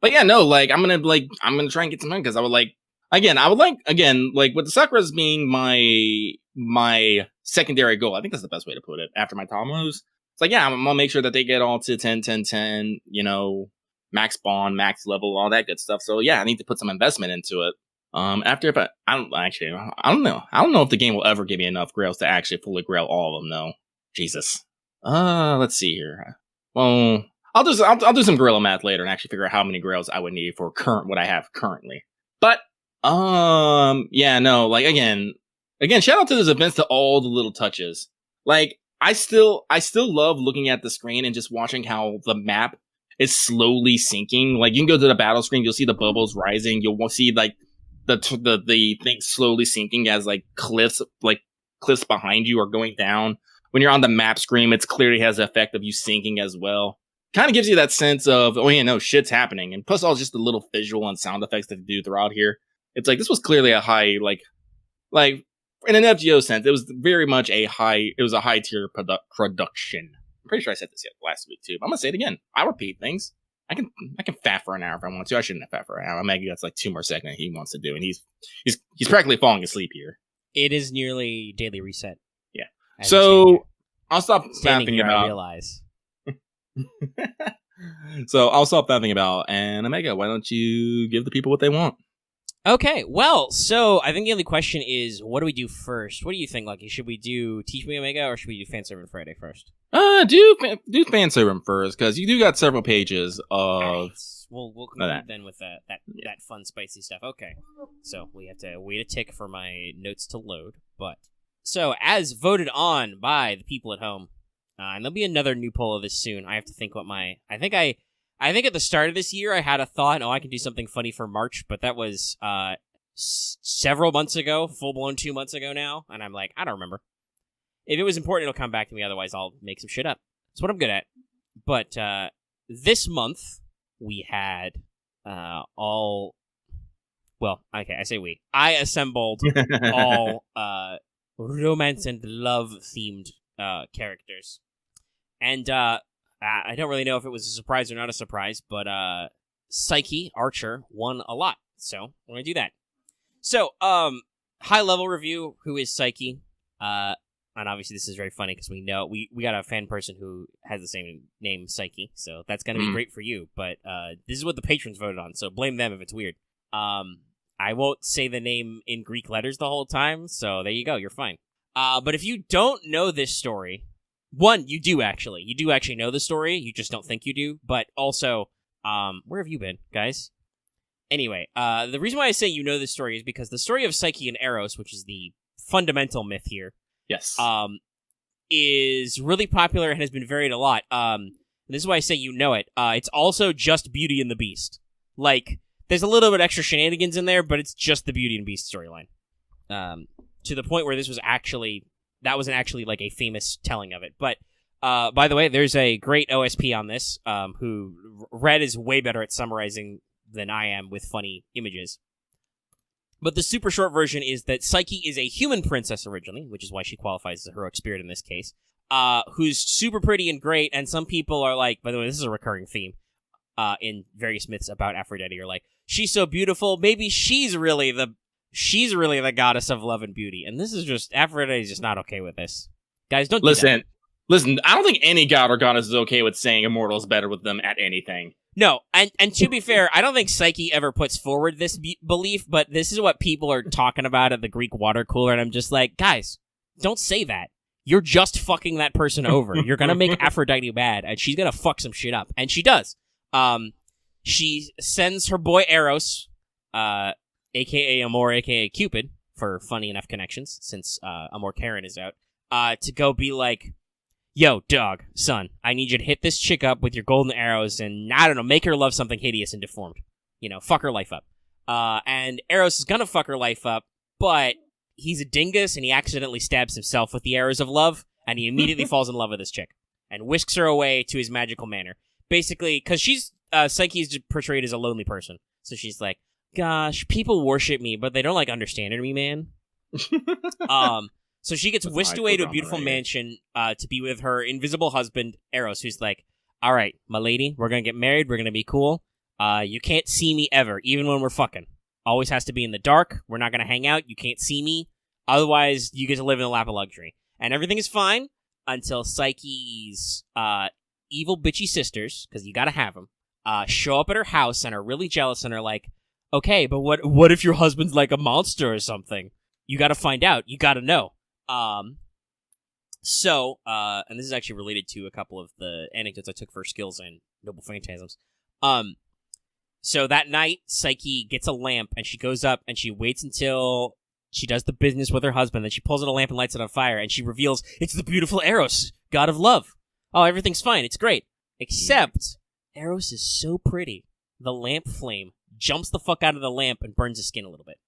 But yeah, no, like I'm gonna try and get some because I would like with the Sakuras being my secondary goal. I think that's the best way to put it. After my Tomos, it's like I'm gonna make sure that they get all to 10, 10, 10, max bond, max level, all that good stuff. So yeah, I need to put some investment into it. I don't know. I don't know if the game will ever give me enough grails to actually fully grail all of them though. Jesus. Let's see here. Well, I'll do some Gorilla math later and actually figure out how many grails I would need for what I have currently. But yeah, no, like again, shout out to those events to all the little touches. Like I still love looking at the screen and just watching how the map is slowly sinking. Like you can go to the battle screen, you'll see the bubbles rising, you'll see like the thing slowly sinking as like cliffs behind you are going down. When you're on the map screen, it clearly has the effect of you sinking as well. Kind of gives you that sense of, oh yeah, no, shit's happening. And plus all just the little visual and sound effects that they do throughout here. It's like, this was clearly a high, like in an FGO sense, it was very much a high tier production. I'm pretty sure I said this last week too, but I'm gonna say it again. I repeat things. I can faff for an hour if I want to. I shouldn't have faff for an hour. Maggie got like 2 more seconds he wants to do, and he's practically falling asleep here. It is nearly daily reset. Yeah. So I'll stop faffing about. I realize. So I'll stop faffing about, and Omega, why don't you give the people what they want? Okay, well, so I think the only question is, what do we do first? What do you think, Lucky? Should we do Teach Me Omega, or should we do Fanservice Friday first? Do Fanservice first, because you do got several pages of... Right. We'll conclude then with that fun, spicy stuff. Okay, so we have to wait a tick for my notes to load, but... So, as voted on by the people at home, and there'll be another new poll of this soon, I have to think what my... I think at the start of this year, I had a thought, I can do something funny for March, but that was several months ago, full-blown 2 months ago now, and I'm like, I don't remember. If it was important, it'll come back to me, otherwise I'll make some shit up. That's what I'm good at. But this month, we had all... Well, okay, I say we. I assembled all romance and love-themed characters. And I don't really know if it was a surprise or not a surprise, but Psyche, Archer, won a lot. So, we're going to do that. So, high-level review, who is Psyche? And obviously this is very funny because we know we got a fan person who has the same name, Psyche, so that's going to be great for you. But this is what the patrons voted on, so blame them if it's weird. I won't say the name in Greek letters the whole time, so there you go, you're fine. But if you don't know this story, one, you do actually know the story, you just don't think you do, but also, where have you been, guys? Anyway, the reason why I say you know this story is because the story of Psyche and Eros, which is the fundamental myth here, yes, is really popular and has been varied a lot. And this is why I say you know it. It's also just Beauty and the Beast. Like, there's a little bit extra shenanigans in there, but it's just the Beauty and Beast storyline. To the point where that wasn't actually like a famous telling of it. But, by the way, there's a great OSP on this, who Red is way better at summarizing than I am with funny images. But the super short version is that Psyche is a human princess originally, which is why she qualifies as a heroic spirit in this case, who's super pretty and great, and some people are like, by the way, this is a recurring theme in various myths about Aphrodite, are like, she's so beautiful, maybe she's really the goddess of love and beauty. And this is just, Aphrodite's just not okay with this. Guys, don't do that. Listen, I don't think any god or goddess is okay with saying immortal is better with them at anything. No, and to be fair, I don't think Psyche ever puts forward this belief, but this is what people are talking about at the Greek water cooler, and I'm just like, guys, don't say that. You're just fucking that person over. You're gonna make Aphrodite mad, and she's gonna fuck some shit up. And she does. She sends her boy Eros, a.k.a. Amor, a.k.a. Cupid, for funny enough connections, since Amor Karen is out, to go be like, yo, dog, son, I need you to hit this chick up with your golden arrows and, I don't know, make her love something hideous and deformed. You know, fuck her life up. And Eros is gonna fuck her life up, but he's a dingus and he accidentally stabs himself with the arrows of love, and he immediately falls in love with this chick and whisks her away to his magical manor. Basically, because Psyche's portrayed as a lonely person. So she's like, gosh, people worship me, but they don't, like, understand me, man. So she gets whisked away to a beautiful mansion to be with her invisible husband, Eros, who's like, all right, my lady, we're going to get married. We're going to be cool. You can't see me ever, even when we're fucking. Always has to be in the dark. We're not going to hang out. You can't see me. Otherwise, you get to live in a lap of luxury. And everything is fine until Psyche's evil bitchy sisters, because you got to have them, show up at her house and are really jealous and are like, okay, but what if your husband's like a monster or something? You got to find out. You got to know. And this is actually related to a couple of the anecdotes I took for skills and Noble Phantasms. So that night, Psyche gets a lamp, and she goes up, and she waits until she does the business with her husband, then she pulls out a lamp and lights it on fire, and she reveals it's the beautiful Eros, god of love. Oh, everything's fine, it's great. Except, Eros is so pretty, the lamp flame jumps the fuck out of the lamp and burns his skin a little bit.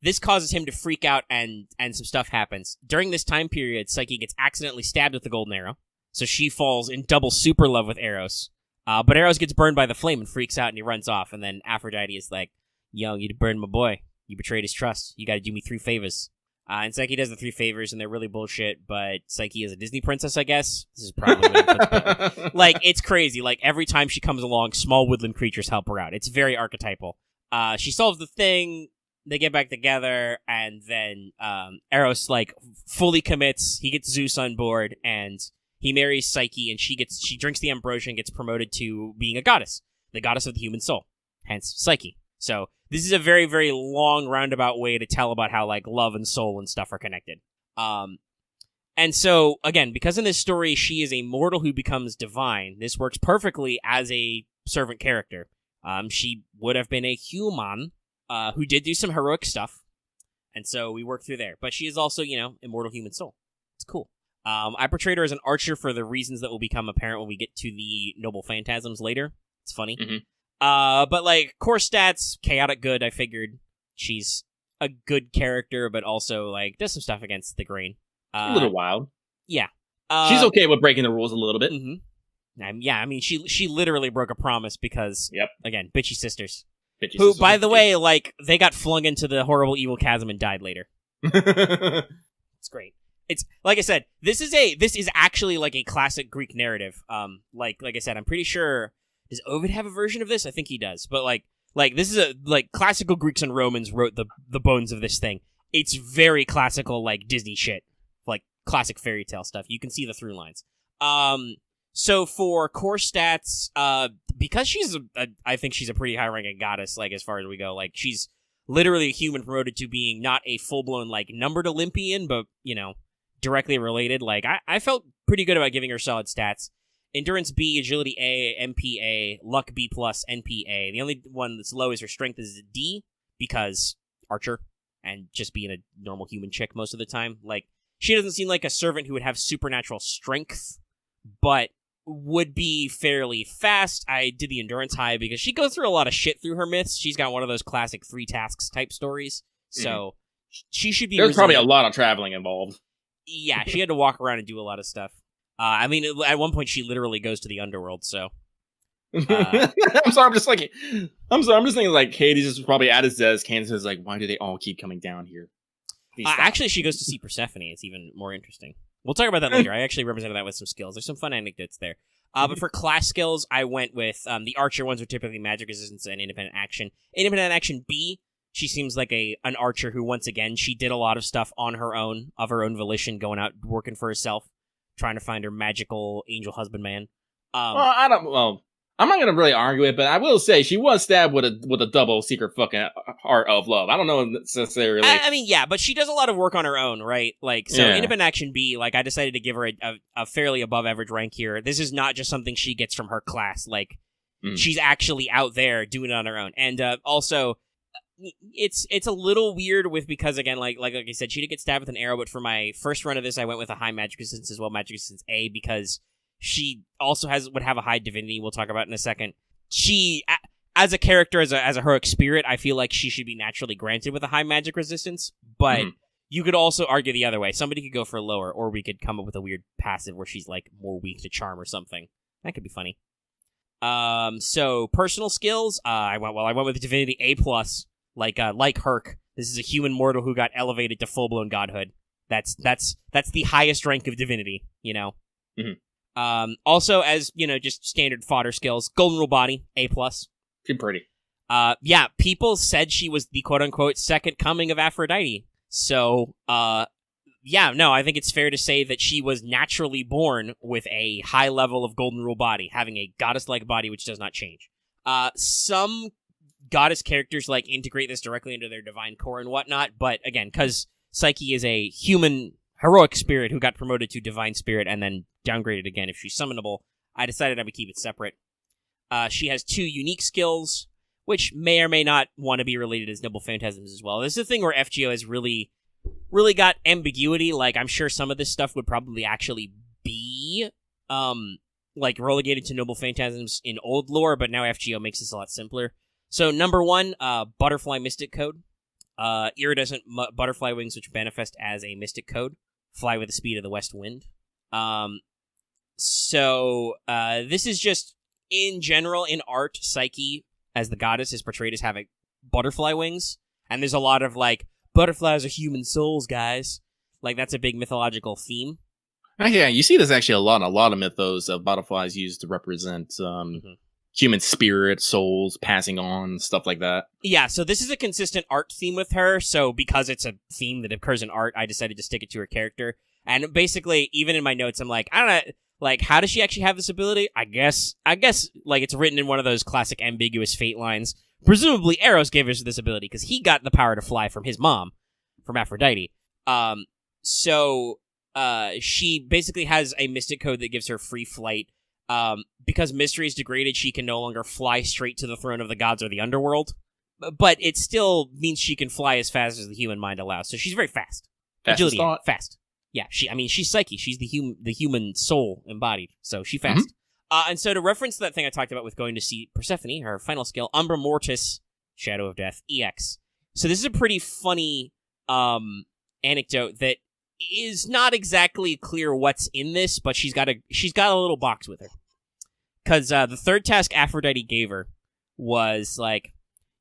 This causes him to freak out, and some stuff happens. During this time period, Psyche gets accidentally stabbed with the golden arrow, so she falls in double super love with Eros. But Eros gets burned by the flame and freaks out, and he runs off, and then Aphrodite is like, yo, you burned my boy. You betrayed his trust. You gotta do me 3 favors. And Psyche does the 3 favors, and they're really bullshit, but Psyche is a Disney princess, I guess. This is probably what it puts better. Like, it's crazy. Like, every time she comes along, small woodland creatures help her out. It's very archetypal. She solves the thing, they get back together, and then Eros, like, fully commits. He gets Zeus on board, and he marries Psyche, and she drinks the ambrosia and gets promoted to being a goddess. The goddess of the human soul. Hence, Psyche. So, this is a very, very long, roundabout way to tell about how, like, love and soul and stuff are connected. And so, again, because in this story, she is a mortal who becomes divine, this works perfectly as a servant character. She would have been a human who did do some heroic stuff, and so we work through there. But she is also, immortal human soul. It's cool. I portrayed her as an archer for the reasons that will become apparent when we get to the Noble Phantasms later. It's funny. Mm-hmm. But, like, core stats, chaotic good, I figured. She's a good character, but also, like, does some stuff against the grain. A little wild. Yeah. She's okay with breaking the rules a little bit. Mm-hmm. I mean, she literally broke a promise because, Yep. again, bitchy sisters. Bitchy Who, sisters by are the way, like, they got flung into the horrible evil chasm and died later. bitchy. It's great. It's, like I said, this is actually, like, a classic Greek narrative. Like I said, I'm pretty sure, does Ovid have a version of this? I think he does. But, like, this is classical Greeks and Romans wrote the bones of this thing. It's very classical, like, Disney shit. Like, classic fairy tale stuff. You can see the through lines. So for core stats, because she's I think she's a pretty high-ranking goddess, like, as far as we go. Like, she's literally a human promoted to being not a full-blown, like, numbered Olympian, but, you know, directly related. Like, I felt pretty good about giving her solid stats. Endurance B, Agility A, MP A, Luck B+, NP A. The only one that's low is her Strength is D, because Archer, and just being a normal human chick most of the time. Like, she doesn't seem like a servant who would have supernatural strength, but would be fairly fast. I did the endurance high because she goes through a lot of shit through her myths. She's got one of those classic 3 tasks type stories, so she should be. There's probably a lot of traveling involved. Yeah, she had to walk around and do a lot of stuff. I mean, at one point she literally goes to the underworld. So I'm sorry. I'm just thinking like Katie's just probably at his desk. Candace is like, why do they all keep coming down here? Actually, she goes to see Persephone. It's even more interesting. We'll talk about that later. I actually represented that with some skills. There's some fun anecdotes there. But for class skills, I went with the Archer ones are typically magic resistance and independent action. Independent action B, she seems like an Archer who, once again, she did a lot of stuff on her own, of her own volition, going out, working for herself, trying to find her magical angel husbandman. I'm not gonna really argue it, but I will say she was stabbed with a double secret fucking heart of love. I don't know necessarily. I mean, yeah, but she does a lot of work on her own, right? Like, so independent action B, like, I decided to give her a fairly above average rank here. This is not just something she gets from her class. Like, she's actually out there doing it on her own. And also, it's a little weird because again, like I said, she did get stabbed with an arrow. But for my first run of this, I went with a high magic resistance as well, magic resistance A, because she also would have a high divinity. We'll talk about in a second. She, as a character, as a heroic spirit, I feel like she should be naturally granted with a high magic resistance. But you could also argue the other way. Somebody could go for lower, or we could come up with a weird passive where she's like more weak to charm or something. That could be funny. So personal skills, I went with divinity A+, like Herc. This is a human mortal who got elevated to full blown godhood. That's the highest rank of divinity, you know. Also, as you know, just standard fodder skills, golden rule body A+. She's pretty. Yeah, people said she was the quote unquote second coming of Aphrodite. So, yeah, no, I think it's fair to say that she was naturally born with a high level of golden rule body, having a goddess-like body which does not change. Some goddess characters like integrate this directly into their divine core and whatnot, but again, because Psyche is a human heroic spirit who got promoted to divine spirit and then downgraded again if she's summonable, I decided I would keep it separate. She has 2 unique skills, which may or may not want to be related as noble phantasms as well. This is a thing where FGO has really got ambiguity. Like, I'm sure some of this stuff would probably actually be like relegated to noble phantasms in old lore, but now FGO makes this a lot simpler. So number 1, butterfly mystic code. Iridescent butterfly wings which manifest as a mystic code. Fly with the speed of the west wind. So this is just, in general, in art, Psyche, as the goddess, is portrayed as having butterfly wings. And there's a lot of, like, butterflies are human souls, guys. Like, that's a big mythological theme. Yeah, you see this actually a lot of mythos of butterflies used to represent human spirit, souls, passing on, stuff like that. Yeah, so this is a consistent art theme with her, so because it's a theme that occurs in art, I decided to stick it to her character. And basically, even in my notes, I'm like, I don't know, like, how does she actually have this ability? I guess, like, it's written in one of those classic ambiguous fate lines. Presumably, Eros gave her this ability, because he got the power to fly from his mom, from Aphrodite. So, she basically has a mystic code that gives her free flight. Because mystery is degraded, she can no longer fly straight to the throne of the gods or the underworld. But it still means she can fly as fast as the human mind allows. So she's very fast. Agility, fast. Yeah, she's Psyche. She's the human soul embodied. So she's fast. And so to reference that thing I talked about with going to see Persephone, her final skill, Umbra Mortis, Shadow of Death, EX. So this is a pretty funny anecdote that is not exactly clear what's in this, but she's got a little box with her. Because the third task Aphrodite gave her was like,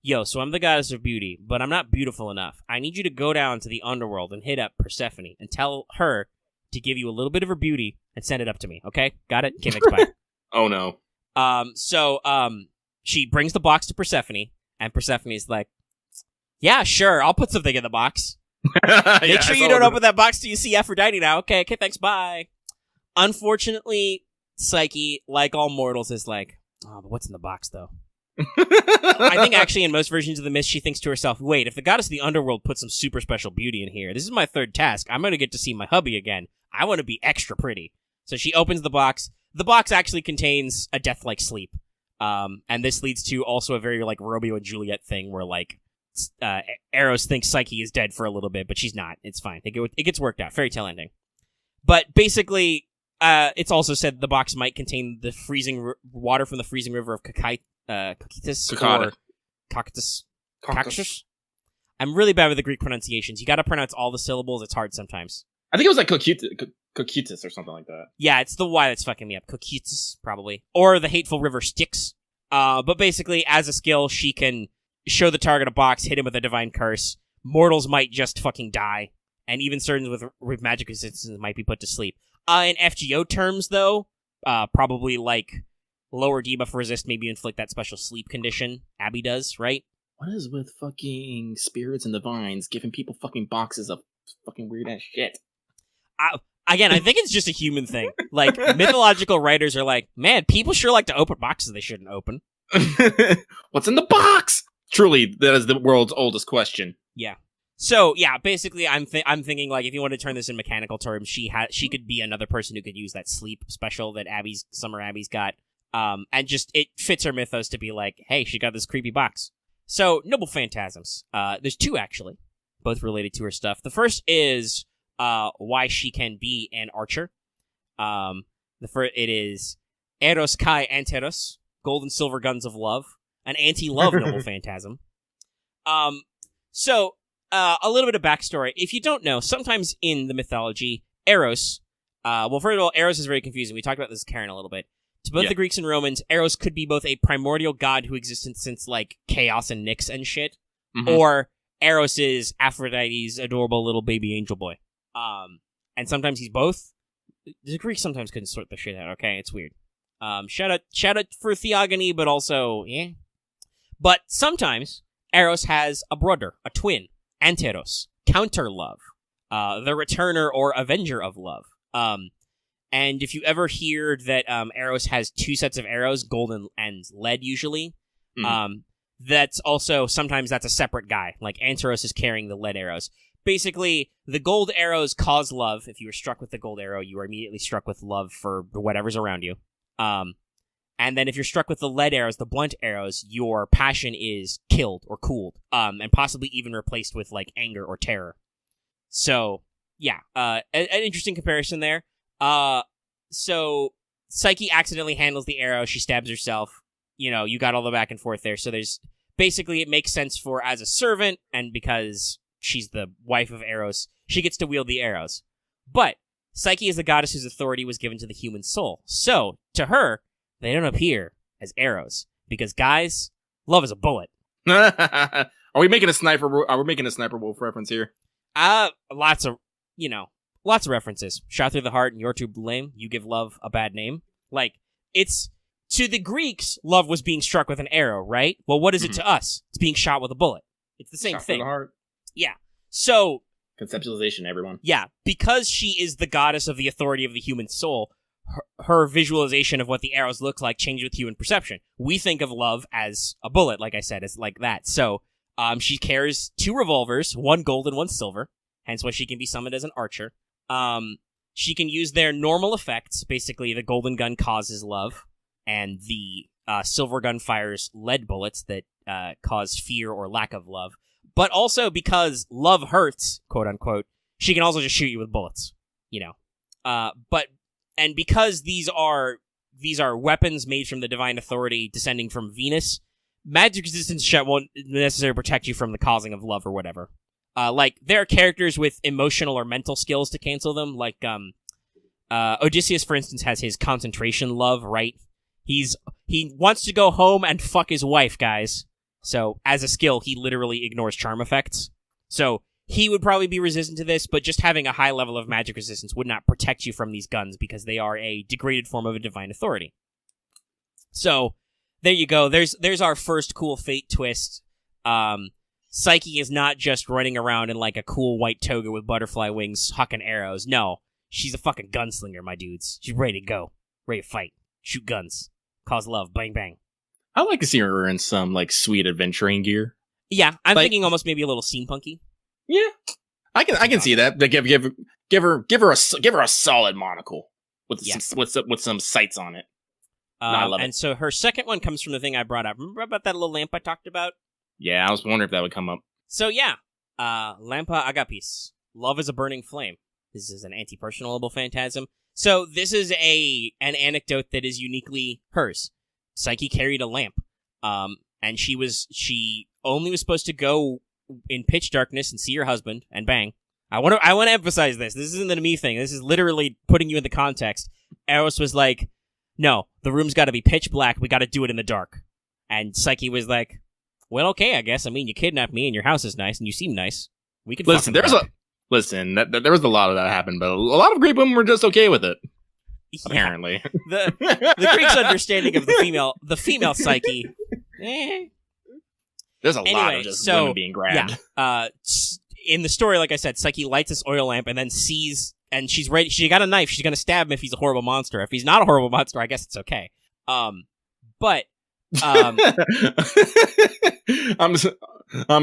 yo, so I'm the goddess of beauty, but I'm not beautiful enough. I need you to go down to the underworld and hit up Persephone and tell her to give you a little bit of her beauty and send it up to me, okay? Got it? Okay, thanks, bye. Oh, no. So she brings the box to Persephone, and Persephone's like, yeah, sure, I'll put something in the box. Make sure you don't open that box till you see Aphrodite now. Okay, thanks, bye. Unfortunately, Psyche, like all mortals, is like, oh, but what's in the box, though? I think actually in most versions of the myth, she thinks to herself, wait, if the goddess of the underworld put some super special beauty in here, this is my third task. I'm going to get to see my hubby again. I want to be extra pretty. So she opens the box. The box actually contains a death-like sleep. And this leads to also a very, like, Romeo and Juliet thing where, like, Eros thinks Psyche is dead for a little bit, but she's not. It's fine. It gets worked out. Fairy tale ending. But basically, it's also said the box might contain the freezing water from the freezing river of Cocytus or Cactus. I'm really bad with the Greek pronunciations. You got to pronounce all the syllables. It's hard sometimes. I think it was like Cocytus or something like that. Yeah, it's the Y that's fucking me up. Cocytus, probably. Or the hateful river Styx. But basically, as a skill, she can show the target a box, hit him with a divine curse. Mortals might just fucking die. And even certain with magic resistance might be put to sleep. In FGO terms, though, probably like lower debuff resist, maybe inflict that special sleep condition. Abby does, right? What is with fucking spirits and divines giving people fucking boxes of fucking weird ass shit? Again, I think it's just a human thing. Like, mythological writers are like, man, people sure like to open boxes they shouldn't open. What's in the box? Truly, that is the world's oldest question. Yeah. So, yeah, basically, I'm thinking, like, if you want to turn this in mechanical terms, she could be another person who could use that sleep special that Summer Abby's got. And just, it fits her mythos to be like, hey, she got this creepy box. So, Noble Phantasms. There's two, actually, both related to her stuff. The first is why she can be an archer. It is Eros Kai Anteros, Gold and Silver Guns of Love, an anti-love Noble Phantasm. So, a little bit of backstory. If you don't know, sometimes in the mythology, Eros, well, first of all, Eros is very confusing. We talked about this with Karen a little bit. To both the Greeks and Romans, Eros could be both a primordial god who existed since, like, chaos and Nyx and shit, or Eros is Aphrodite's adorable little baby angel boy. And sometimes he's both. The Greeks sometimes couldn't sort the shit out, okay? It's weird. Shout out for theogony, but also, yeah. But sometimes, Eros has a brother, a twin, Anteros, counter love, the returner or avenger of love. And if you ever hear that Eros has two sets of arrows, gold and lead usually, that's also, sometimes that's a separate guy. Like, Anteros is carrying the lead arrows. Basically, the gold arrows cause love. If you are struck with the gold arrow, you are immediately struck with love for whatever's around you. And then if you're struck with the lead arrows, the blunt arrows, your passion is killed or cooled, and possibly even replaced with, like, anger or terror. So, yeah, an interesting comparison there. So Psyche accidentally handles the arrow, she stabs herself, you know, you got all the back and forth there, so there's, basically it makes sense for, as a servant, and because she's the wife of Eros, she gets to wield the arrows. But Psyche is the goddess whose authority was given to the human soul, so, to her, they don't appear as arrows, because guys, love is a bullet. Are we making a Sniper Wolf reference here? Lots of references. Shot through the heart and you're too lame. You give love a bad name. Like, it's, to the Greeks, love was being struck with an arrow, right? Well, what is it to us? It's being shot with a bullet. It's the same shot thing. Through the heart. Yeah. So, conceptualization, everyone. Yeah, because she is the goddess of the authority of the human soul, her visualization of what the arrows look like changes with human perception. We think of love as a bullet, like I said, as like that. So, she carries two revolvers, one gold and one silver, hence why she can be summoned as an archer. She can use their normal effects. Basically, the golden gun causes love, and the silver gun fires lead bullets that cause fear or lack of love. But also, because love hurts, quote unquote, she can also just shoot you with bullets, you know. And because these are weapons made from the divine authority descending from Venus, magic resistance shot won't necessarily protect you from the causing of love or whatever. Like, there are characters with emotional or mental skills to cancel them. Like, Odysseus, for instance, has his concentration love, right? He wants to go home and fuck his wife, guys. So, as a skill, he literally ignores charm effects. So, he would probably be resistant to this, but just having a high level of magic resistance would not protect you from these guns because they are a degraded form of a divine authority. So, there you go. There's our first cool fate twist. Psyche is not just running around in like a cool white toga with butterfly wings hucking arrows. No, she's a fucking gunslinger, my dudes. She's ready to go. Ready to fight. Shoot guns. Cause love. Bang, bang. I'd like to see her in some like sweet adventuring gear. Yeah, I'm thinking almost maybe a little steampunky. Yeah, I can see that. Give her a solid monocle with some sights on it. I love it. And so her second one comes from the thing I brought up. Remember about that little lamp I talked about? Yeah, I was wondering if that would come up. So yeah, Lampa Agapis. Love is a burning flame. This is an anti-personable phantasm. So this is an anecdote that is uniquely hers. Psyche carried a lamp, and she only was supposed to go in pitch darkness and see her husband and bang. I want to emphasize this. This isn't a me thing. This is literally putting you in the context. Eros was like, "No, the room's got to be pitch black. We got to do it in the dark." And Psyche was like, "Well, okay, I guess. I mean, you kidnapped me, and your house is nice, and you seem nice. We can listen. There was a lot of that happened, but a lot of Greek women were just okay with it. Yeah. Apparently, the Greeks' understanding of the female psyche. There's a lot of just women being grabbed. Yeah. In the story, like I said, Psyche lights this oil lamp and then sees, and she's ready. She got a knife. She's gonna stab him if he's a horrible monster. If he's not a horrible monster, I guess it's okay. But. I'm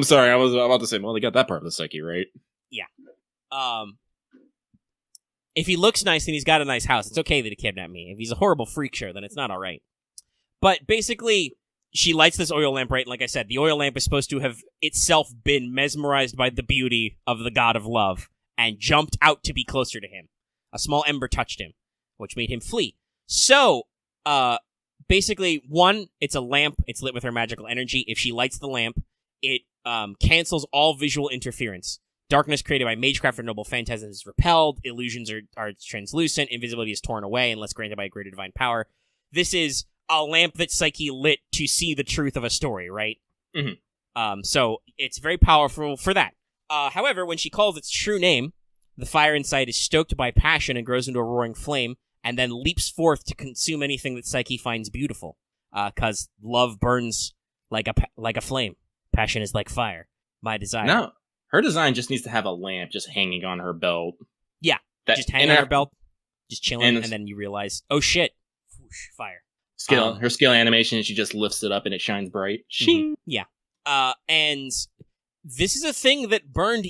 sorry. I was about to say, well, they got that part of the psyche, right? Yeah. If he looks nice and he's got a nice house, it's okay that he kidnapped me. If he's a horrible freak show, then it's not all right. But basically, she lights this oil lamp, right? Like I said, the oil lamp is supposed to have itself been mesmerized by the beauty of the god of love and jumped out to be closer to him. A small ember touched him, which made him flee. So, basically, one, it's a lamp. It's lit with her magical energy. If she lights the lamp, it cancels all visual interference. Darkness created by magecraft or noble phantasms is repelled. Illusions are translucent. Invisibility is torn away unless granted by a greater divine power. This is a lamp that Psyche lit to see the truth of a story, right? Mm-hmm. So it's very powerful for that. However, when she calls its true name, the fire inside is stoked by passion and grows into a roaring flame, and then leaps forth to consume anything that Psyche finds beautiful. Because love burns like a flame. Passion is like fire. My desire. No, her design just needs to have a lamp just hanging on her belt. Yeah, just hanging on her belt, just chilling, and then you realize, oh shit, whoosh, fire. Her skill animation, she just lifts it up and it shines bright. Mm-hmm. Yeah. And this is a thing that burned,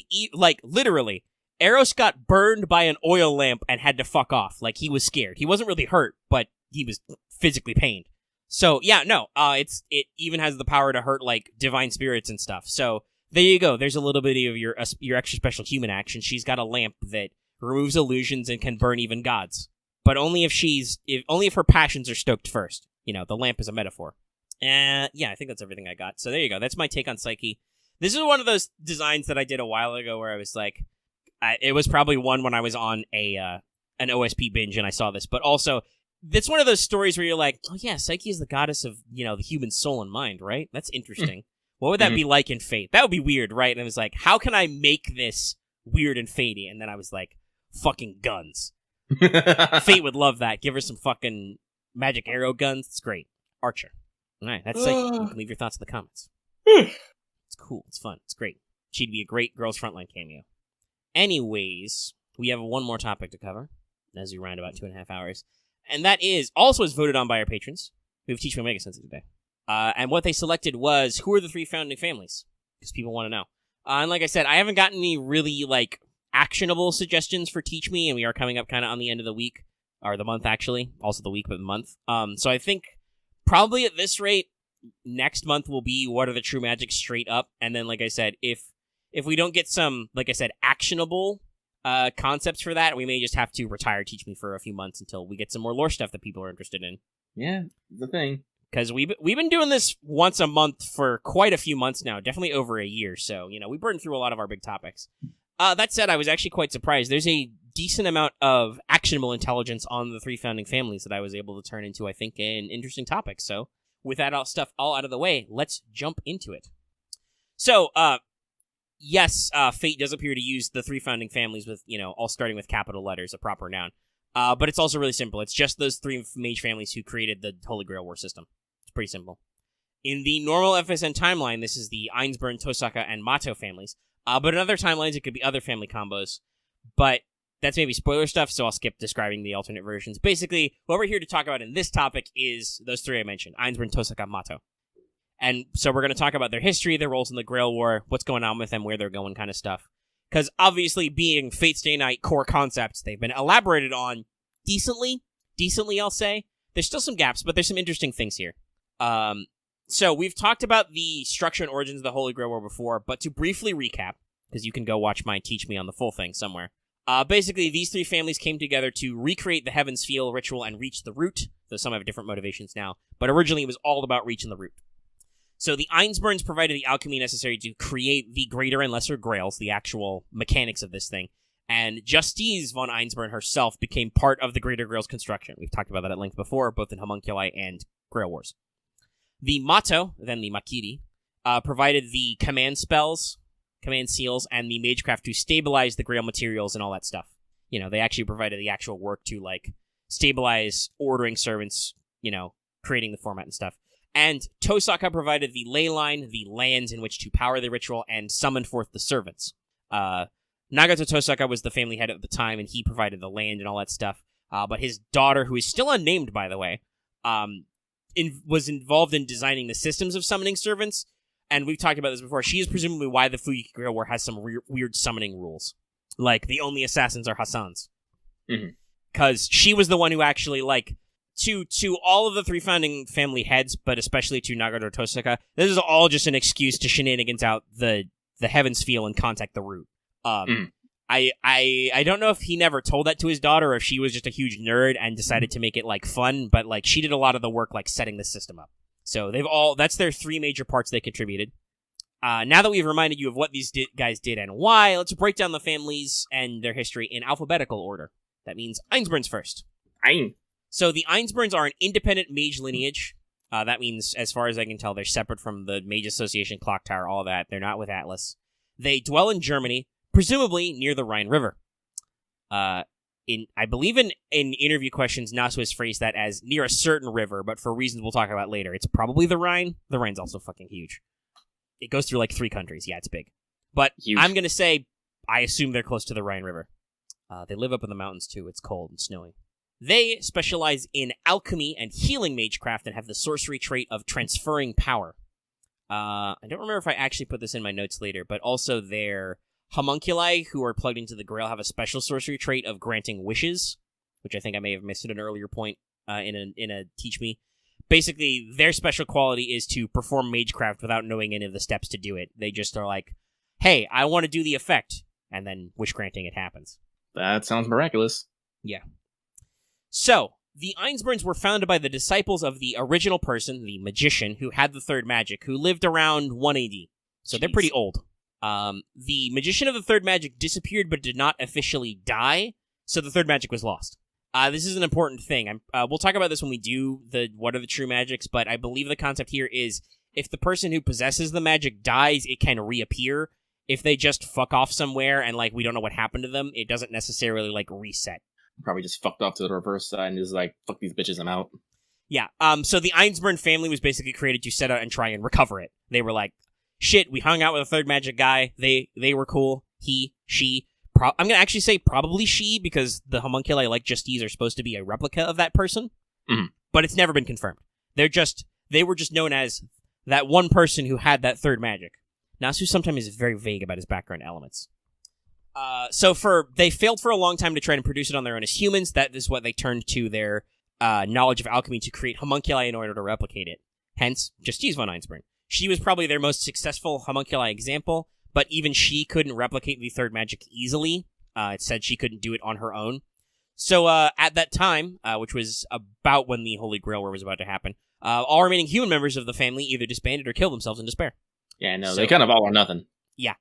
literally. Eros got burned by an oil lamp and had to fuck off. Like, he was scared. He wasn't really hurt, but he was physically pained. So, yeah, no, it even has the power to hurt, like, divine spirits and stuff. So, there you go. There's a little bit of your extra special human action. She's got a lamp that removes illusions and can burn even gods. But only if her passions are stoked first. You know, the lamp is a metaphor. Yeah, I think that's everything I got. So, there you go. That's my take on Psyche. This is one of those designs that I did a while ago where I was like, it was probably one when I was on an OSP binge and I saw this, but also it's one of those stories where you're like, oh yeah, Psyche is the goddess of, the human soul and mind, right? That's interesting. What would that be like in Fate? That would be weird, right? And I was like, how can I make this weird and fatey? And then I was like, fucking guns. Fate would love that. Give her some fucking magic arrow guns. It's great. Archer. All right, that's Psyche. You can leave your thoughts in the comments. It's cool. It's fun. It's great. She'd be a great Girls Frontline cameo. Anyways, we have one more topic to cover as we round about 2.5 hours. And that is voted on by our patrons who have Teach Me Omega Sensei today. And what they selected was, who are the 3 founding families? Because people want to know. And like I said, I haven't gotten any really, actionable suggestions for Teach Me, and we are coming up kind of on the end of the week, or the month, actually. Also the week, but the month. So I think probably at this rate, next month will be What Are the True Magic straight up. And then, like I said, if we don't get some, like I said, actionable concepts for that, we may just have to retire Teach Me for a few months until we get some more lore stuff that people are interested in. Yeah, the thing. Because we've been doing this once a month for quite a few months now, definitely over a year. So, we burned through a lot of our big topics. That said, I was actually quite surprised. There's a decent amount of actionable intelligence on the three founding families that I was able to turn into, I think, an interesting topic. So with that stuff all out of the way, let's jump into it. So, yes, Fate does appear to use the three founding families with, all starting with capital letters, a proper noun. But it's also really simple. It's just those three mage families who created the Holy Grail War system. It's pretty simple. In the normal FSN timeline, this is the Einzbern, Tohsaka, and Matou families. But in other timelines, it could be other family combos. But that's maybe spoiler stuff, so I'll skip describing the alternate versions. Basically, what we're here to talk about in this topic is those three I mentioned, Einzbern, Tohsaka, Matou. And so we're going to talk about their history, their roles in the Grail War, what's going on with them, where they're going kind of stuff. Because obviously, being Fate's Day Night core concepts, they've been elaborated on decently, I'll say. There's still some gaps, but there's some interesting things here. So we've talked about the structure and origins of the Holy Grail War before, but to briefly recap, because you can go watch mine teach me on the full thing somewhere. Basically, these three families came together to recreate the Heaven's Feel ritual and reach the root, though some have different motivations now, but originally it was all about reaching the root. So the Einzberns provided the alchemy necessary to create the greater and lesser grails, the actual mechanics of this thing, and Justice von Einzbern herself became part of the greater grails construction. We've talked about that at length before, both in Homunculi and Grail Wars. The Matou, then the Makiri, provided the command spells, command seals, and the magecraft to stabilize the grail materials and all that stuff. They actually provided the actual work to, stabilize ordering servants, creating the format and stuff. And Tohsaka provided the ley line, the lands in which to power the ritual, and summoned forth the servants. Nagato Tohsaka was the family head at the time, and he provided the land and all that stuff. But his daughter, who is still unnamed, by the way, was involved in designing the systems of summoning servants. And we've talked about this before. She is presumably why the Fuyuki Grail War has some weird summoning rules. Like, the only assassins are Hassans. Because she was the one who actually, to all of the three founding family heads, but especially to Nagato Tohsaka, this is all just an excuse to shenanigans out the Heaven's Feel and contact the root. I don't know if he never told that to his daughter or if she was just a huge nerd and decided to make it fun, but she did a lot of the work setting the system up. So that's their three major parts they contributed. Now that we've reminded you of what these guys did and why, let's break down the families and their history in alphabetical order. That means Einzberns first. So the Einzberns are an independent mage lineage. That means, as far as I can tell, they're separate from the Mage Association, Clock Tower, all that. They're not with Atlas. They dwell in Germany, presumably near the Rhine River. I believe in interview questions, Nasu has phrased that as near a certain river, but for reasons we'll talk about later, it's probably the Rhine. The Rhine's also fucking huge. It goes through 3 countries. Yeah, it's big. But huge. I'm going to say, I assume they're close to the Rhine River. They live up in the mountains, too. It's cold and snowy. They specialize in alchemy and healing magecraft and have the sorcery trait of transferring power. I don't remember if I actually put this in my notes later, but also their homunculi, who are plugged into the Grail, have a special sorcery trait of granting wishes, which I think I may have missed at an earlier point in a Teach Me. Basically, their special quality is to perform magecraft without knowing any of the steps to do it. They just are like, hey, I want to do the effect, and then wish granting it happens. That sounds miraculous. Yeah. So, the Einzberns were founded by the disciples of the original person, the magician, who had the third magic, who lived around 1 AD. So they're pretty old. The magician of the third magic disappeared but did not officially die, so the third magic was lost. This is an important thing. We'll talk about this when we do the what are the true magics, but I believe the concept here is if the person who possesses the magic dies, it can reappear. If they just fuck off somewhere and we don't know what happened to them, it doesn't necessarily reset. Probably just fucked off to the reverse side and is fuck these bitches, I'm out. Yeah, so the Einzbern family was basically created to set out and try and recover it. They were like, shit, we hung out with a third magic guy, they were cool, he, she, I'm gonna actually say probably she, because the homunculi like Justice are supposed to be a replica of that person, but it's never been confirmed. They were just known as that one person who had that third magic. Nasu sometimes is very vague about his background elements. They failed for a long time to try and produce it on their own as humans. That is what they turned to their knowledge of alchemy to create homunculi in order to replicate it. Hence, Justice von Einzbern. She was probably their most successful homunculi example, but even she couldn't replicate the third magic easily. It said she couldn't do it on her own. So at that time, which was about when the Holy Grail War was about to happen, all remaining human members of the family either disbanded or killed themselves in despair. Yeah, no, they kind of all or nothing. Yeah.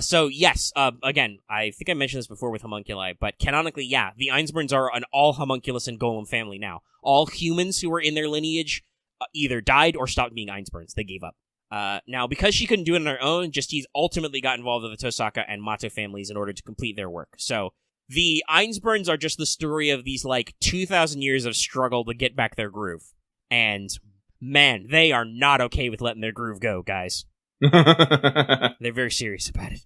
So yes, again, I think I mentioned this before with homunculi, but canonically, yeah, the Einzberns are an all homunculus and golem family now. All humans who were in their lineage either died or stopped being Einzberns. They gave up. Now, because she couldn't do it on her own, Justice ultimately got involved with the Tohsaka and Matou families in order to complete their work. So the Einzberns are just the story of these, 2,000 years of struggle to get back their groove. And, man, they are not okay with letting their groove go, guys. They're very serious about it.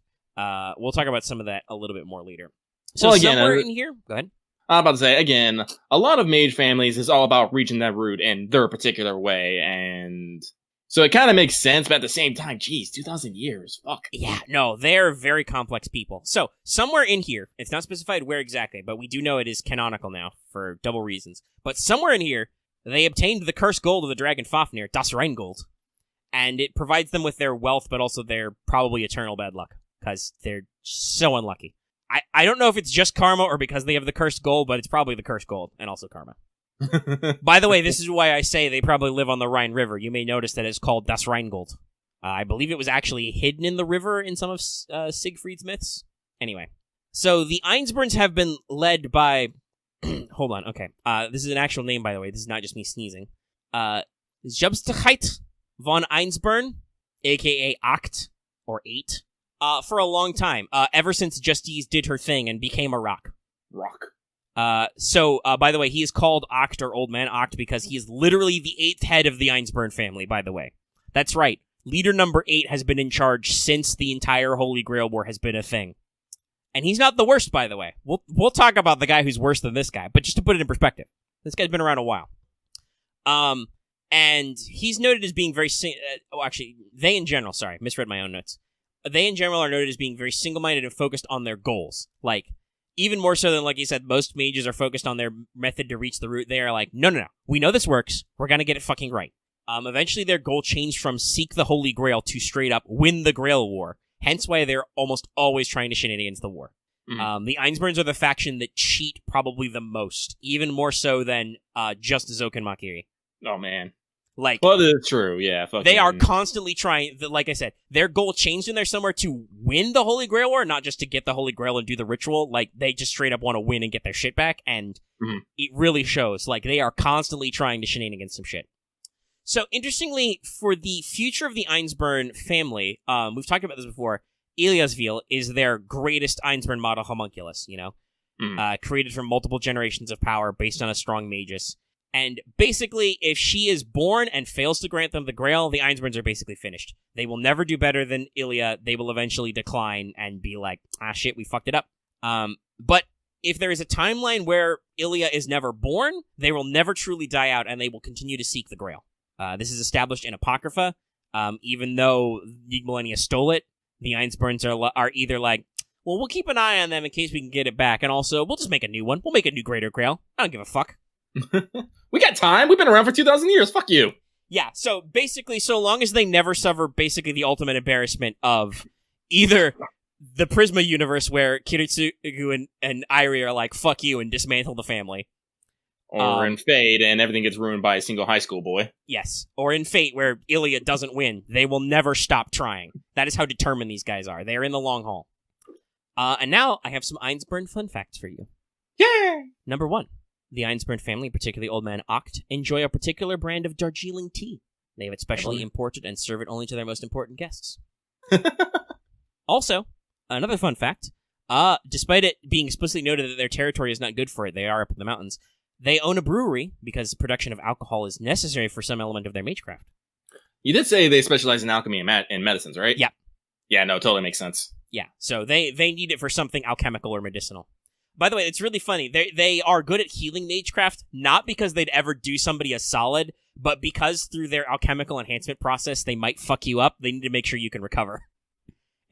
We'll talk about some of that a little bit more later. So somewhere in here... Go ahead. I'm about to say, again, a lot of mage families is all about reaching that root in their particular way, and... So it kind of makes sense, but at the same time, geez, 2,000 years, fuck. Yeah, no, they're very complex people. So, somewhere in here, it's not specified where exactly, but we do know it is canonical now, for double reasons. But somewhere in here, they obtained the cursed gold of the dragon Fafnir, Das Rheingold. And it provides them with their wealth, but also their probably eternal bad luck, because they're so unlucky. I don't know if it's just karma or because they have the cursed gold, but it's probably the cursed gold, and also karma. By the way, this is why I say they probably live on the Rhine River. You may notice that it's called Das Rheingold. I believe it was actually hidden in the river in some of Siegfried's myths. Anyway, so the Einzberns have been led by... Hold on, okay. This is an actual name, by the way. This is not just me sneezing. Zubstigkeit von Einzbern, a.k.a. Acht, or 8, for a long time, ever since Justice did her thing and became a rock. So, by the way, he is called Acht, or Old Man Acht, because he is literally the 8th head of the Einzbern family, by the way. That's right. Leader number 8 has been in charge since the entire Holy Grail War has been a thing. And he's not the worst, by the way. We'll talk about the guy who's worse than this guy, but just to put it in perspective, this guy's been around a while. And he's noted as being very... they in general, sorry, misread my own notes. They in general are noted as being very single-minded and focused on their goals. Even more so than, like you said, most mages are focused on their method to reach the root. They are like, no. We know this works. We're going to get it fucking right. Eventually, their goal changed from seek the Holy Grail to straight up win the Grail War. Hence why they're almost always trying to shenanigans the war. Mm-hmm. The Einzberns are the faction that cheat probably the most. Even more so than just Zolgen Makiri. Oh, man. Well, it's true, yeah. They are constantly trying, like I said, their goal changed in there somewhere to win the Holy Grail War, not just to get the Holy Grail and do the ritual. They just straight up want to win and get their shit back, and it really shows. They are constantly trying to shenanigans some shit. So, interestingly, for the future of the Einzbern family, we've talked about this before, Eliasville is their greatest Einzbern model homunculus, created from multiple generations of power based on a strong magus. And basically, if she is born and fails to grant them the Grail, the Einzberns are basically finished. They will never do better than Ilia. They will eventually decline and be like, shit, we fucked it up. But if there is a timeline where Ilia is never born, they will never truly die out, and they will continue to seek the Grail. This is established in Apocrypha. Even though Millennia stole it, the Einzberns are either like, well, we'll keep an eye on them in case we can get it back, and also, we'll just make a new one. We'll make a new Greater Grail. I don't give a fuck. We got time. We've been around for 2,000 years. Fuck you. Yeah, so basically, so long as they never suffer basically the ultimate embarrassment of either the Prisma universe where Kiritsugu and Irie are like, fuck you, and dismantle the family. Or in Fate, and everything gets ruined by a single high school boy. Yes. Or in Fate, where Ilia doesn't win. They will never stop trying. That is how determined these guys are. They are in the long haul. And now, I have some Einzbern fun facts for you. Yeah! Number 1. The Einzbern family, particularly Old Man Acht, enjoy a particular brand of Darjeeling tea. They have it specially imported and serve it only to their most important guests. Also, another fun fact, despite it being explicitly noted that their territory is not good for it, they are up in the mountains, they own a brewery because production of alcohol is necessary for some element of their magecraft. You did say they specialize in alchemy and medicines, right? Yeah. Yeah, no, totally makes sense. Yeah, so they need it for something alchemical or medicinal. By the way, it's really funny. They are good at healing magecraft, not because they'd ever do somebody a solid, but because through their alchemical enhancement process, they might fuck you up. They need to make sure you can recover.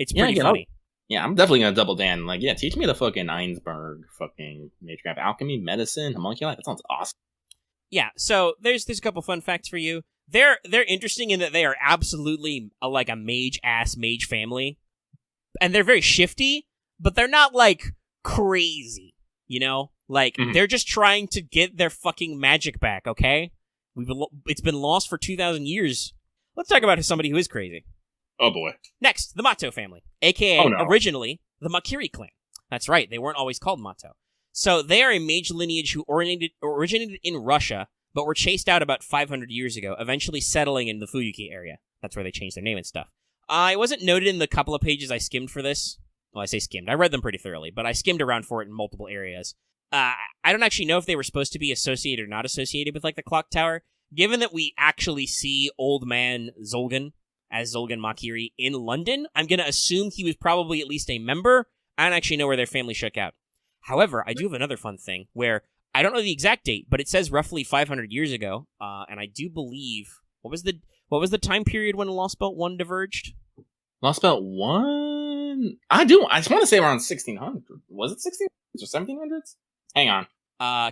It's pretty funny. I'm definitely going to double down. Teach me the fucking Einzberg fucking magecraft. Alchemy, medicine, homunculi. That sounds awesome. Yeah, so there's a couple fun facts for you. They're interesting in that they are absolutely a mage-ass mage family. And they're very shifty, but they're not, crazy, they're just trying to get their fucking magic back, okay? It's been lost for 2,000 years. Let's talk about somebody who is crazy. Oh boy. Next, the Matou family, aka originally the Makiri clan. That's right, they weren't always called Matou. So they are a major lineage who originated in Russia, but were chased out about 500 years ago, eventually settling in the Fuyuki area. That's where they changed their name and stuff. I wasn't noted in the couple of pages I skimmed for this. Well, I say skimmed. I read them pretty thoroughly, but I skimmed around for it in multiple areas. I don't actually know if they were supposed to be associated or not associated with, like, the clock tower. Given that we actually see old man Zolgen as Zolgen Makiri in London, I'm going to assume he was probably at least a member. I don't actually know where their family shook out. However, I do have another fun thing where I don't know the exact date, but it says roughly 500 years ago, and I do believe what was the time period when Lost Belt 1 diverged? Lost Belt 1? I just want to say around 1600. Was it 1600s or 1700s? Hang on.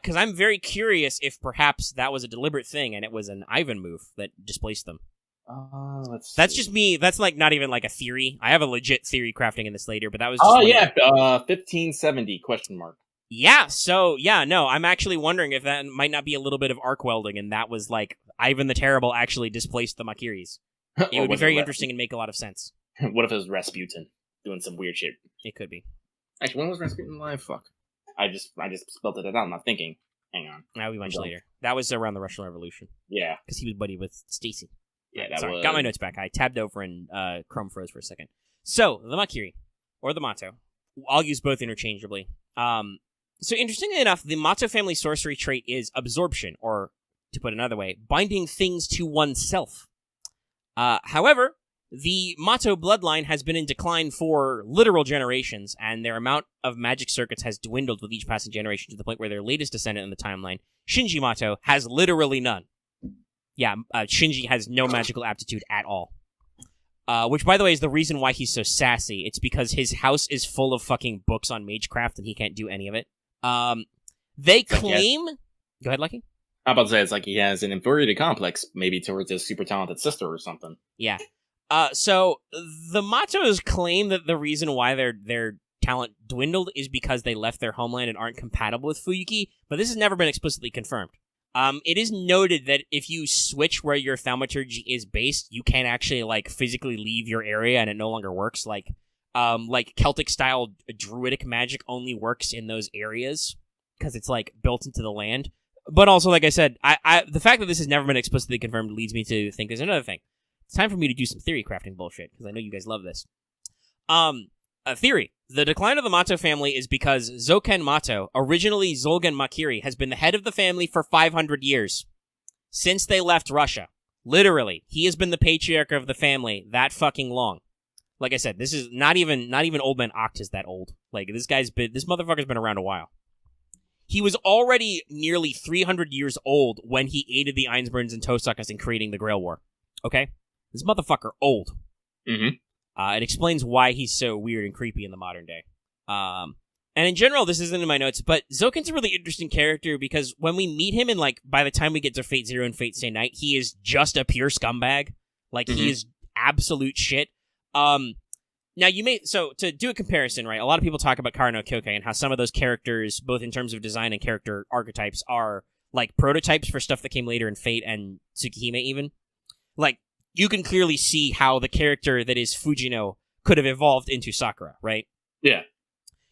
Because I'm very curious if perhaps that was a deliberate thing and it was an Ivan move that displaced them. Let's see. That's just me. That's like not even like a theory. I have a legit theory crafting in this later, but that was just 1570 ? Yeah, so no, I'm actually wondering if that might not be a little bit of arc welding and that was like Ivan the Terrible actually displaced the Makiris. It would be very interesting and make a lot of sense. What if it was Rasputin doing some weird shit? It could be. Actually, when was Rasputin alive? Fuck. I just spelled it out. I'm not thinking. Hang on. That'll be much later. That was around the Russian Revolution. Yeah. Because he was buddy with Stacy. Yeah, that Sorry, was... got my notes back. I tabbed over and Chrome froze for a second. So, the Makiri, or the Matou. I'll use both interchangeably. So, interestingly enough, the Matou family sorcery trait is absorption, or, to put another way, binding things to oneself. However, the Matou bloodline has been in decline for literal generations, and their amount of magic circuits has dwindled with each passing generation to the point where their latest descendant in the timeline, Shinji Matou, has literally none. Yeah, Shinji has no magical aptitude at all. Which, by the way, is the reason why he's so sassy. It's because his house is full of fucking books on magecraft, and he can't do any of it. They claim... Go ahead, Lucky. I'm about to say, it's like he has an inferiority complex, maybe towards his super talented sister or something. Yeah. So, the Matous claim that the reason why their talent dwindled is because they left their homeland and aren't compatible with Fuyuki, but this has never been explicitly confirmed. It is noted that if you switch where your thaumaturgy is based, you can actually, like, physically leave your area and it no longer works. Like Celtic-style druidic magic only works in those areas because it's, like, built into the land. But also, like I said, the fact that this has never been explicitly confirmed leads me to think there's another thing. It's time for me to do some theory crafting bullshit, because I know you guys love this. A theory. The decline of the Matou family is because Zoken Matou, originally Zolgen Makiri, has been the head of the family for 500 years. Since they left Russia. Literally. He has been the patriarch of the family that fucking long. Like I said, this is not even Old Man Oct is that old. Like, this motherfucker's been around a while. He was already nearly 300 years old when he aided the Einzberns and Tohsakas in creating the Grail War. Okay? This motherfucker old. Mm-hmm. It explains why he's so weird and creepy in the modern day. And in general, this isn't in my notes, but Zoken's a really interesting character because when we meet him and, like, by the time we get to Fate Zero and Fate Stay Night, he is just a pure scumbag. Like, he is absolute shit. Now, so to do a comparison, right, a lot of people talk about Kara no Kyokai and how some of those characters, both in terms of design and character archetypes, are, like, prototypes for stuff that came later in Fate and Tsukihime even. Like, you can clearly see how the character that is Fujino could have evolved into Sakura, right? Yeah.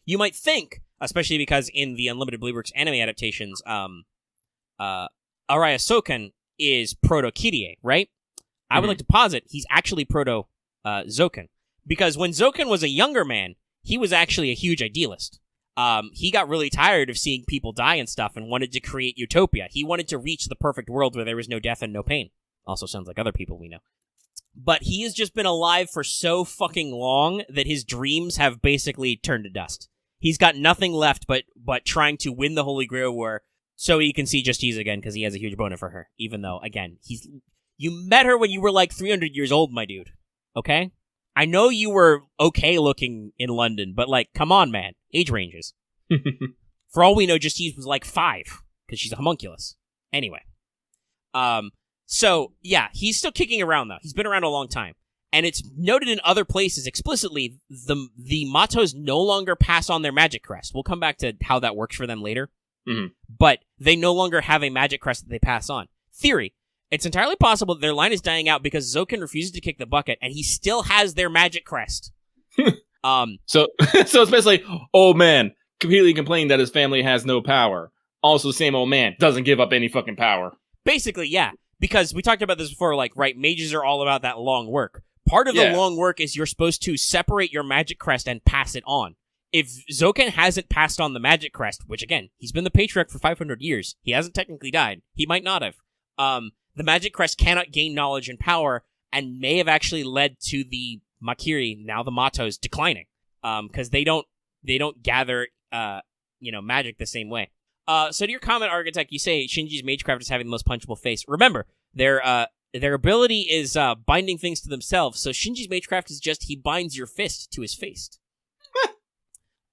You might think, especially because in the Unlimited Blueworks anime adaptations, Araya Soken is proto-Kirie, right? I would like to posit he's actually proto-Zoken. Because when Zoken was a younger man, he was actually a huge idealist. He got really tired of seeing people die and stuff and wanted to create utopia. He wanted to reach the perfect world where there was no death and no pain. Also sounds like other people we know. But he has just been alive for so fucking long that his dreams have basically turned to dust. He's got nothing left but trying to win the Holy Grail War so he can see Justice again because he has a huge boner for her. Even though, again, you met her when you were like 300 years old, my dude. Okay? I know you were okay looking in London, but, like, come on, man. Age ranges. For all we know, Justice was like 5 because she's a homunculus. Anyway. So, yeah, he's still kicking around, though. He's been around a long time. And it's noted in other places explicitly, the Matous no longer pass on their magic crest. We'll come back to how that works for them later. Mm-hmm. But they no longer have a magic crest that they pass on. Theory. It's entirely possible that their line is dying out because Zolgen refuses to kick the bucket, and he still has their magic crest. So it's basically, old man completely complaining that his family has no power. Also, same old man doesn't give up any fucking power. Basically, yeah. Because we talked about this before, like, right, mages are all about that long work. Part of the long work is you're supposed to separate your magic crest and pass it on. If Zolgen hasn't passed on the magic crest, which, again, he's been the patriarch for 500 years, he hasn't technically died. He might not have. The magic crest cannot gain knowledge and power, and may have actually led to the Makiri, now the Matos, declining. Because they don't gather, magic the same way. So to your comment, Architect, you say Shinji's magecraft is having the most punchable face. Remember, their ability is binding things to themselves, so Shinji's magecraft is just he binds your fist to his face.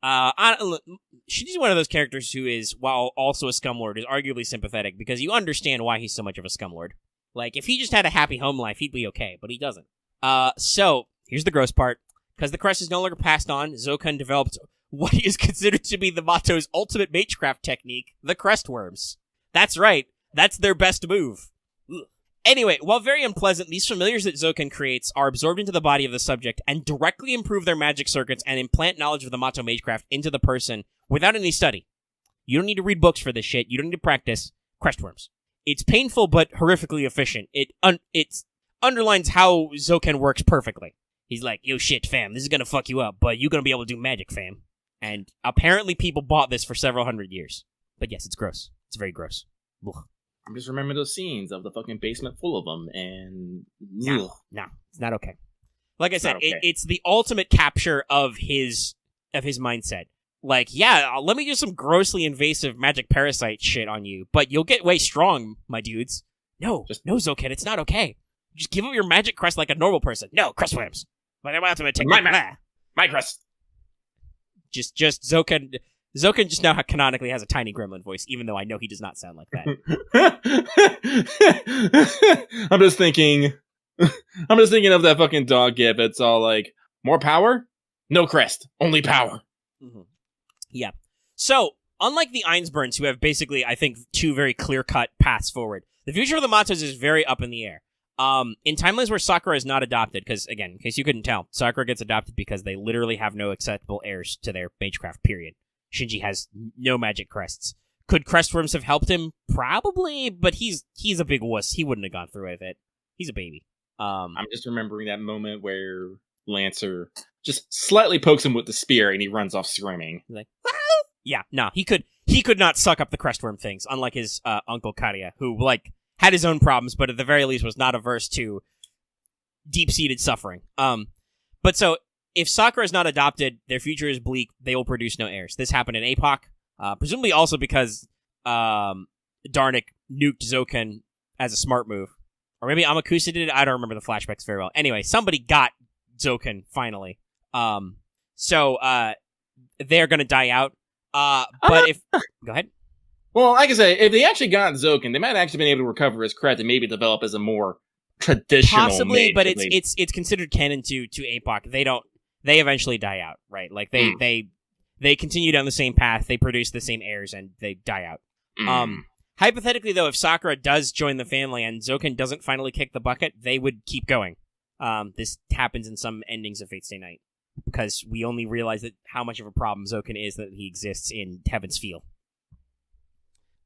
Shinji's one of those characters who is, while also a scumlord, is arguably sympathetic, because you understand why he's so much of a scumlord. Like, if he just had a happy home life, he'd be okay, but he doesn't. So, here's the gross part. Because the crest is no longer passed on, Zolgen developed what is considered to be the Mato's ultimate magecraft technique, the crest worms. That's right. That's their best move. Ugh. Anyway, while very unpleasant, these familiars that Zolgen creates are absorbed into the body of the subject and directly improve their magic circuits and implant knowledge of the Matou magecraft into the person without any study. You don't need to read books for this shit. You don't need to practice. Crest worms. It's painful but horrifically efficient. It underlines how Zolgen works perfectly. He's like, yo shit, fam, this is gonna fuck you up, but you're gonna be able to do magic, fam. And apparently people bought this for several hundred years. But yes, it's gross. It's very gross. Ugh. I'm just remembering those scenes of the fucking basement full of them, and... No, it's not okay. Like I said, it's the ultimate capture of his mindset. Like, yeah, let me do some grossly invasive magic parasite shit on you, but you'll get way strong, my dudes. No, Zolgen, it's not okay. Just give up your magic crest like a normal person. No, crest worms. But I'm ultimate technique. My crest. Just Zolgen just now canonically has a tiny gremlin voice, even though I know he does not sound like that. I'm just thinking of that fucking dog gif. It's all like, more power? No crest. Only power. Mm-hmm. Yeah. So, unlike the Einzberns, who have basically, I think, two very clear-cut paths forward, the future of the Matos is very up in the air. In timelines where Sakura is not adopted, because, again, in case you couldn't tell, Sakura gets adopted because they literally have no acceptable heirs to their magecraft, period. Shinji has no magic crests. Could crestworms have helped him? Probably, but he's a big wuss. He wouldn't have gone through with it. He's a baby. I'm just remembering that moment where Lancer just slightly pokes him with the spear and he runs off screaming. Like, ah! Yeah, no, he could not suck up the crestworm things, unlike his uncle Chaldea, who, like, had his own problems, but at the very least was not averse to deep-seated suffering. But so, if Sakura is not adopted, their future is bleak. They will produce no heirs. This happened in APOC, presumably also because Darnik nuked Zolgen as a smart move. Or maybe Amakusa did it. I don't remember the flashbacks very well. Anyway, somebody got Zolgen, finally. So they're going to die out. But if... Go ahead. Well, like I say, if they actually got Zolgen, they might have actually been able to recover his cred and maybe develop as a more traditional possibly, mage, but it's considered canon to APOC. They eventually die out, right? Like they continue down the same path, they produce the same heirs, and they die out. Hypothetically, though, if Sakura does join the family and Zolgen doesn't finally kick the bucket, they would keep going. This happens in some endings of Fate Stay Night, because we only realize that how much of a problem Zolgen is that he exists in Heaven's Feel.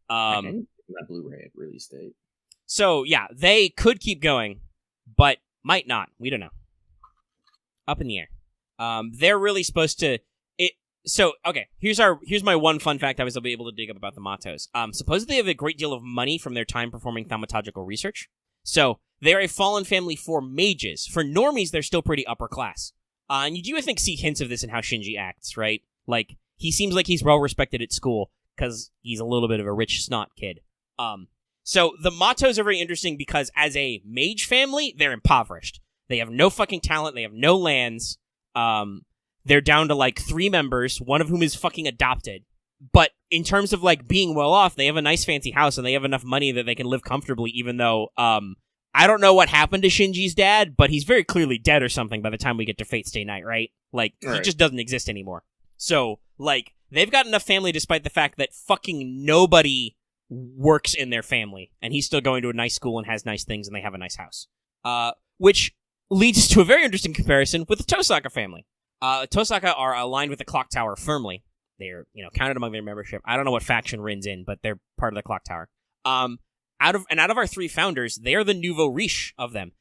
That Blu-ray release date. So yeah, they could keep going, but might not. We don't know. Up in the air. They're really supposed to. So okay, here's my one fun fact I was able to dig up about the Matos. Supposedly they have a great deal of money from their time performing thaumaturgical research. So they're a fallen family for mages. For normies, they're still pretty upper class. And you do, I think, see hints of this in how Shinji acts, right? Like, he seems like he's well respected at school because he's a little bit of a rich snot kid. So the Matos are very interesting because as a mage family, they're impoverished. They have no fucking talent. They have no lands. They're down to like 3 members, one of whom is fucking adopted. But in terms of like being well off, they have a nice fancy house and they have enough money that they can live comfortably, even though, I don't know what happened to Shinji's dad, but he's very clearly dead or something by the time we get to Fate Stay Night, right? Like, he just doesn't exist anymore. So, like, they've got enough family despite the fact that fucking nobody works in their family, and he's still going to a nice school and has nice things, and they have a nice house. Which leads us to a very interesting comparison with the Tohsaka family. Tohsaka are aligned with the Clock Tower firmly. They're, counted among their membership. I don't know what faction Rin's in, but they're part of the Clock Tower. Out of our 3 founders, they are the nouveau riche of them.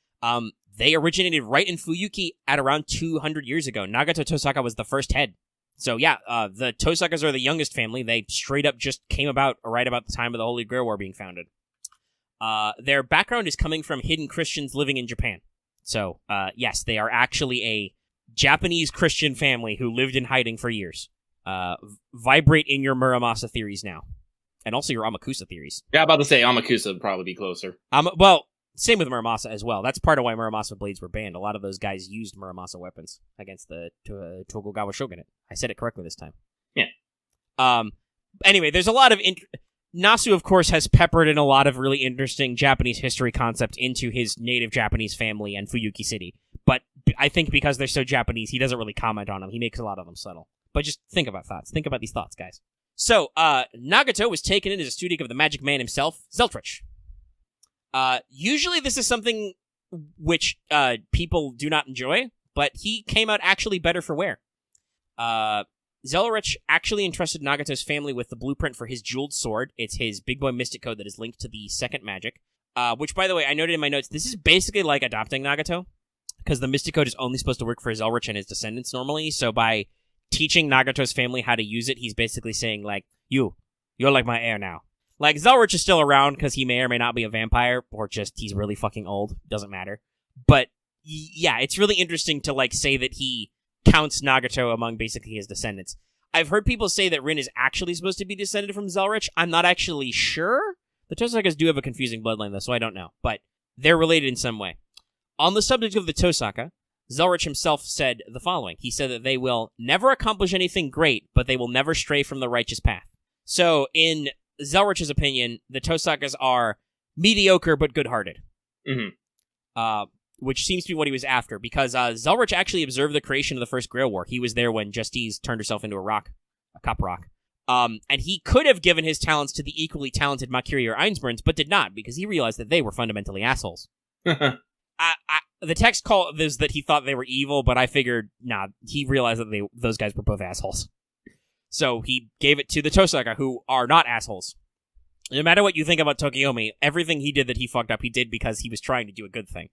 They originated right in Fuyuki at around 200 years ago. Nagato Tohsaka was the first head. So yeah, the Tohsakas are the youngest family. They straight up just came about right about the time of the Holy Grail War being founded. Their background is coming from hidden Christians living in Japan. So, yes, they are actually a Japanese Christian family who lived in hiding for years. Vibrate in your Muramasa theories now. And also your Amakusa theories. Yeah, I'm about to say Amakusa would probably be closer. Well, same with Muramasa as well. That's part of why Muramasa blades were banned. A lot of those guys used Muramasa weapons against the Tokugawa shogunate. I said it correctly this time. Yeah. Anyway, there's a lot of... Nasu, of course, has peppered in a lot of really interesting Japanese history concept into his native Japanese family and Fuyuki City. But I think because they're so Japanese, he doesn't really comment on them. He makes a lot of them subtle. But just think about thoughts. Think about these thoughts, guys. So, Nagato was taken in as a student of the magic man himself, Zeltrich. Usually this is something which people do not enjoy, but he came out actually better for wear. Zeltrich actually entrusted Nagato's family with the blueprint for his jeweled sword. It's his big boy mystic code that is linked to the second magic. Which, by the way, I noted in my notes, this is basically like adopting Nagato, because the mystic code is only supposed to work for Zeltrich and his descendants normally, so by teaching Nagato's family how to use it, he's basically saying, like, you're like my heir now. Like, Zeltrich is still around because he may or may not be a vampire, or just he's really fucking old. Doesn't matter. But, yeah, it's really interesting to, like, say that he counts Nagato among basically his descendants. I've heard people say that Rin is actually supposed to be descended from Zeltrich. I'm not actually sure. The Tohsakas do have a confusing bloodline, though, so I don't know. But they're related in some way. On the subject of the Tohsaka, Zeltrich himself said the following. He said that they will never accomplish anything great, but they will never stray from the righteous path. So, in Zeltrich's opinion, the Tohsakas are mediocre but good-hearted. Mm-hmm. Which seems to be what he was after, because Zeltrich actually observed the creation of the first Grail War. He was there when Justice turned herself into a copper rock. And he could have given his talents to the equally talented Makiri or Einzberns, but did not, because he realized that they were fundamentally assholes. The text called this that he thought they were evil, but I figured, he realized that those guys were both assholes. So he gave it to the Tohsaka, who are not assholes. No matter what you think about Tokiomi, everything he did that he fucked up, he did because he was trying to do a good thing.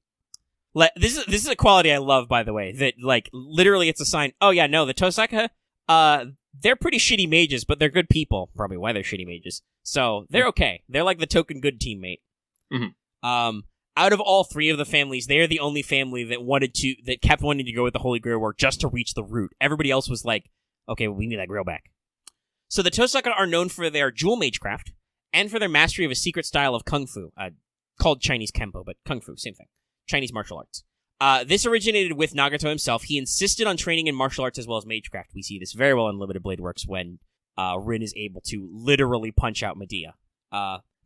This is a quality I love, by the way, that, like, literally it's a sign, oh yeah, no, the Tohsaka, they're pretty shitty mages, but they're good people. Probably why they're shitty mages. So, they're okay. They're like the token good teammate. Mm-hmm. Out of all 3 of the families, they are the only family that kept wanting to go with the Holy Grail War just to reach the root. Everybody else was like, okay, well, we need that Grail back. So the Tohsaka are known for their jewel magecraft, and for their mastery of a secret style of Kung Fu, called Chinese Kempo, but Kung Fu, same thing. Chinese martial arts. This originated with Nagato himself. He insisted on training in martial arts as well as magecraft. We see this very well in Limited Blade Works when Rin is able to literally punch out Medea.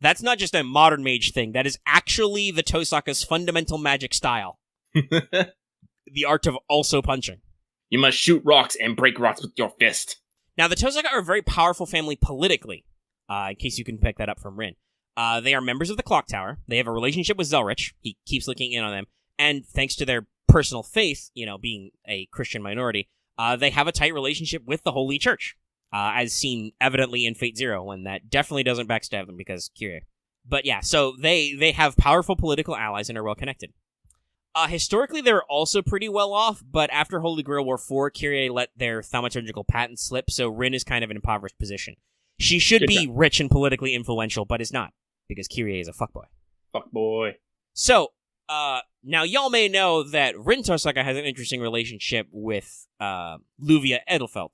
That's not just a modern mage thing. That is actually the Tohsaka's fundamental magic style. The art of also punching. You must shoot rocks and break rocks with your fist. Now, the Tohsaka are a very powerful family politically, in case you can pick that up from Rin. They are members of the Clock Tower. They have a relationship with Zeltrich. He keeps looking in on them. And thanks to their personal faith, being a Christian minority, they have a tight relationship with the Holy Church, as seen evidently in Fate Zero, when that definitely doesn't backstab them because Kyrie. But yeah, so they have powerful political allies and are well connected. Historically, they're also pretty well off, but after Holy Grail War 4, Kyrie let their thaumaturgical patent slip, so Rin is kind of in an impoverished position. She should be rich and politically influential, but is not, because Kyrie is a fuckboy. Fuckboy. So, now y'all may know that Rin Tohsaka has an interesting relationship with Luvia Edelfelt.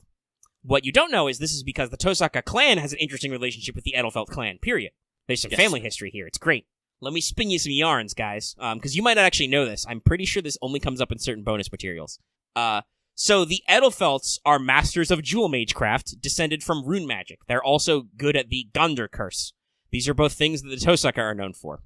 What you don't know is this is because the Tohsaka clan has an interesting relationship with the Edelfelt clan, period. There's some family history here. It's great. Let me spin you some yarns, guys, because you might not actually know this. I'm pretty sure this only comes up in certain bonus materials. So the Edelfelts are masters of jewel magecraft, descended from rune magic. They're also good at the Gondor curse. These are both things that the Tohsaka are known for.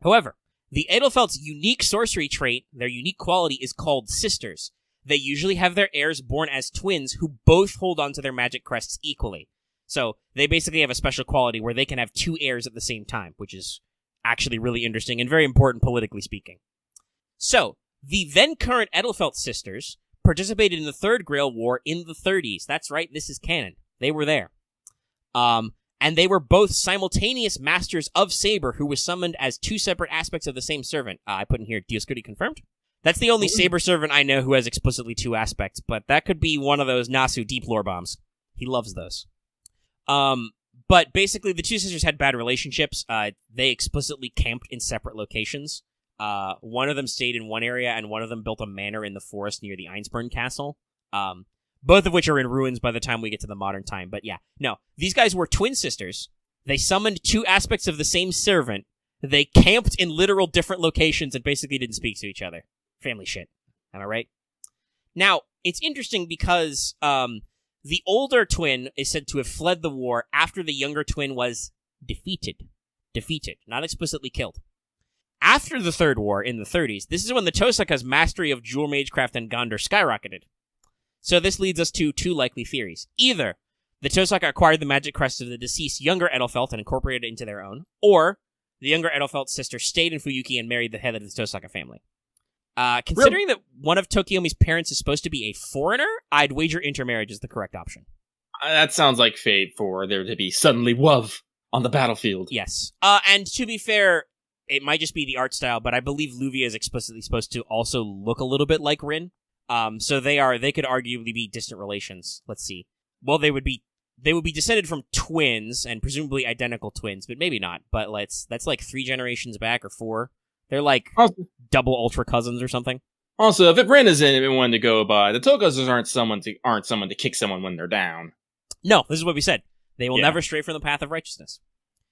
However, the Edelfelt's unique sorcery trait, their unique quality, is called sisters. They usually have their heirs born as twins who both hold on to their magic crests equally. So they basically have a special quality where they can have 2 heirs at the same time, which is actually really interesting and very important politically speaking. So, the then-current Edelfelt sisters participated in the Third Grail War in the 30s. That's right, this is canon. They were there. And they were both simultaneous masters of Saber, who was summoned as 2 separate aspects of the same servant. I put in here, Dioscuri confirmed. That's the only Saber servant I know who has explicitly 2 aspects, but that could be one of those Nasu deep lore bombs. He loves those. But basically, the 2 sisters had bad relationships. They explicitly camped in separate locations. One of them stayed in one area, and one of them built a manor in the forest near the Einzbern castle. Both of which are in ruins by the time we get to the modern time. But yeah, no, these guys were twin sisters. They summoned 2 aspects of the same servant. They camped in literal different locations and basically didn't speak to each other. Family shit. Am I right? Now, it's interesting because the older twin is said to have fled the war after the younger twin was defeated. Defeated, not explicitly killed. After the Third War in the 30s, this is when the Tohsaka's mastery of Jewel Magecraft and Gondor skyrocketed. So this leads us to 2 likely theories. Either the Tohsaka acquired the magic crest of the deceased younger Edelfelt and incorporated it into their own, or the younger Edelfelt's sister stayed in Fuyuki and married the head of the Tohsaka family. Considering that one of Tokiomi's parents is supposed to be a foreigner, I'd wager intermarriage is the correct option. That sounds like fate for there to be suddenly love on the battlefield. Yes. And to be fair, it might just be the art style, but I believe Luvia is explicitly supposed to also look a little bit like Rin. So they could arguably be distant relations. Let's see. Well, they would be descended from twins and presumably identical twins, but maybe not. But that's like 3 generations back or 4. They're like double ultra cousins or something. Also, if Rin isn't one to go by, the Tohsaka aren't someone to kick someone when they're down. No, this is what we said. They will never stray from the path of righteousness.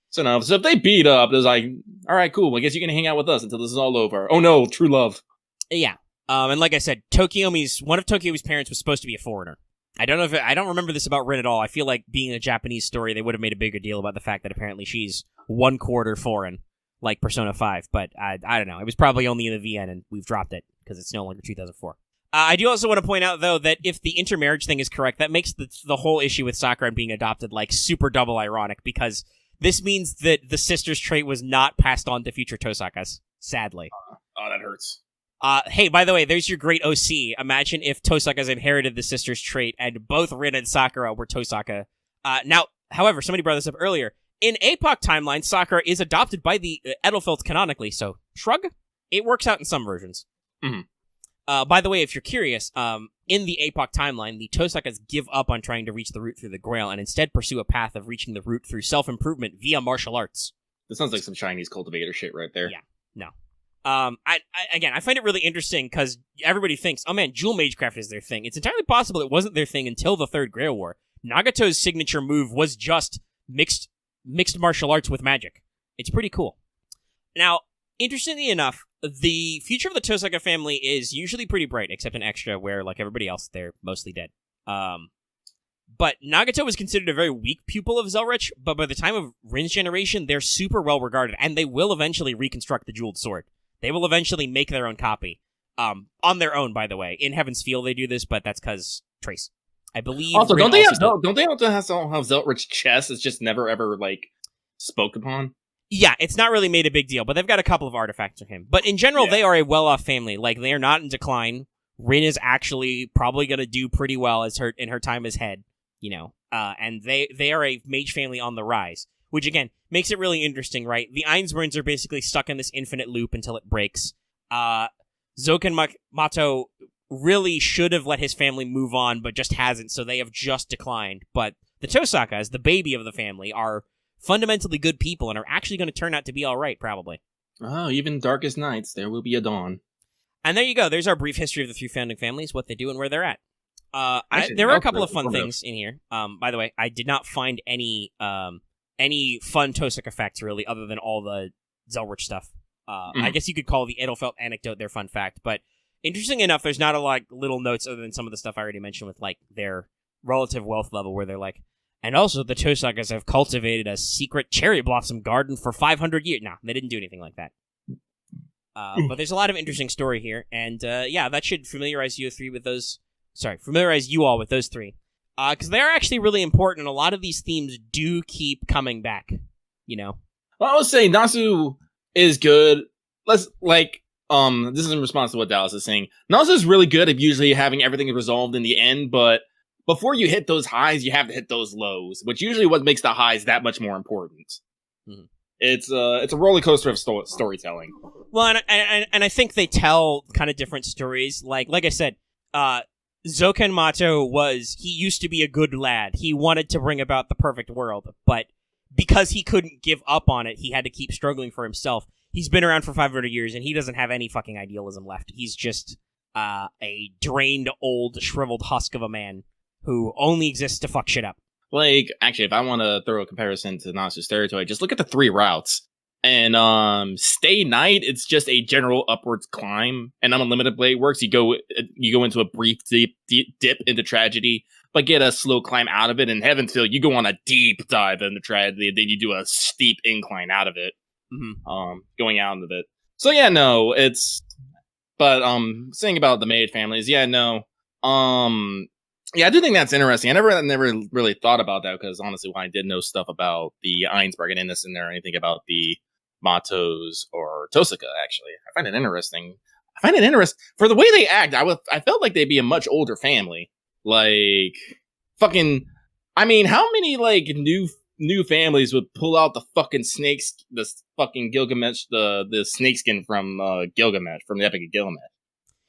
So if they beat up, it's like, all right, cool. I guess you can hang out with us until this is all over. Oh no, true love. Yeah. And like I said, one of Tokiomi's parents was supposed to be a foreigner. I don't remember this about Rin at all. I feel like being a Japanese story, they would have made a bigger deal about the fact that apparently she's 1/4 foreign, like Persona 5. But I don't know. It was probably only in the VN, and we've dropped it because it's no longer 2004. I do also want to point out, though, that if the intermarriage thing is correct, that makes the whole issue with Sakura being adopted like super double ironic, because this means that the sister's trait was not passed on to future Tohsakas, sadly. Oh, that hurts. Hey, by the way, there's your great OC. Imagine if Tohsaka's inherited the sister's trait and both Rin and Sakura were Tohsaka. Now, however, somebody brought this up earlier. In APOC timeline, Sakura is adopted by the Edelfelt canonically, so shrug. It works out in some versions. Mm-hmm. By the way, if you're curious, in the APOC timeline, the Tohsakas give up on trying to reach the root through the Grail and instead pursue a path of reaching the root through self-improvement via martial arts. This sounds like some Chinese cultivator shit right there. Yeah, no. I find it really interesting because everybody thinks, oh man, Jewel Magecraft is their thing. It's entirely possible it wasn't their thing until the Third Grail War. Nagato's signature move was just mixed martial arts with magic. It's pretty cool. Now, interestingly enough, the future of the Tohsaka family is usually pretty bright, except in Extra, where, like everybody else, they're mostly dead. But Nagato was considered a very weak pupil of Zelrich, but by the time of Rin's generation, they're super well regarded, and they will eventually reconstruct the Jeweled Sword. They will eventually make their own copy. On their own, by the way. In Heaven's Feel, they do this, but that's because Trace. I believe. Also, don't they have Zelrich's chest? It's just never ever spoke upon. Yeah, it's not really made a big deal, but they've got a couple of artifacts from him. But in general, They are a well-off family. Like, they are not in decline. Rin is actually probably going to do pretty well in her time as head, and they are a mage family on the rise, which, again, makes it really interesting, right? The Einzberns are basically stuck in this infinite loop until it breaks. Zolgen Matou really should have let his family move on, but just hasn't, so they have just declined. But the Tohsakas, the baby of the family, are fundamentally good people and are actually going to turn out to be all right, probably. Oh, even darkest nights, there will be a dawn. And there you go. There's our brief history of the 3 founding families, what they do, and where they're at. There are a couple of fun things in here. By the way, I did not find any fun Tohsaka facts, really, other than all the Zelrich stuff. I guess you could call the Edelfelt anecdote their fun fact, but interesting enough, there's not a lot of little notes other than some of the stuff I already mentioned with their relative wealth level, where they're like, and also the Tohsakas have cultivated a secret cherry blossom garden for 500 years. No, they didn't do anything like that. But there's a lot of interesting story here, and that should familiarize you all with those 3. Because they're actually really important, and a lot of these themes do keep coming back, you know? Well, I would say Nasu is good. This is in response to what Dallas is saying. Nasu is really good at usually having everything resolved in the end, but before you hit those highs, you have to hit those lows, which usually what makes the highs that much more important. Mm-hmm. It's a roller coaster of storytelling. Well, and I think they tell kind of different stories. Like I said, Zolgen Matou he used to be a good lad. He wanted to bring about the perfect world, but because he couldn't give up on it, he had to keep struggling for himself. He's been around for 500 years, and he doesn't have any fucking idealism left. He's just a drained, old, shriveled husk of a man who only exists to fuck shit up. Like, actually, if I want to throw a comparison to Nasu's territory, just look at the 3 routes. And Stay Night, it's just a general upwards climb. And Unlimited Blade works. You go into a brief dip into tragedy, but get a slow climb out of it. And Heaven's Feel, you go on a deep dive into tragedy, and then you do a steep incline out of it. Mm-hmm. Going out of it. So yeah, no, saying about the maid families, yeah, no. Yeah, I do think that's interesting. I never really thought about that because honestly, I did know stuff about the Einzbern and Innocent or anything about the Matos or Tohsaka, actually. I find it interesting. For the way they act, I felt like they'd be a much older family. Like, fucking, I mean, how many, like, new families would pull out the fucking snakes, the fucking Gilgamesh, the snakeskin from Gilgamesh, from the Epic of Gilgamesh?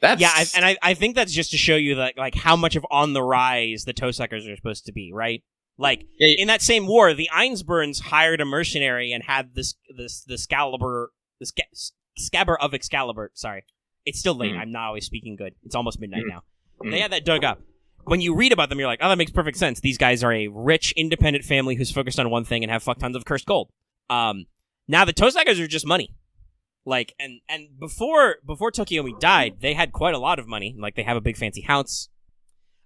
I think that's just to show you that, like, how much of on the rise the Tohsakas are supposed to be, right? Like, in that same war, the Einzberns hired a mercenary and had the Scabbard of Excalibur. Sorry, it's still late. Mm-hmm. I'm not always speaking good. It's almost midnight now. Mm-hmm. They had that dug up. When you read about them, you're like, oh, that makes perfect sense. These guys are a rich, independent family who's focused on one thing and have fuck tons of cursed gold. Now the Tohsakas are just money. Like, and before Tokiomi died, they had quite a lot of money. Like, they have a big fancy house.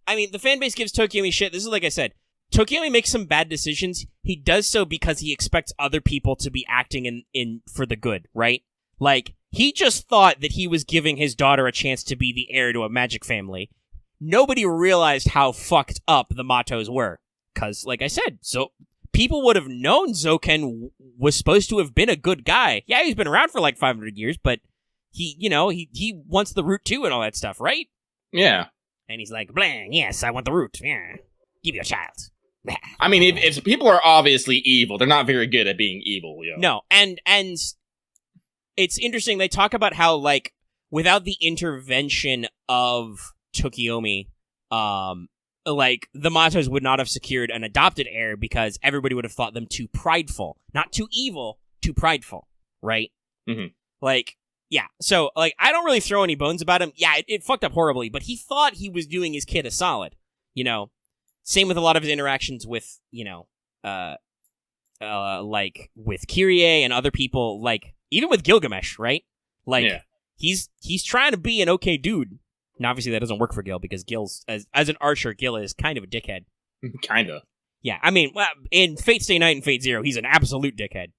I mean, the fan base gives Tokiomi shit. This is like I said. Tokiomi makes some bad decisions. He does so because he expects other people to be acting in for the good, right? Like, he just thought that he was giving his daughter a chance to be the heir to a magic family. Nobody realized how fucked up the Matos were. Because, like I said, so people would have known Zolgen was supposed to have been a good guy. Yeah, he's been around for like 500 years, but he wants the root too and all that stuff, right? Yeah. And he's like, blang, yes, I want the root. Yeah. Give me a child. I mean, if people are obviously evil, they're not very good at being evil, yo. No, and it's interesting, they talk about how, like, without the intervention of Tokiomi, like, the Matos would not have secured an adopted heir because everybody would have thought them too prideful. Not too evil, too prideful, right? Mm-hmm. Like, yeah, so, like, I don't really throw any bones about him. Yeah, it fucked up horribly, but he thought he was doing his kid a solid, you know? Same with a lot of his interactions with, you know, like, with Kyrie and other people, like, even with Gilgamesh, right? Like, yeah. He's trying to be an okay dude. And obviously that doesn't work for Gil, because Gil's, as an archer, Gil is kind of a dickhead. Kinda. Yeah, I mean, in Fate Stay Night and Fate Zero, he's an absolute dickhead.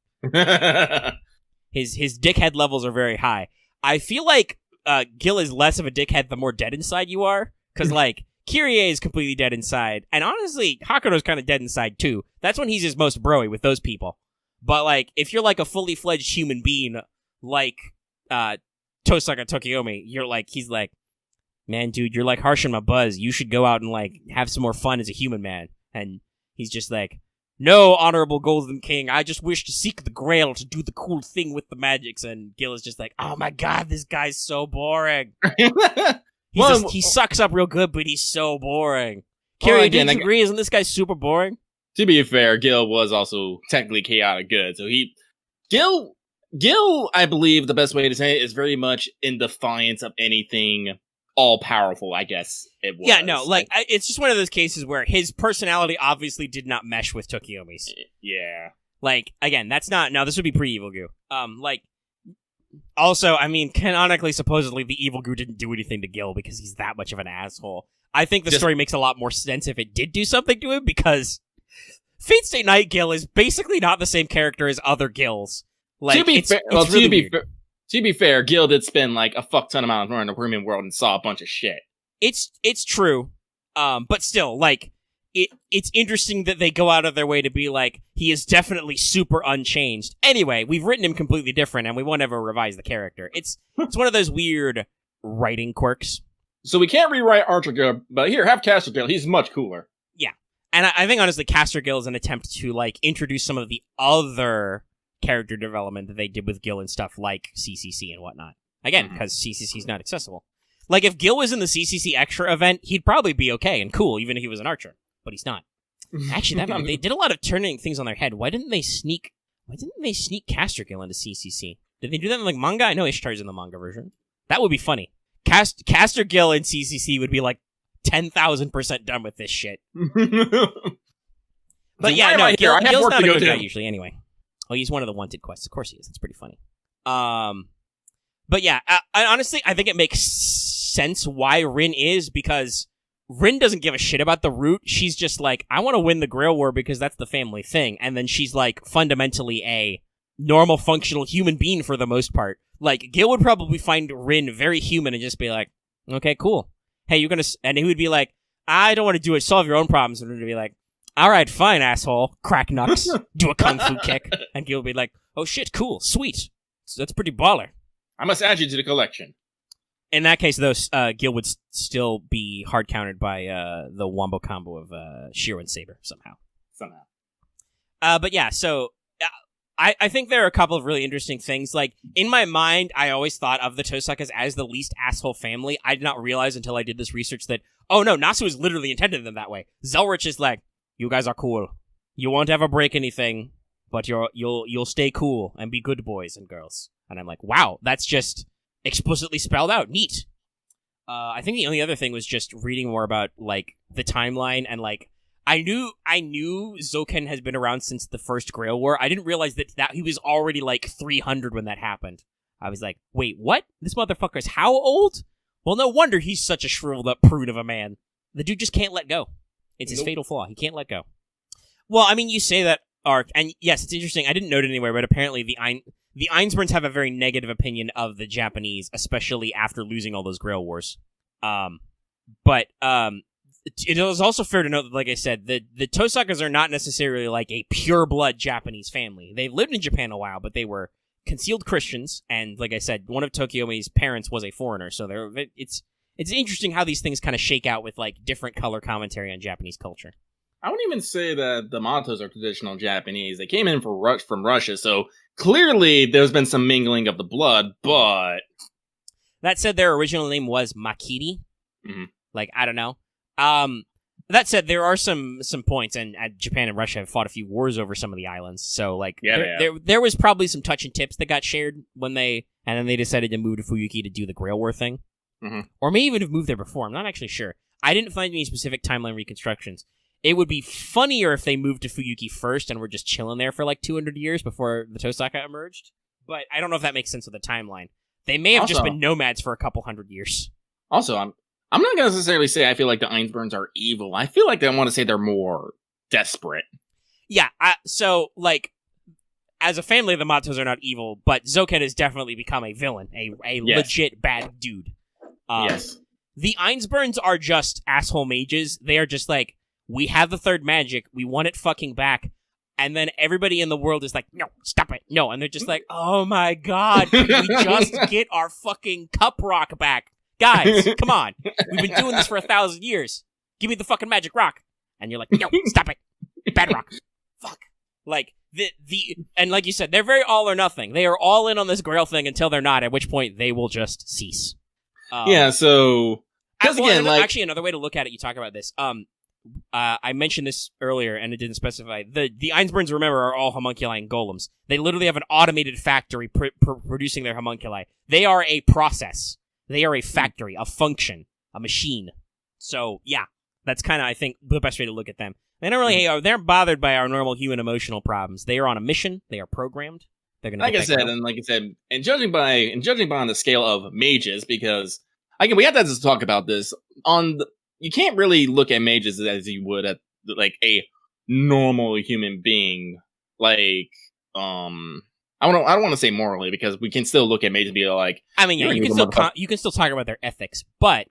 His dickhead levels are very high. I feel like Gil is less of a dickhead the more dead inside you are, because, like, Kyrie is completely dead inside, and honestly, Hakuno's kind of dead inside too. That's when he's his most broy with those people. But, like, if you're like a fully fledged human being, like Tohsaka Tokiomi, he's like, man, dude, you're like harshing my buzz. You should go out and, like, have some more fun as a human man. And he's just like, no, honorable Golden King, I just wish to seek the Grail to do the cool thing with the magics. And Gil is just like, oh my god, this guy's so boring. He sucks up real good, but he's so boring. Kyrie, do you agree? Isn't this guy super boring? To be fair, Gil was also technically chaotic good. So Gil, I believe the best way to say it is very much in defiance of anything all-powerful, I guess it was. Yeah, no, like, it's just one of those cases where his personality obviously did not mesh with Tokiomi's. Yeah. Like, again, this would be pre-Evil Goo. Like, also, I mean, canonically, supposedly, the Evil Goo didn't do anything to Gil because he's that much of an asshole. I think the story makes a lot more sense if it did do something to him, because Fate Stay Night Gil is basically not the same character as other Gils. Like, to be fair, Gil did spend, like, a fuck ton amount of time in the Rumen world and saw a bunch of shit. It's true. But still, like, it's interesting that they go out of their way to be like, he is definitely super unchanged. Anyway, we've written him completely different, and we won't ever revise the character. It's one of those weird writing quirks. So we can't rewrite Archer, but here, have Castergill. He's much cooler. Yeah. And I think, honestly, Castergill is an attempt to, like, introduce some of the other character development that they did with Gil and stuff, like CCC and whatnot. Again, because CCC is not accessible. Like, if Gil was in the CCC Extra event, he'd probably be okay and cool, even if he was an Archer. But he's not. Actually, they did a lot of turning things on their head. Why didn't they sneak Castergill into CCC? Did they do that in, like, manga? I know Ishtar's in the manga version. That would be funny. Castergill in CCC would be like 10,000% done with this shit. But yeah, no, Gil's not a good guy usually anyway. Oh, he's one of the wanted quests. Of course he is. That's pretty funny. But yeah, I honestly, I think it makes sense why Rin is, because Rin doesn't give a shit about the root. She's just like, I want to win the Grail War because that's the family thing. And then she's like fundamentally a normal, functional human being for the most part. Like, Gil would probably find Rin very human and just be like, okay, cool. Hey, you're gonna... And he would be like, I don't want to do it. Solve your own problems. And Rin would be like, all right, fine, asshole. Crack knucks. Do a kung fu kick. And Gil would be like, oh shit, cool, sweet. So that's pretty baller. I must add you to the collection. In that case, though, Gil would still be hard countered by the wombo combo of Shiro and Saber somehow. But yeah, so... I think there are a couple of really interesting things. Like, in my mind, I always thought of the Tohsakas as the least asshole family. I did not realize until I did this research that, oh no, Nasu is literally intended them that way. Zelrich is like, you guys are cool. You won't ever break anything, but you'll stay cool and be good boys and girls. And I'm like, wow, that's just explicitly spelled out. Neat. I think the only other thing was just reading more about, like, the timeline and, like, I knew Zolgen has been around since the first Grail War. I didn't realize that he was already like 300 when that happened. I was like, wait, what? This motherfucker is how old? Well, no wonder he's such a shriveled up prude of a man. The dude just can't let go. It's his fatal flaw. He can't let go. Well, I mean, you say that, Ark, and yes, it's interesting. I didn't note it anywhere, but apparently the Einzberns have a very negative opinion of the Japanese, especially after losing all those Grail Wars. It is also fair to note that, like I said, the Tohsakas are not necessarily like a pure-blood Japanese family. They've lived in Japan a while, but they were concealed Christians, and like I said, one of Tokiomi's parents was a foreigner, so it's interesting how these things kind of shake out with like different color commentary on Japanese culture. I wouldn't even say that the Matos are traditional Japanese. They came in from Russia, so clearly there's been some mingling of the blood, but... That said, their original name was Makiri. Mm-hmm. Like, I don't know. That said, there are some points, and Japan and Russia have fought a few wars over some of the islands, so, like, there was probably some touch and tips that got shared and then they decided to move to Fuyuki to do the Grail War thing. Mm-hmm. Or may even have moved there before, I'm not actually sure. I didn't find any specific timeline reconstructions. It would be funnier if they moved to Fuyuki first and were just chilling there for, like, 200 years before the Tohsaka emerged, but I don't know if that makes sense with the timeline. They may have just been nomads for a couple hundred years. Also, I'm not going to necessarily say I feel like the Einzberns are evil. I feel like I want to say they're more desperate. Yeah, so, like, as a family, the Matos are not evil, but Zolgen has definitely become a villain, a legit bad dude. Yes. The Einzberns are just asshole mages. They are just like, we have the third magic, we want it fucking back, and then everybody in the world is like, no, stop it, no, and they're just like, oh my god, can we just get our fucking cup rock back? Guys, come on. We've been doing this for 1,000 years. Give me the fucking magic rock. And you're like, no, stop it. Bad rock. Fuck. Like, and like you said, they're very all or nothing. They are all in on this Grail thing until they're not, at which point they will just cease. So... Actually, another way to look at it, you talk about this. I mentioned this earlier, and it didn't specify. The Einzberns, remember, are all homunculi and golems. They literally have an automated factory producing their homunculi. They are a process. They are a factory, a function, a machine. So, yeah, that's kind of, I think, the best way to look at them. They don't really, they're bothered by our normal human emotional problems. They are on a mission. They are programmed. They're going to like I said, and judging by on the scale of mages, because again, we have to talk about this you can't really look at mages as you would at like a normal human being. Like, I don't want to say morally, because we can still look at mages and be like... I mean, yeah, you can still talk about their ethics, but...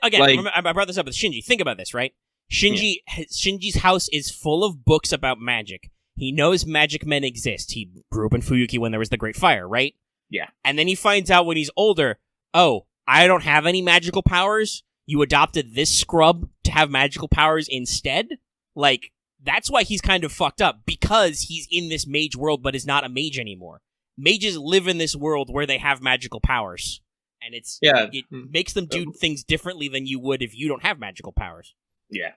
Again, like, remember, I brought this up with Shinji. Think about this, right? Shinji's house is full of books about magic. He knows magic men exist. He grew up in Fuyuki when there was the Great Fire, right? Yeah. And then he finds out when he's older, oh, I don't have any magical powers. You adopted this scrub to have magical powers instead? Like, that's why he's kind of fucked up, because he's in this mage world but is not a mage anymore. Mages live in this world where they have magical powers. And it makes them do things differently than you would if you don't have magical powers. Yeah.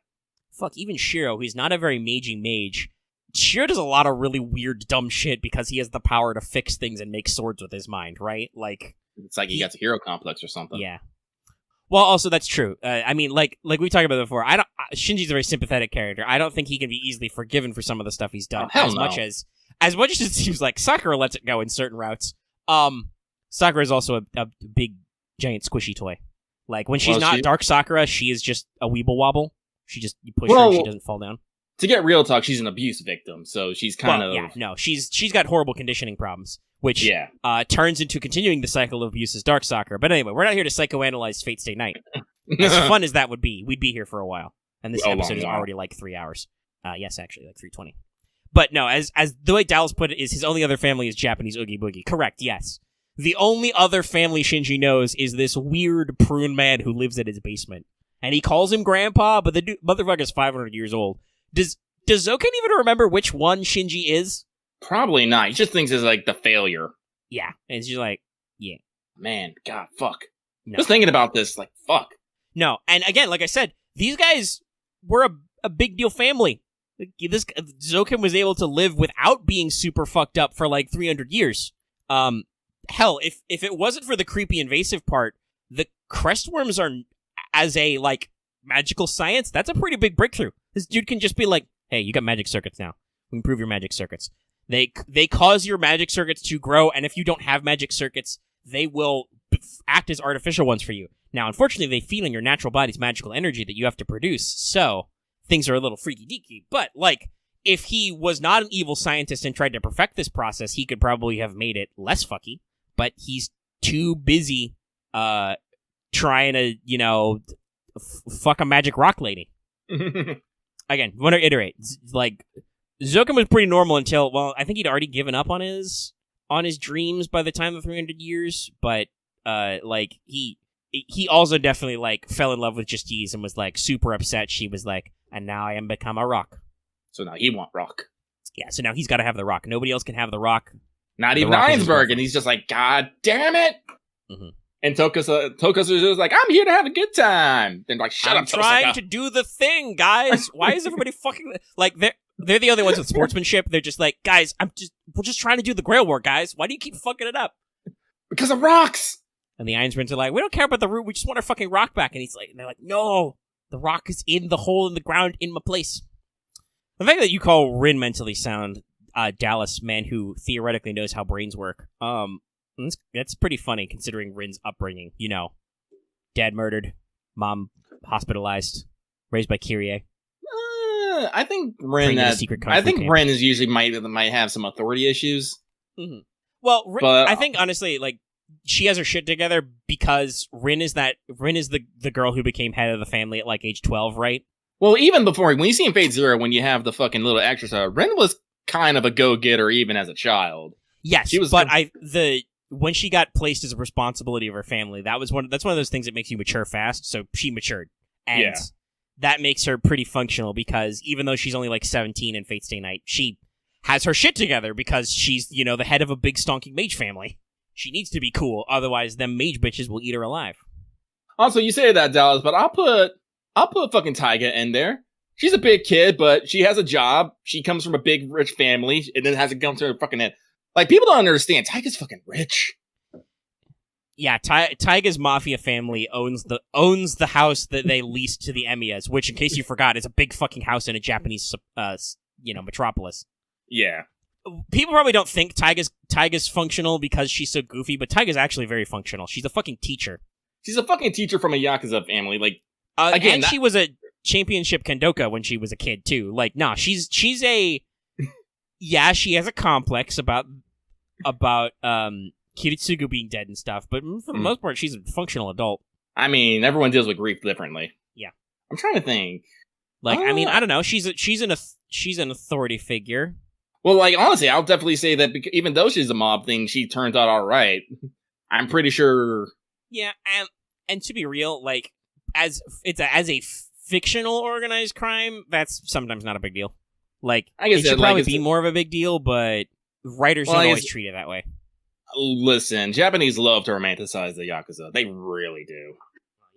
Fuck, even Shiro, who's not a very magey mage, Shiro does a lot of really weird, dumb shit because he has the power to fix things and make swords with his mind, right? Like, it's like he got a hero complex or something. Yeah. Well, also, that's true. I mean, like we talked about before, Shinji's a very sympathetic character. I don't think he can be easily forgiven for some of the stuff he's done. Much as it seems like Sakura lets it go in certain routes. Sakura is also a big, giant, squishy toy. Like, when she's not Dark Sakura, she is just a weeble wobble. You push her and she doesn't fall down. To get real talk, she's an abuse victim, so she's kind of... Yeah, no, she's got horrible conditioning problems, which turns into continuing the cycle of abuse as Dark Sakura. But anyway, we're not here to psychoanalyze Fate Stay Night. As fun as that would be, we'd be here for a while. And this episode is already like 3 hours. Yes, actually, like 3:20. But no, as the way Dallas put it, is his only other family is Japanese Oogie Boogie. Correct, yes. The only other family Shinji knows is this weird prune man who lives in his basement. And he calls him Grandpa, but the motherfucker's 500 years old. Does Zolgen even remember which one Shinji is? Probably not. He just thinks it's like the failure. Yeah. And it's just like, yeah. Man, God, fuck. No. Just thinking about this, like, fuck. No. And again, like I said, these guys were a big deal family. Zolgen was able to live without being super fucked up for like 300 years. Hell, if it wasn't for the creepy invasive part, the crestworms are, as a, like, magical science, that's a pretty big breakthrough. This dude can just be like, hey, you got magic circuits now. We improve your magic circuits. They cause your magic circuits to grow, and if you don't have magic circuits, they will act as artificial ones for you. Now, unfortunately, they feed on your natural body's magical energy that you have to produce, so things are a little freaky-deaky. But, like, if he was not an evil scientist and tried to perfect this process, he could probably have made it less fucky, but he's too busy trying to, fuck a magic rock lady. Again, want to iterate. Like, Zolgen was pretty normal until, well, I think he'd already given up on his dreams by the time of 300 years, but, like, he also definitely, like, fell in love with Justice and was, like, super upset. She was like, and now I am become a rock. So now he want rock. Yeah, so now he's got to have the rock. Nobody else can have the rock. Not even Einzbern, and he's just like, God damn it! Mm-hmm. And Tokus is just like, I'm here to have a good time. Then like, shut up, I'm trying to do the thing, guys. Why is everybody fucking like they're the only ones with sportsmanship? They're just like, guys, we're just trying to do the Grail War, guys. Why do you keep fucking it up? Because of rocks. And the Einzberns are like, we don't care about the root. We just want our fucking rock back. And they're like, no, the rock is in the hole in the ground in my place. The fact that you call Rin mentally sound, Dallas, man who theoretically knows how brains work, that's pretty funny considering Rin's upbringing. Dad murdered, mom hospitalized, raised by Kyrie. I think Rin. Rin is usually might have some authority issues. Mm-hmm. Well, but I think honestly, like, she has her shit together because Rin is the girl who became head of the family at like age 12, right? Well, even before, when you see in Fate Zero, when you have the fucking little extra, Rin was kind of a go-getter even as a child. Yes, she was, but when she got placed as a responsibility of her family, that's one of those things that makes you mature fast. So she matured, and that makes her pretty functional because even though she's only like 17 in Fate Stay Night, she has her shit together because she's the head of a big stonking mage family. She needs to be cool, otherwise them mage bitches will eat her alive. Also, you say that, Dallas, but I'll put fucking Taiga in there. She's a big kid, but she has a job. She comes from a big rich family, and then has to come to her fucking head. Like, people don't understand. Taiga's fucking rich. Yeah, Taiga's mafia family owns the house that they leased to the Emiyas, which, in case you forgot, is a big fucking house in a Japanese, metropolis. Yeah. People probably don't think Taiga's functional because she's so goofy, but Taiga's actually very functional. She's a fucking teacher. She's a fucking teacher from a Yakuza family. Like, she was a championship kendoka when she was a kid too. Like, nah, she's a yeah, she has a complex about Kiritsugu being dead and stuff, but for the most part, she's a functional adult. I mean, everyone deals with grief differently. Yeah. I'm trying to think. Like, I mean, I don't know. She's an authority figure. Well, like, honestly, I'll definitely say that even though she's a mob thing, she turns out all right. I'm pretty sure. Yeah, and to be real, like, as a fictional organized crime, that's sometimes not a big deal. Like, I guess it should probably be more of a big deal, but writers don't always treat it that way. Listen, Japanese love to romanticize the Yakuza. They really do.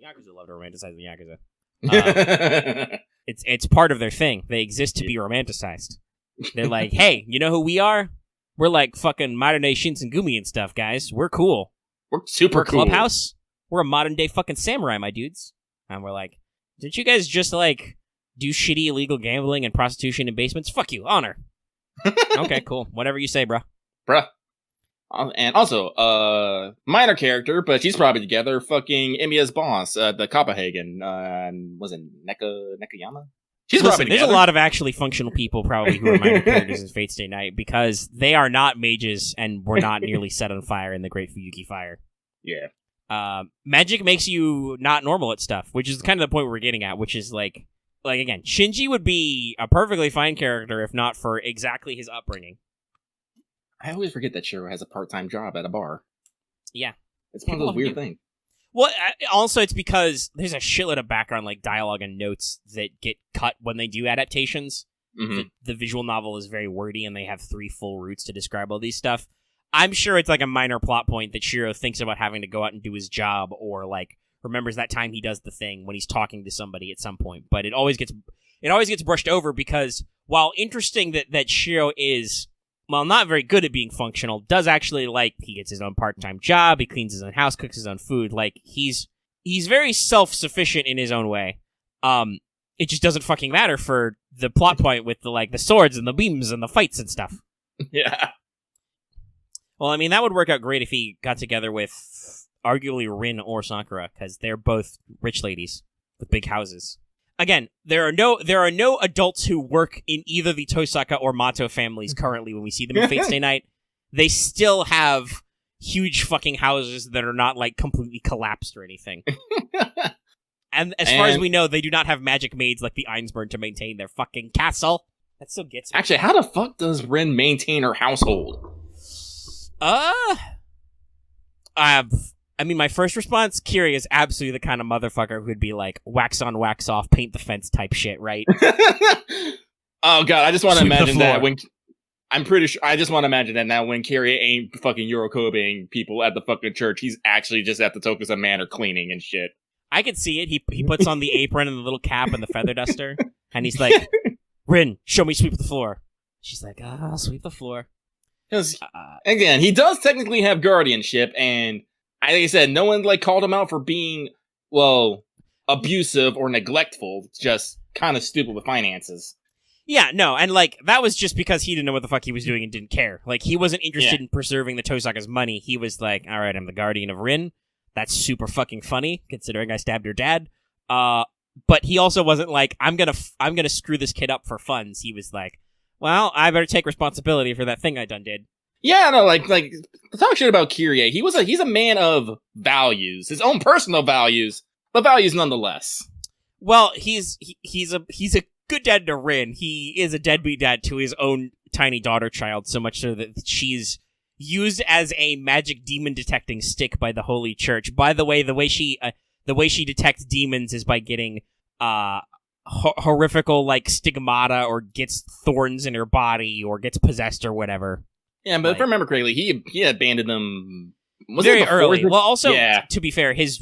Yakuza love to romanticize the Yakuza. It's part of their thing. They exist to be romanticized. They're like, hey, you know who we are? We're like fucking modern day Shinsengumi and stuff, guys. We're cool. We're super cool. Clubhouse. We're a modern day fucking samurai, my dudes. And we're like, didn't you guys just like do shitty illegal gambling and prostitution in basements? Fuck you, honor. Okay, cool. Whatever you say, bruh. And also, minor character, but she's probably together. Fucking Emiya's boss, the Copenhagen. Was it Nekayama? She's probably there's together. a lot of actually functional people probably who are minor characters in Fate Stay Night because they are not mages and were not nearly set on fire in the Great Fuyuki Fire. Yeah. Magic makes you not normal at stuff, which is kind of the point we're getting at, which is like again, Shinji would be a perfectly fine character if not for exactly his upbringing. I always forget that Shiro has a part-time job at a bar. Yeah. It's one of those weird things. Well, also it's because there's a shitload of background like dialogue and notes that get cut when they do adaptations. Mm-hmm. The visual novel is very wordy and they have 3 full routes to describe all these stuff. I'm sure it's like a minor plot point that Shiro thinks about having to go out and do his job or like remembers that time he does the thing when he's talking to somebody at some point. But it always gets brushed over because while interesting that Shiro is, while not very good at being functional, does actually, like, he gets his own part-time job, he cleans his own house, cooks his own food, like, he's very self-sufficient in his own way. It just doesn't fucking matter for the plot point with the swords and the beams and the fights and stuff. Yeah. Well, I mean, that would work out great if he got together with arguably Rin or Sakura, because they're both rich ladies with big houses. Again, there are no adults who work in either the Tohsaka or Matou families currently when we see them in Fate Stay Night. They still have huge fucking houses that are not, like, completely collapsed or anything. And as far as we know, they do not have magic maids like the Einzbern to maintain their fucking castle. That still gets me. Actually, how the fuck does Rin maintain her household? I mean, my first response, Kiri is absolutely the kind of motherfucker who'd be like, wax on, wax off, paint the fence type shit, right? Oh, God, I just want to imagine that when... I'm pretty sure... I just want to imagine that now when Kiri ain't fucking Eurocobing people at the fucking church, he's actually just at the Tokusa Manor cleaning and shit. I could see it. He puts on the apron and the little cap and the feather duster, and he's like, Rin, show me sweep the floor. She's like, I'll sweep the floor. Because, again, he does technically have guardianship, and... like I said, no one called him out for being, abusive or neglectful. Just kind of stupid with finances. Yeah, no, and that was just because he didn't know what the fuck he was doing and didn't care. Like, he wasn't interested in preserving the Tohsaka's money. He was like, all right, I'm the guardian of Rin. That's super fucking funny, considering I stabbed your dad. But he also wasn't like, I'm gonna screw this kid up for funds. He was like, well, I better take responsibility for that thing I done did. Yeah, no, talk shit about Kyrie. He's a man of values, his own personal values, but values nonetheless. Well, he's a good dad to Rin. He is a deadbeat dad to his own tiny daughter child, so much so that she's used as a magic demon detecting stick by the Holy Church. By the way, the way she detects demons is by getting horrifical stigmata or gets thorns in her body or gets possessed or whatever. Yeah, but if I remember correctly, he abandoned them very early. Well, also, to be fair, his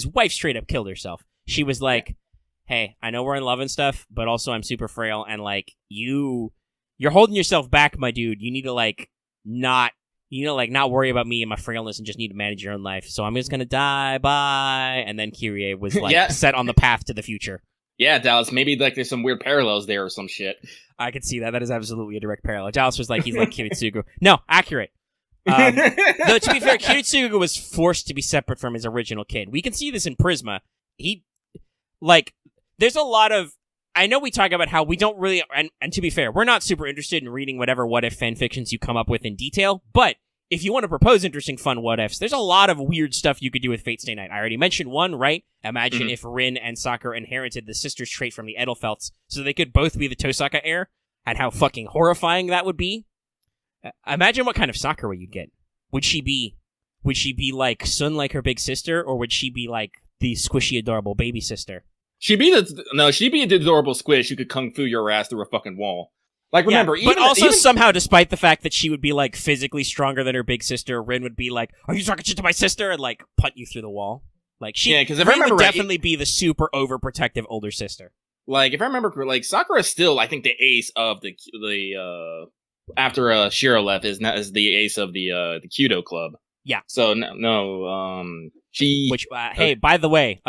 wife straight up killed herself. She was like, hey, I know we're in love and stuff, but also I'm super frail, and you're holding yourself back, my dude. You need to not worry about me and my frailness and just need to manage your own life. So I'm just gonna die, bye. And then Kyrie was set on the path to the future. Yeah, Dallas, maybe there's some weird parallels there or some shit. I could see that. That is absolutely a direct parallel. Dallas was he's like Kiritsugu. No, accurate. Though, to be fair, Kiritsugu was forced to be separate from his original kid. We can see this in Prisma. There's a lot of... I know we talk about how we don't really... And to be fair, we're not super interested in reading whatever what-if fanfictions you come up with in detail, but if you want to propose interesting, fun what-ifs, there's a lot of weird stuff you could do with Fate Stay Night. I already mentioned one, right? Imagine if Rin and Sakura inherited the sister's trait from the Edelfelts, so they could both be the Tohsaka heir, and how fucking horrifying that would be. Imagine what kind of Sakura you'd get. Would she be like Sun like her big sister, or would she be like the squishy, adorable baby sister? She'd be the adorable squish who could kung fu your ass through a fucking wall. Like, remember, but also somehow, despite the fact that she would be, like, physically stronger than her big sister, Rin would be like, are you talking shit to my sister? And, like, punt you through the wall. Like, Rin would definitely be the super overprotective older sister. Like, if I remember correctly, like, Sakura's still, I think, the ace of the after Shiro left, is the ace of the Kyudo club. Yeah. So, she... Which, hey, by the way,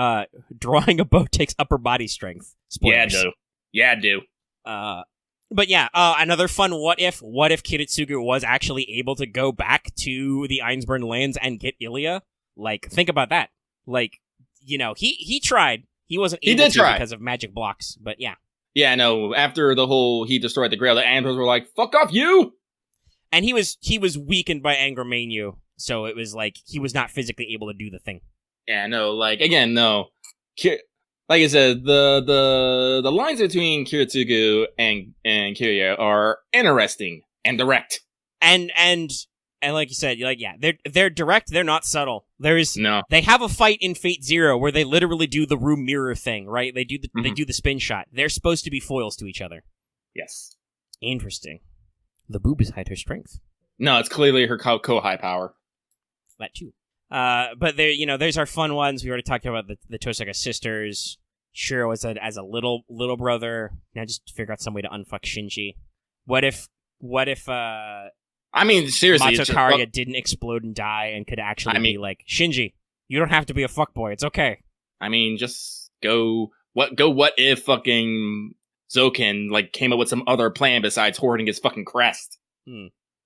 drawing a bow takes upper body strength. Spoilers. Yeah, I do. But yeah, another fun what if Kiritsugu was actually able to go back to the Einzbern lands and get Ilya? Like, think about that. Like, you know, he tried. He wasn't able to because of magic blocks, but yeah. Yeah, no, after he destroyed the Grail, the Andros were like, fuck off you! And he was weakened by Angermanu, so it was like, he was not physically able to do the thing. Yeah, no, like, again, no. Like I said, the lines between Kiritsugu and Kiryu are interesting and direct. And like you said, like, yeah, they're direct, they're not subtle. They have a fight in Fate Zero where they literally do the room mirror thing, right? They do the spin shot. They're supposed to be foils to each other. Yes. Interesting. The boob is hide her strength. No, it's clearly her Kohai power. That too. But there, you know, there's our fun ones. We already talked about the Tohsaka sisters. Shiro as a little brother. Now just figure out some way to unfuck Shinji. What if I mean, seriously, Matou Kariya didn't explode and die and could actually be like, Shinji, you don't have to be a fuckboy. It's okay. I mean, just what if fucking Zolgen like came up with some other plan besides hoarding his fucking crest?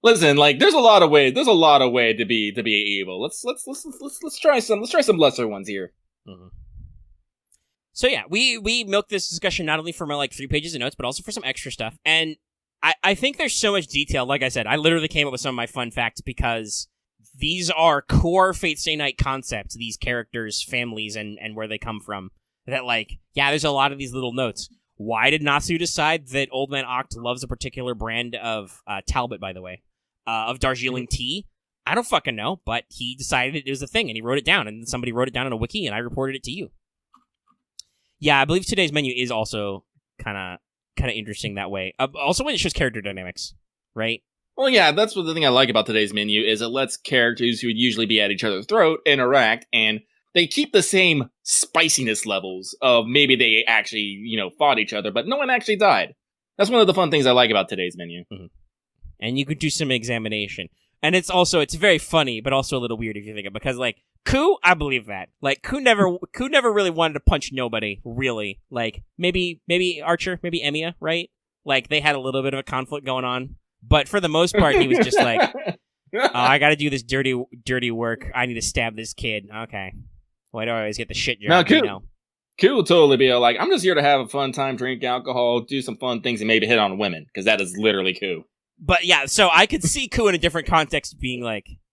Listen, like, there's a lot of way to be evil. Let's try some lesser ones here. So yeah, we milked this discussion not only for my 3 pages of notes, but also for some extra stuff. And I think there's so much detail. Like I said, I literally came up with some of my fun facts because these are core Fate Stay Night concepts, these characters, families, and where they come from. That, there's a lot of these little notes. Why did Natsu decide that Old Man Oct loves a particular brand of Talbot, by the way, of Darjeeling tea? I don't fucking know, but he decided it was a thing, and he wrote it down, and somebody wrote it down on a wiki, and I reported it to you. Yeah, I believe today's menu is also kind of interesting that way. Also, when it shows character dynamics, right? Well, yeah, that's what the thing I like about today's menu is it lets characters who would usually be at each other's throat interact, and they keep the same spiciness levels of maybe they actually, fought each other, but no one actually died. That's one of the fun things I like about today's menu. And you could do some examination. And it's very funny, but also a little weird if you think of it, because, Ku, I believe that. Ku never really wanted to punch nobody, really. Maybe Archer, maybe Emiya, right? They had a little bit of a conflict going on. But for the most part, he was just oh, I gotta do this dirty work. I need to stab this kid. Okay. Why do I always get the shit job? Now, Ku will totally be I'm just here to have a fun time, drink alcohol, do some fun things, and maybe hit on women, because that is literally Ku. But yeah, so I could see Ku in a different context being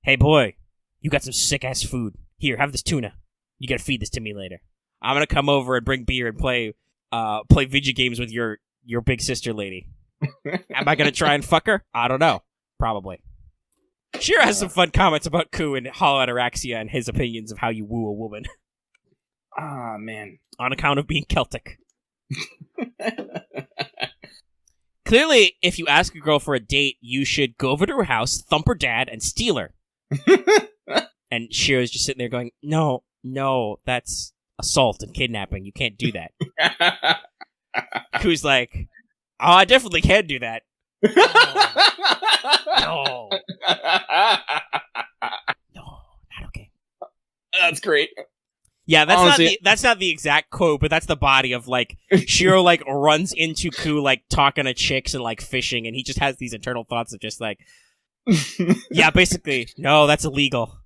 hey boy, you got some sick-ass food. Here, have this tuna. You gotta feed this to me later. I'm gonna come over and bring beer and play video games with your big sister lady. Am I gonna try and fuck her? I don't know. Probably. Shiro has some fun comments about Ku and Hollow Ataraxia and his opinions of how you woo a woman. Ah, man. On account of being Celtic. Clearly, if you ask a girl for a date, you should go over to her house, thump her dad, and steal her. And Shiro's just sitting there going, no, that's assault and kidnapping. You can't do that. Ku's oh, I definitely can do that. No. No, not okay. That's great. Yeah, that's not the exact quote, but that's the body of Shiro runs into Ku talking to chicks and fishing, and he just has these internal thoughts of just yeah, basically, no, that's illegal.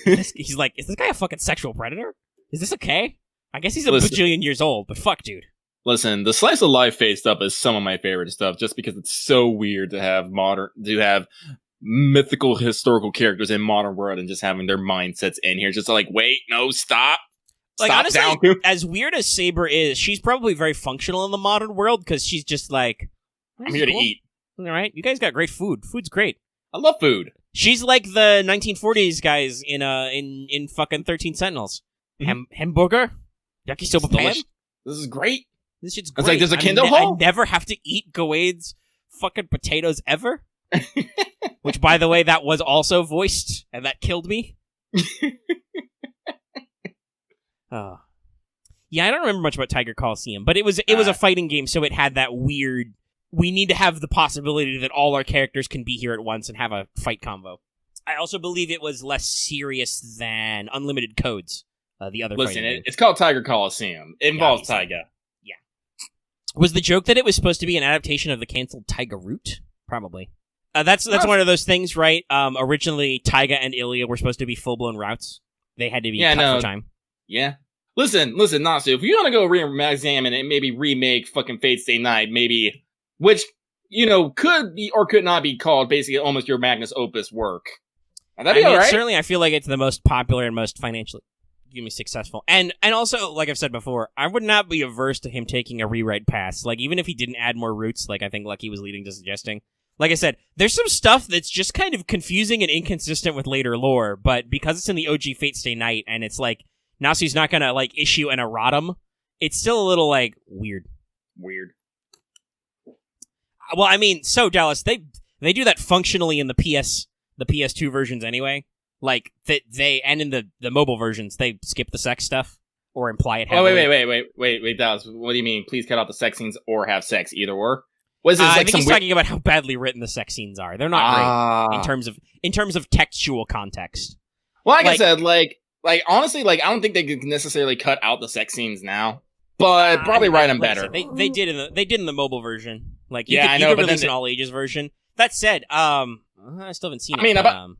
He's is this guy a fucking sexual predator? Is this okay? I guess he's a bajillion years old, but fuck, dude. Listen, the slice of life face stuff is some of my favorite stuff, just because it's so weird to have mythical historical characters in modern world and just having their mindsets in here. Just like, wait, no, stop. Like, Stop honestly, down. as weird as Saber is, she's probably very functional in the modern world because she's just like, I'm here to eat. All right, you guys got great food. Food's great. I love food. She's like the 1940s guys in fucking 13 Sentinels. Hamburger, yakisoba pan. This is great. This shit's great. It's like there's a Kindle hole. I never have to eat Gawain's fucking potatoes ever. Which, by the way, that was also voiced, and that killed me. Oh. Yeah, I don't remember much about Tiger Coliseum, but it was a fighting game, so it had that weird, we need to have the possibility that all our characters can be here at once and have a fight combo. I also believe it was less serious than Unlimited Codes, the other Listen, fighting game. It's called Tiger Coliseum. It involves Taiga. Yeah. Was the joke that it was supposed to be an adaptation of the canceled Taiga Root? Probably. That's one of those things, right? Originally, Taiga and Ilya were supposed to be full-blown routes. They had to be cut for time. Yeah. Listen, Natsu, if you're gonna go re-examine and maybe remake fucking Fate Stay Night, maybe, which, could be or could not be called basically almost your magnus opus work. That'd be alright. Certainly, I feel like it's the most popular and most financially successful. And also, like I've said before, I would not be averse to him taking a rewrite pass. Like, even if he didn't add more routes, like I think Lucky was leading to suggesting. Like I said, there's some stuff that's just kind of confusing and inconsistent with later lore, but because it's in the OG Fate Stay Night, and it's like, Nasu's not gonna, like, issue an erratum, it's still a little, like, weird. Well, I mean, so, Dallas, they do that functionally in the PS2 versions anyway. Like, and in the mobile versions, they skip the sex stuff, or imply it heavily. Oh, wait, Dallas, what do you mean, please cut out the sex scenes or have sex, either or? What is this, I think he's talking about how badly written the sex scenes are. They're not great in terms of textual context. Well, like I said, honestly, I don't think they could necessarily cut out the sex scenes now, but probably write them better. They did in the mobile version. Like, you I know, could but release an all ages version. That said, I still haven't seen it. I'm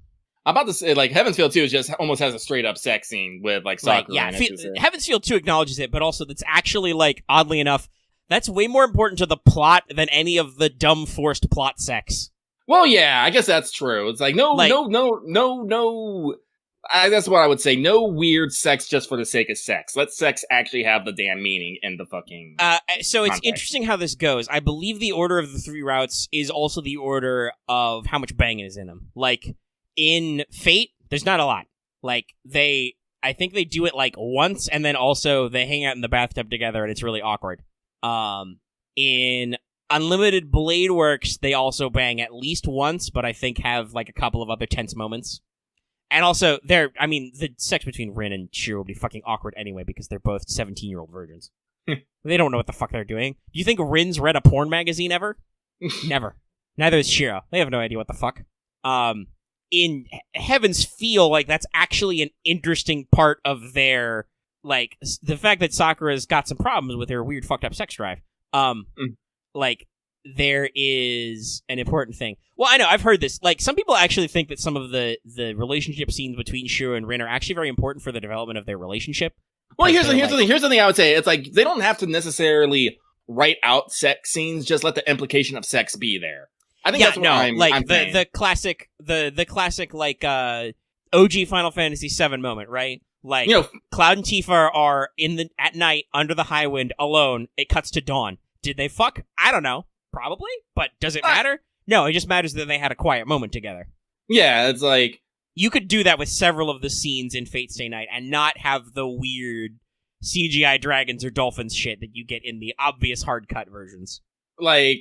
about to say, like, Heaven's Feel 2 is just almost has a straight up sex scene with like Sakura. Heaven's Feel 2 acknowledges it, but also that's actually, like, oddly enough, that's way more important to the plot than any of the dumb forced plot sex. Well, yeah, I guess that's true. It's like no. That's what I would say. No weird sex just for the sake of sex. Let sex actually have the damn meaning in the fucking. So it's interesting how this goes. I believe the order of the 3 routes is also the order of how much banging is in them. Like in Fate, there's not a lot. Like I think they do it like once, and then also they hang out in the bathtub together, and it's really awkward. In Unlimited Blade Works, they also bang at least once, but I think have like a couple of other tense moments. And also, the sex between Rin and Shiro will be fucking awkward anyway because they're both 17-year-old virgins. They don't know what the fuck they're doing. Do you think Rin's read a porn magazine ever? Never. Neither is Shiro. They have no idea what the fuck. In Heaven's Feel, like, that's actually an interesting part of their, like, the fact that Sakura's got some problems with her weird fucked up sex drive. Like, there is an important thing. Well, I know, I've heard this. Like, some people actually think that some of the relationship scenes between Shiro and Rin are actually very important for the development of their relationship. Well, here's the thing I would say. It's like, they don't have to necessarily write out sex scenes, just let the implication of sex be there. I think that's what I'm saying. The classic, like, OG Final Fantasy VII moment, right? Like, Cloud and Tifa are at night, under the high wind, alone. It cuts to dawn. Did they fuck? I don't know. Probably. But does it matter? No, it just matters that they had a quiet moment together. Yeah, it's like... You could do that with several of the scenes in Fate Stay Night and not have the weird CGI dragons or dolphins shit that you get in the obvious hard cut versions. Like,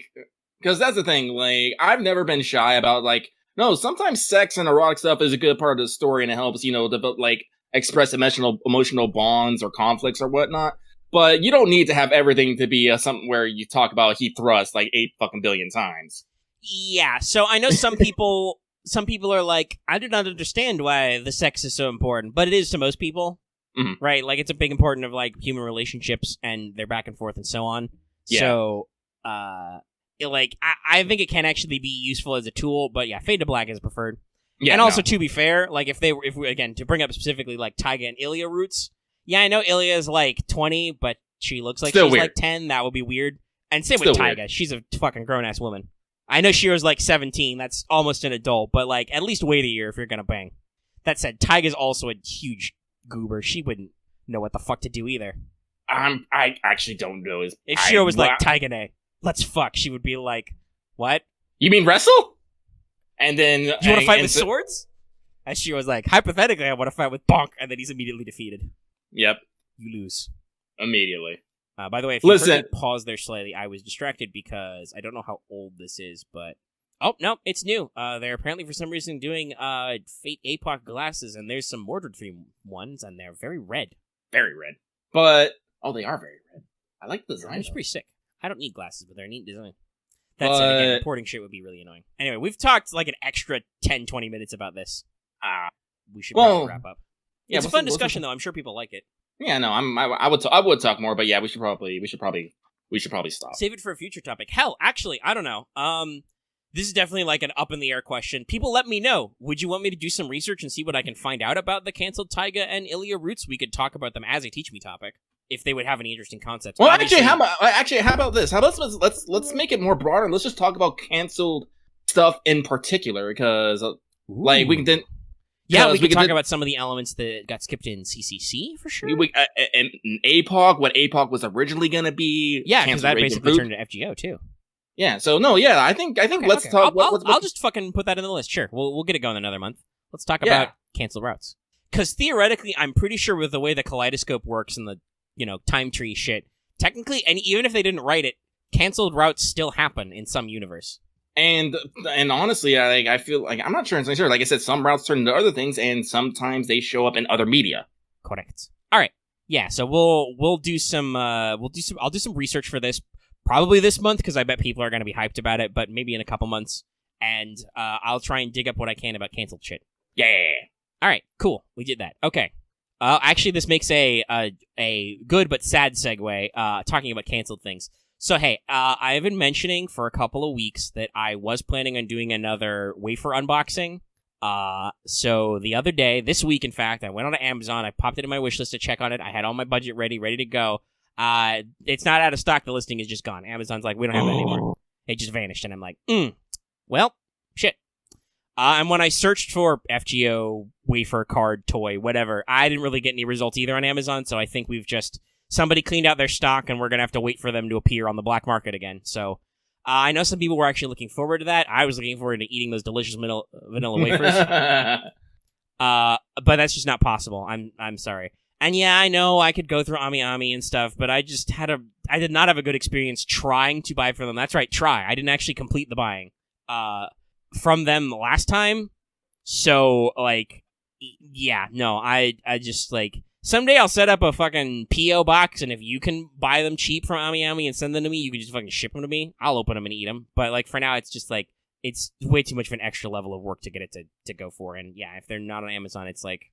because that's the thing, like, I've never been shy about, like, no, sometimes sex and erotic stuff is a good part of the story and it helps, develop, like, express emotional bonds or conflicts or whatnot. But you don't need to have everything to be something where you talk about heat thrust like 8 fucking billion times. Yeah, so I know some people are like, I do not understand why the sex is so important, but it is to most people, right? Like, it's a big important of, like, human relationships and their back and forth and so on. Yeah. So, I think it can actually be useful as a tool, but yeah, Fade to Black is preferred. Yeah, and also, to be fair, like, if we, again, to bring up specifically, like, Taiga and Ilya roots, yeah, I know Ilya is, like, 20, but she looks like she's, like, 10. That would be weird. And same with Taiga. She's a fucking grown-ass woman. I know Shiro's like 17. That's almost an adult, but like at least wait a year if you're gonna bang. That said, Taiga's also a huge goober. She wouldn't know what the fuck to do either. I actually don't know. If Shiro was like, Taigane, let's fuck, she would be like, what? You mean wrestle? And then you want to fight with swords? And Shiro was like, hypothetically, I want to fight with bonk, and then he's immediately defeated. Yep. You lose. Immediately. By the way, if you heard me pause there slightly, I was distracted because I don't know how old this is, but... Oh, no, it's new. They're apparently, for some reason, doing Fate APOC glasses, and there's some Mordred themed ones, and they're very red. Very red. But, they are very red. I like the design. It's pretty sick. I don't need glasses, but they're a neat design. That's it. Again, reporting shit would be really annoying. Anyway, we've talked like an extra 10, 20 minutes about this. We should probably wrap up. Yeah, it's a fun discussion, though. I'm sure people like it. Yeah, no, I would talk more, but yeah, we should probably stop. Save it for a future topic. Hell, actually, I don't know. This is definitely like an up in the air question. People, let me know. Would you want me to do some research and see what I can find out about the canceled Taiga and Ilya roots? We could talk about them as a teach me topic if they would have any interesting concepts. Well, how about this? How about let's make it more broader and let's just talk about canceled stuff in particular because like we can then. Yeah, we can talk about some of the elements that got skipped in CCC, for sure. And APOC, what APOC was originally going to be. Yeah, because that basically turned into FGO, too. Yeah, so, no, yeah, I think let's talk... I'll just fucking put that in the list, sure. We'll get it going another month. Let's talk about canceled routes. Because theoretically, I'm pretty sure with the way the kaleidoscope works and the, time tree shit, technically, and even if they didn't write it, canceled routes still happen in some universe. And honestly, I feel like I'm not sure. Like I said, some routes turn into other things, and sometimes they show up in other media. Correct. All right. Yeah. So we'll do some. I'll do some research for this probably this month because I bet people are going to be hyped about it. But maybe in a couple months, and I'll try and dig up what I can about canceled shit. Yeah. All right. Cool. We did that. Okay. Actually, this makes a good but sad segue. Talking about canceled things. So, hey, I have been mentioning for a couple of weeks that I was planning on doing another wafer unboxing. So the other day, this week, in fact, I went on to Amazon. I popped it in my wish list to check on it. I had all my budget ready to go. It's not out of stock. The listing is just gone. Amazon's like, we don't have it anymore. It just vanished. And I'm like, well, shit. And when I searched for FGO, wafer, card, toy, whatever, I didn't really get any results either on Amazon. So I think we've just... Somebody cleaned out their stock, and we're going to have to wait for them to appear on the black market again. So, I know some people were actually looking forward to that. I was looking forward to eating those delicious vanilla wafers. But that's just not possible. I'm sorry. And yeah, I know I could go through Ami and stuff, but I did not have a good experience trying to buy from them. That's right, try. I didn't actually complete the buying, from them last time. So, like, yeah, no, I just, like... Someday I'll set up a fucking P.O. box, and if you can buy them cheap from Ami and send them to me, you can just fucking ship them to me. I'll open them and eat them. But, like, for now, it's just, like, it's way too much of an extra level of work to get it to go for. And, yeah, if they're not on Amazon, it's, like,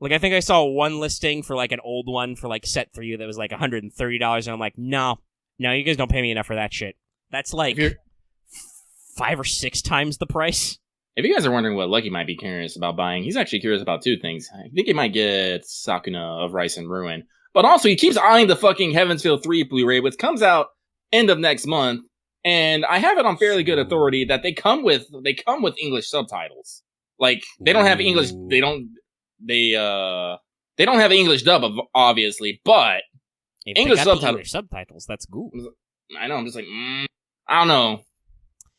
I think I saw one listing for, like, an old one for, like, set 3 that was, like, $130, and I'm like, no, you guys don't pay me enough for that shit. That's, like, 5 or 6 times the price. If you guys are wondering what Lucky might be curious about buying, he's actually curious about 2 things. I think he might get Sakuna of Rice and Ruin. But also, he keeps eyeing the fucking Heavensfield 3 Blu-ray, which comes out end of next month. And I have it on fairly good authority that they come with English subtitles. Like, they don't have English, they don't have English dub, obviously, but if English subtitles, that's cool. I know, I'm just like, I don't know.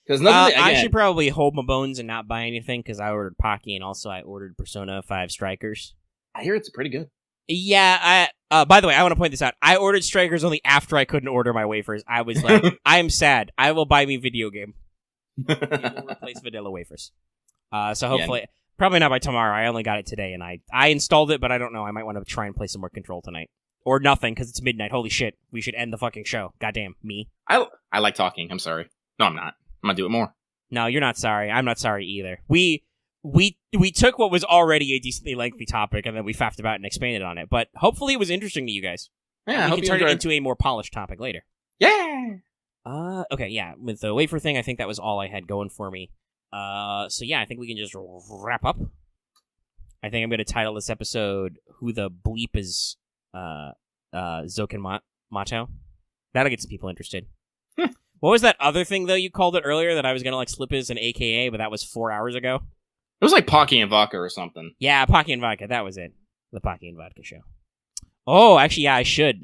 I should probably hold my bones and not buy anything because I ordered Pocky and also I ordered Persona 5 Strikers. I hear it's pretty good. Yeah, by the way, I want to point this out. I ordered Strikers only after I couldn't order my wafers. I was like, I am sad. I will buy me video game. It will replace vanilla wafers. So hopefully, probably not by tomorrow. I only got it today and I installed it, but I don't know. I might want to try and play some more Control tonight. Or nothing because it's midnight. Holy shit. We should end the fucking show. Goddamn, me. I like talking. I'm sorry. No, I'm not. I'm gonna do it more. No, you're not sorry. I'm not sorry either. We took what was already a decently lengthy topic and then we faffed about and expanded on it. But hopefully it was interesting to you guys. Yeah, we can turn it into a more polished topic later. Yeah. Okay, yeah. With the wafer thing, I think that was all I had going for me. So yeah, I think we can just wrap up. I think I'm gonna title this episode "Who the Bleep is Zolgen Matou." That'll get some people interested. What was that other thing, though, you called it earlier that I was going to, like, slip as an AKA, but that was 4 hours ago? It was like Pocky and Vodka or something. Yeah, Pocky and Vodka. That was it. The Pocky and Vodka show. Oh, actually, yeah, I should.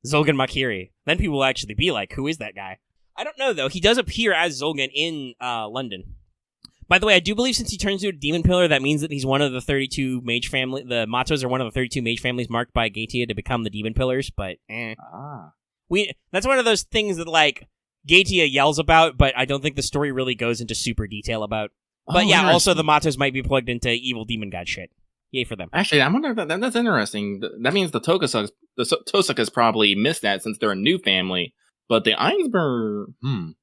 Zolgen Makiri. Then people will actually be like, who is that guy? I don't know, though. He does appear as Zolgen in London. By the way, I do believe since he turns into a demon pillar, that means that he's one of the 32 mage family. The Matos are one of the 32 mage families marked by Gaetia to become the demon pillars, but that's one of those things that, like, Gaetia yells about, but I don't think the story really goes into super detail about. But yeah, also the Matos might be plugged into evil demon god shit. Yay for them. Actually, I wonder if that's interesting. That means the Tohsakas probably missed that since they're a new family. But the Einzbern,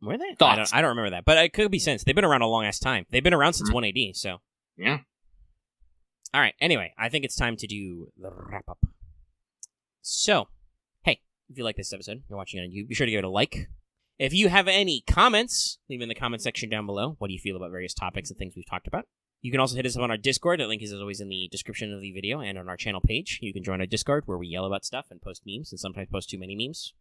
Were they? Thoughts? I don't remember that, but it could be since. They've been around a long ass time. They've been around since 1 AD, so. Yeah. All right, anyway, I think it's time to do the wrap up. So, hey, if you like this episode, you're watching on YouTube, be sure to give it a like. If you have any comments, leave in the comment section down below. What do you feel about various topics and things we've talked about? You can also hit us up on our Discord. The link is, as always, in the description of the video and on our channel page. You can join our Discord where we yell about stuff and post memes and sometimes post too many memes.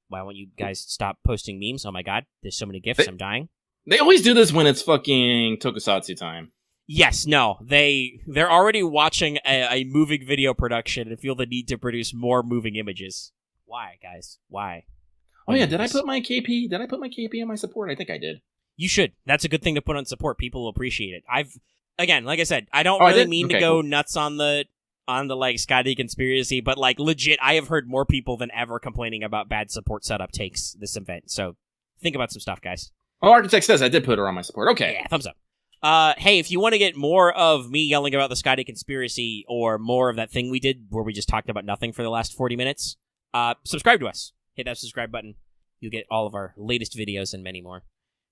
Why won't you guys stop posting memes? Oh my god, there's so many GIFs, I'm dying. They always do this when it's fucking Tokusatsu time. Yes, no, they're already watching a moving video production and feel the need to produce more moving images. Why, guys? Why? Oh yeah, did I put my KP? Did I put my KP on my support? I think I did. You should. That's a good thing to put on support. People will appreciate it. Again, like I said, I don't really mean to go nuts on the like Scotty conspiracy, but like legit, I have heard more people than ever complaining about bad support setup takes this event. So think about some stuff, guys. Oh, Architect says I did put her on my support. Okay. Yeah, thumbs up. Hey, if you want to get more of me yelling about the Scotty conspiracy or more of that thing we did where we just talked about nothing for the last 40 minutes, subscribe to us. Hit that subscribe button. You'll get all of our latest videos and many more.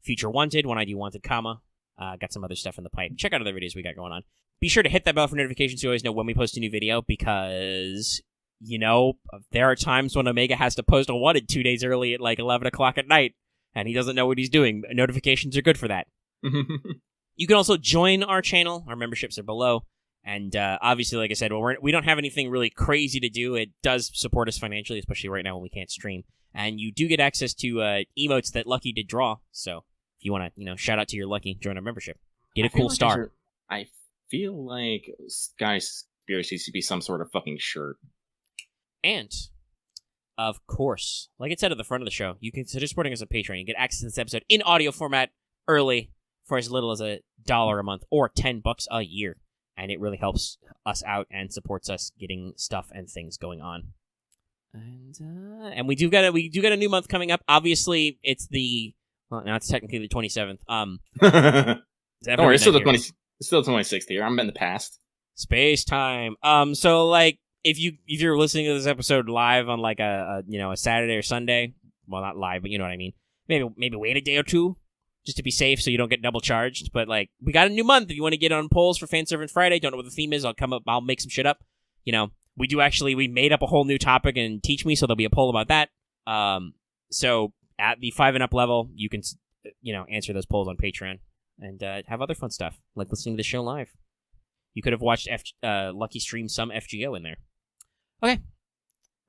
Future Wanted, When I Do Wanted, got some other stuff in the pipe. Check out other videos we got going on. Be sure to hit that bell for notifications so you always know when we post a new video because, you know, there are times when Omega has to post a Wanted 2 days early at like 11 o'clock at night and he doesn't know what he's doing. Notifications are good for that. You can also join our channel. Our memberships are below. And obviously, like I said, we don't have anything really crazy to do. It does support us financially, especially right now when we can't stream. And you do get access to emotes that Lucky did draw. So if you want to, shout out to your Lucky, join our membership. Get a cool star. I feel like Sky Conspiracy should be some sort of fucking shirt. And, of course, like it said at the front of the show, you can consider supporting us on Patreon. You get access to this episode in audio format early for as little as $1 a month or $10 a year. And it really helps us out and supports us getting stuff and things going on. And we do got a new month coming up. Obviously, it's now it's technically the 27th. Don't worry, it's still the 26th here. I'm in the past. Space time. So like if you're listening to this episode live on like a Saturday or Sunday, well not live, but you know what I mean. Maybe wait a day or two just to be safe so you don't get double charged. But like we got a new month. If you want to get on polls for Fan Servant Friday, don't know what the theme is, I'll make some shit up. We made up a whole new topic and Teach Me, so there'll be a poll about that. So at the 5 and up level, you can, answer those polls on Patreon and have other fun stuff, like listening to the show live. You could have watched Lucky stream some FGO in there. Okay.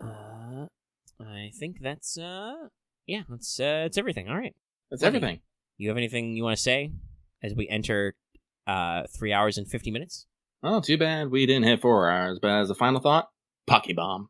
I think that's everything. All right. That's everything. You have anything you want to say as we enter 3 hours and 50 minutes? Oh, too bad we didn't hit 4 hours, but as a final thought, Pocky Bomb.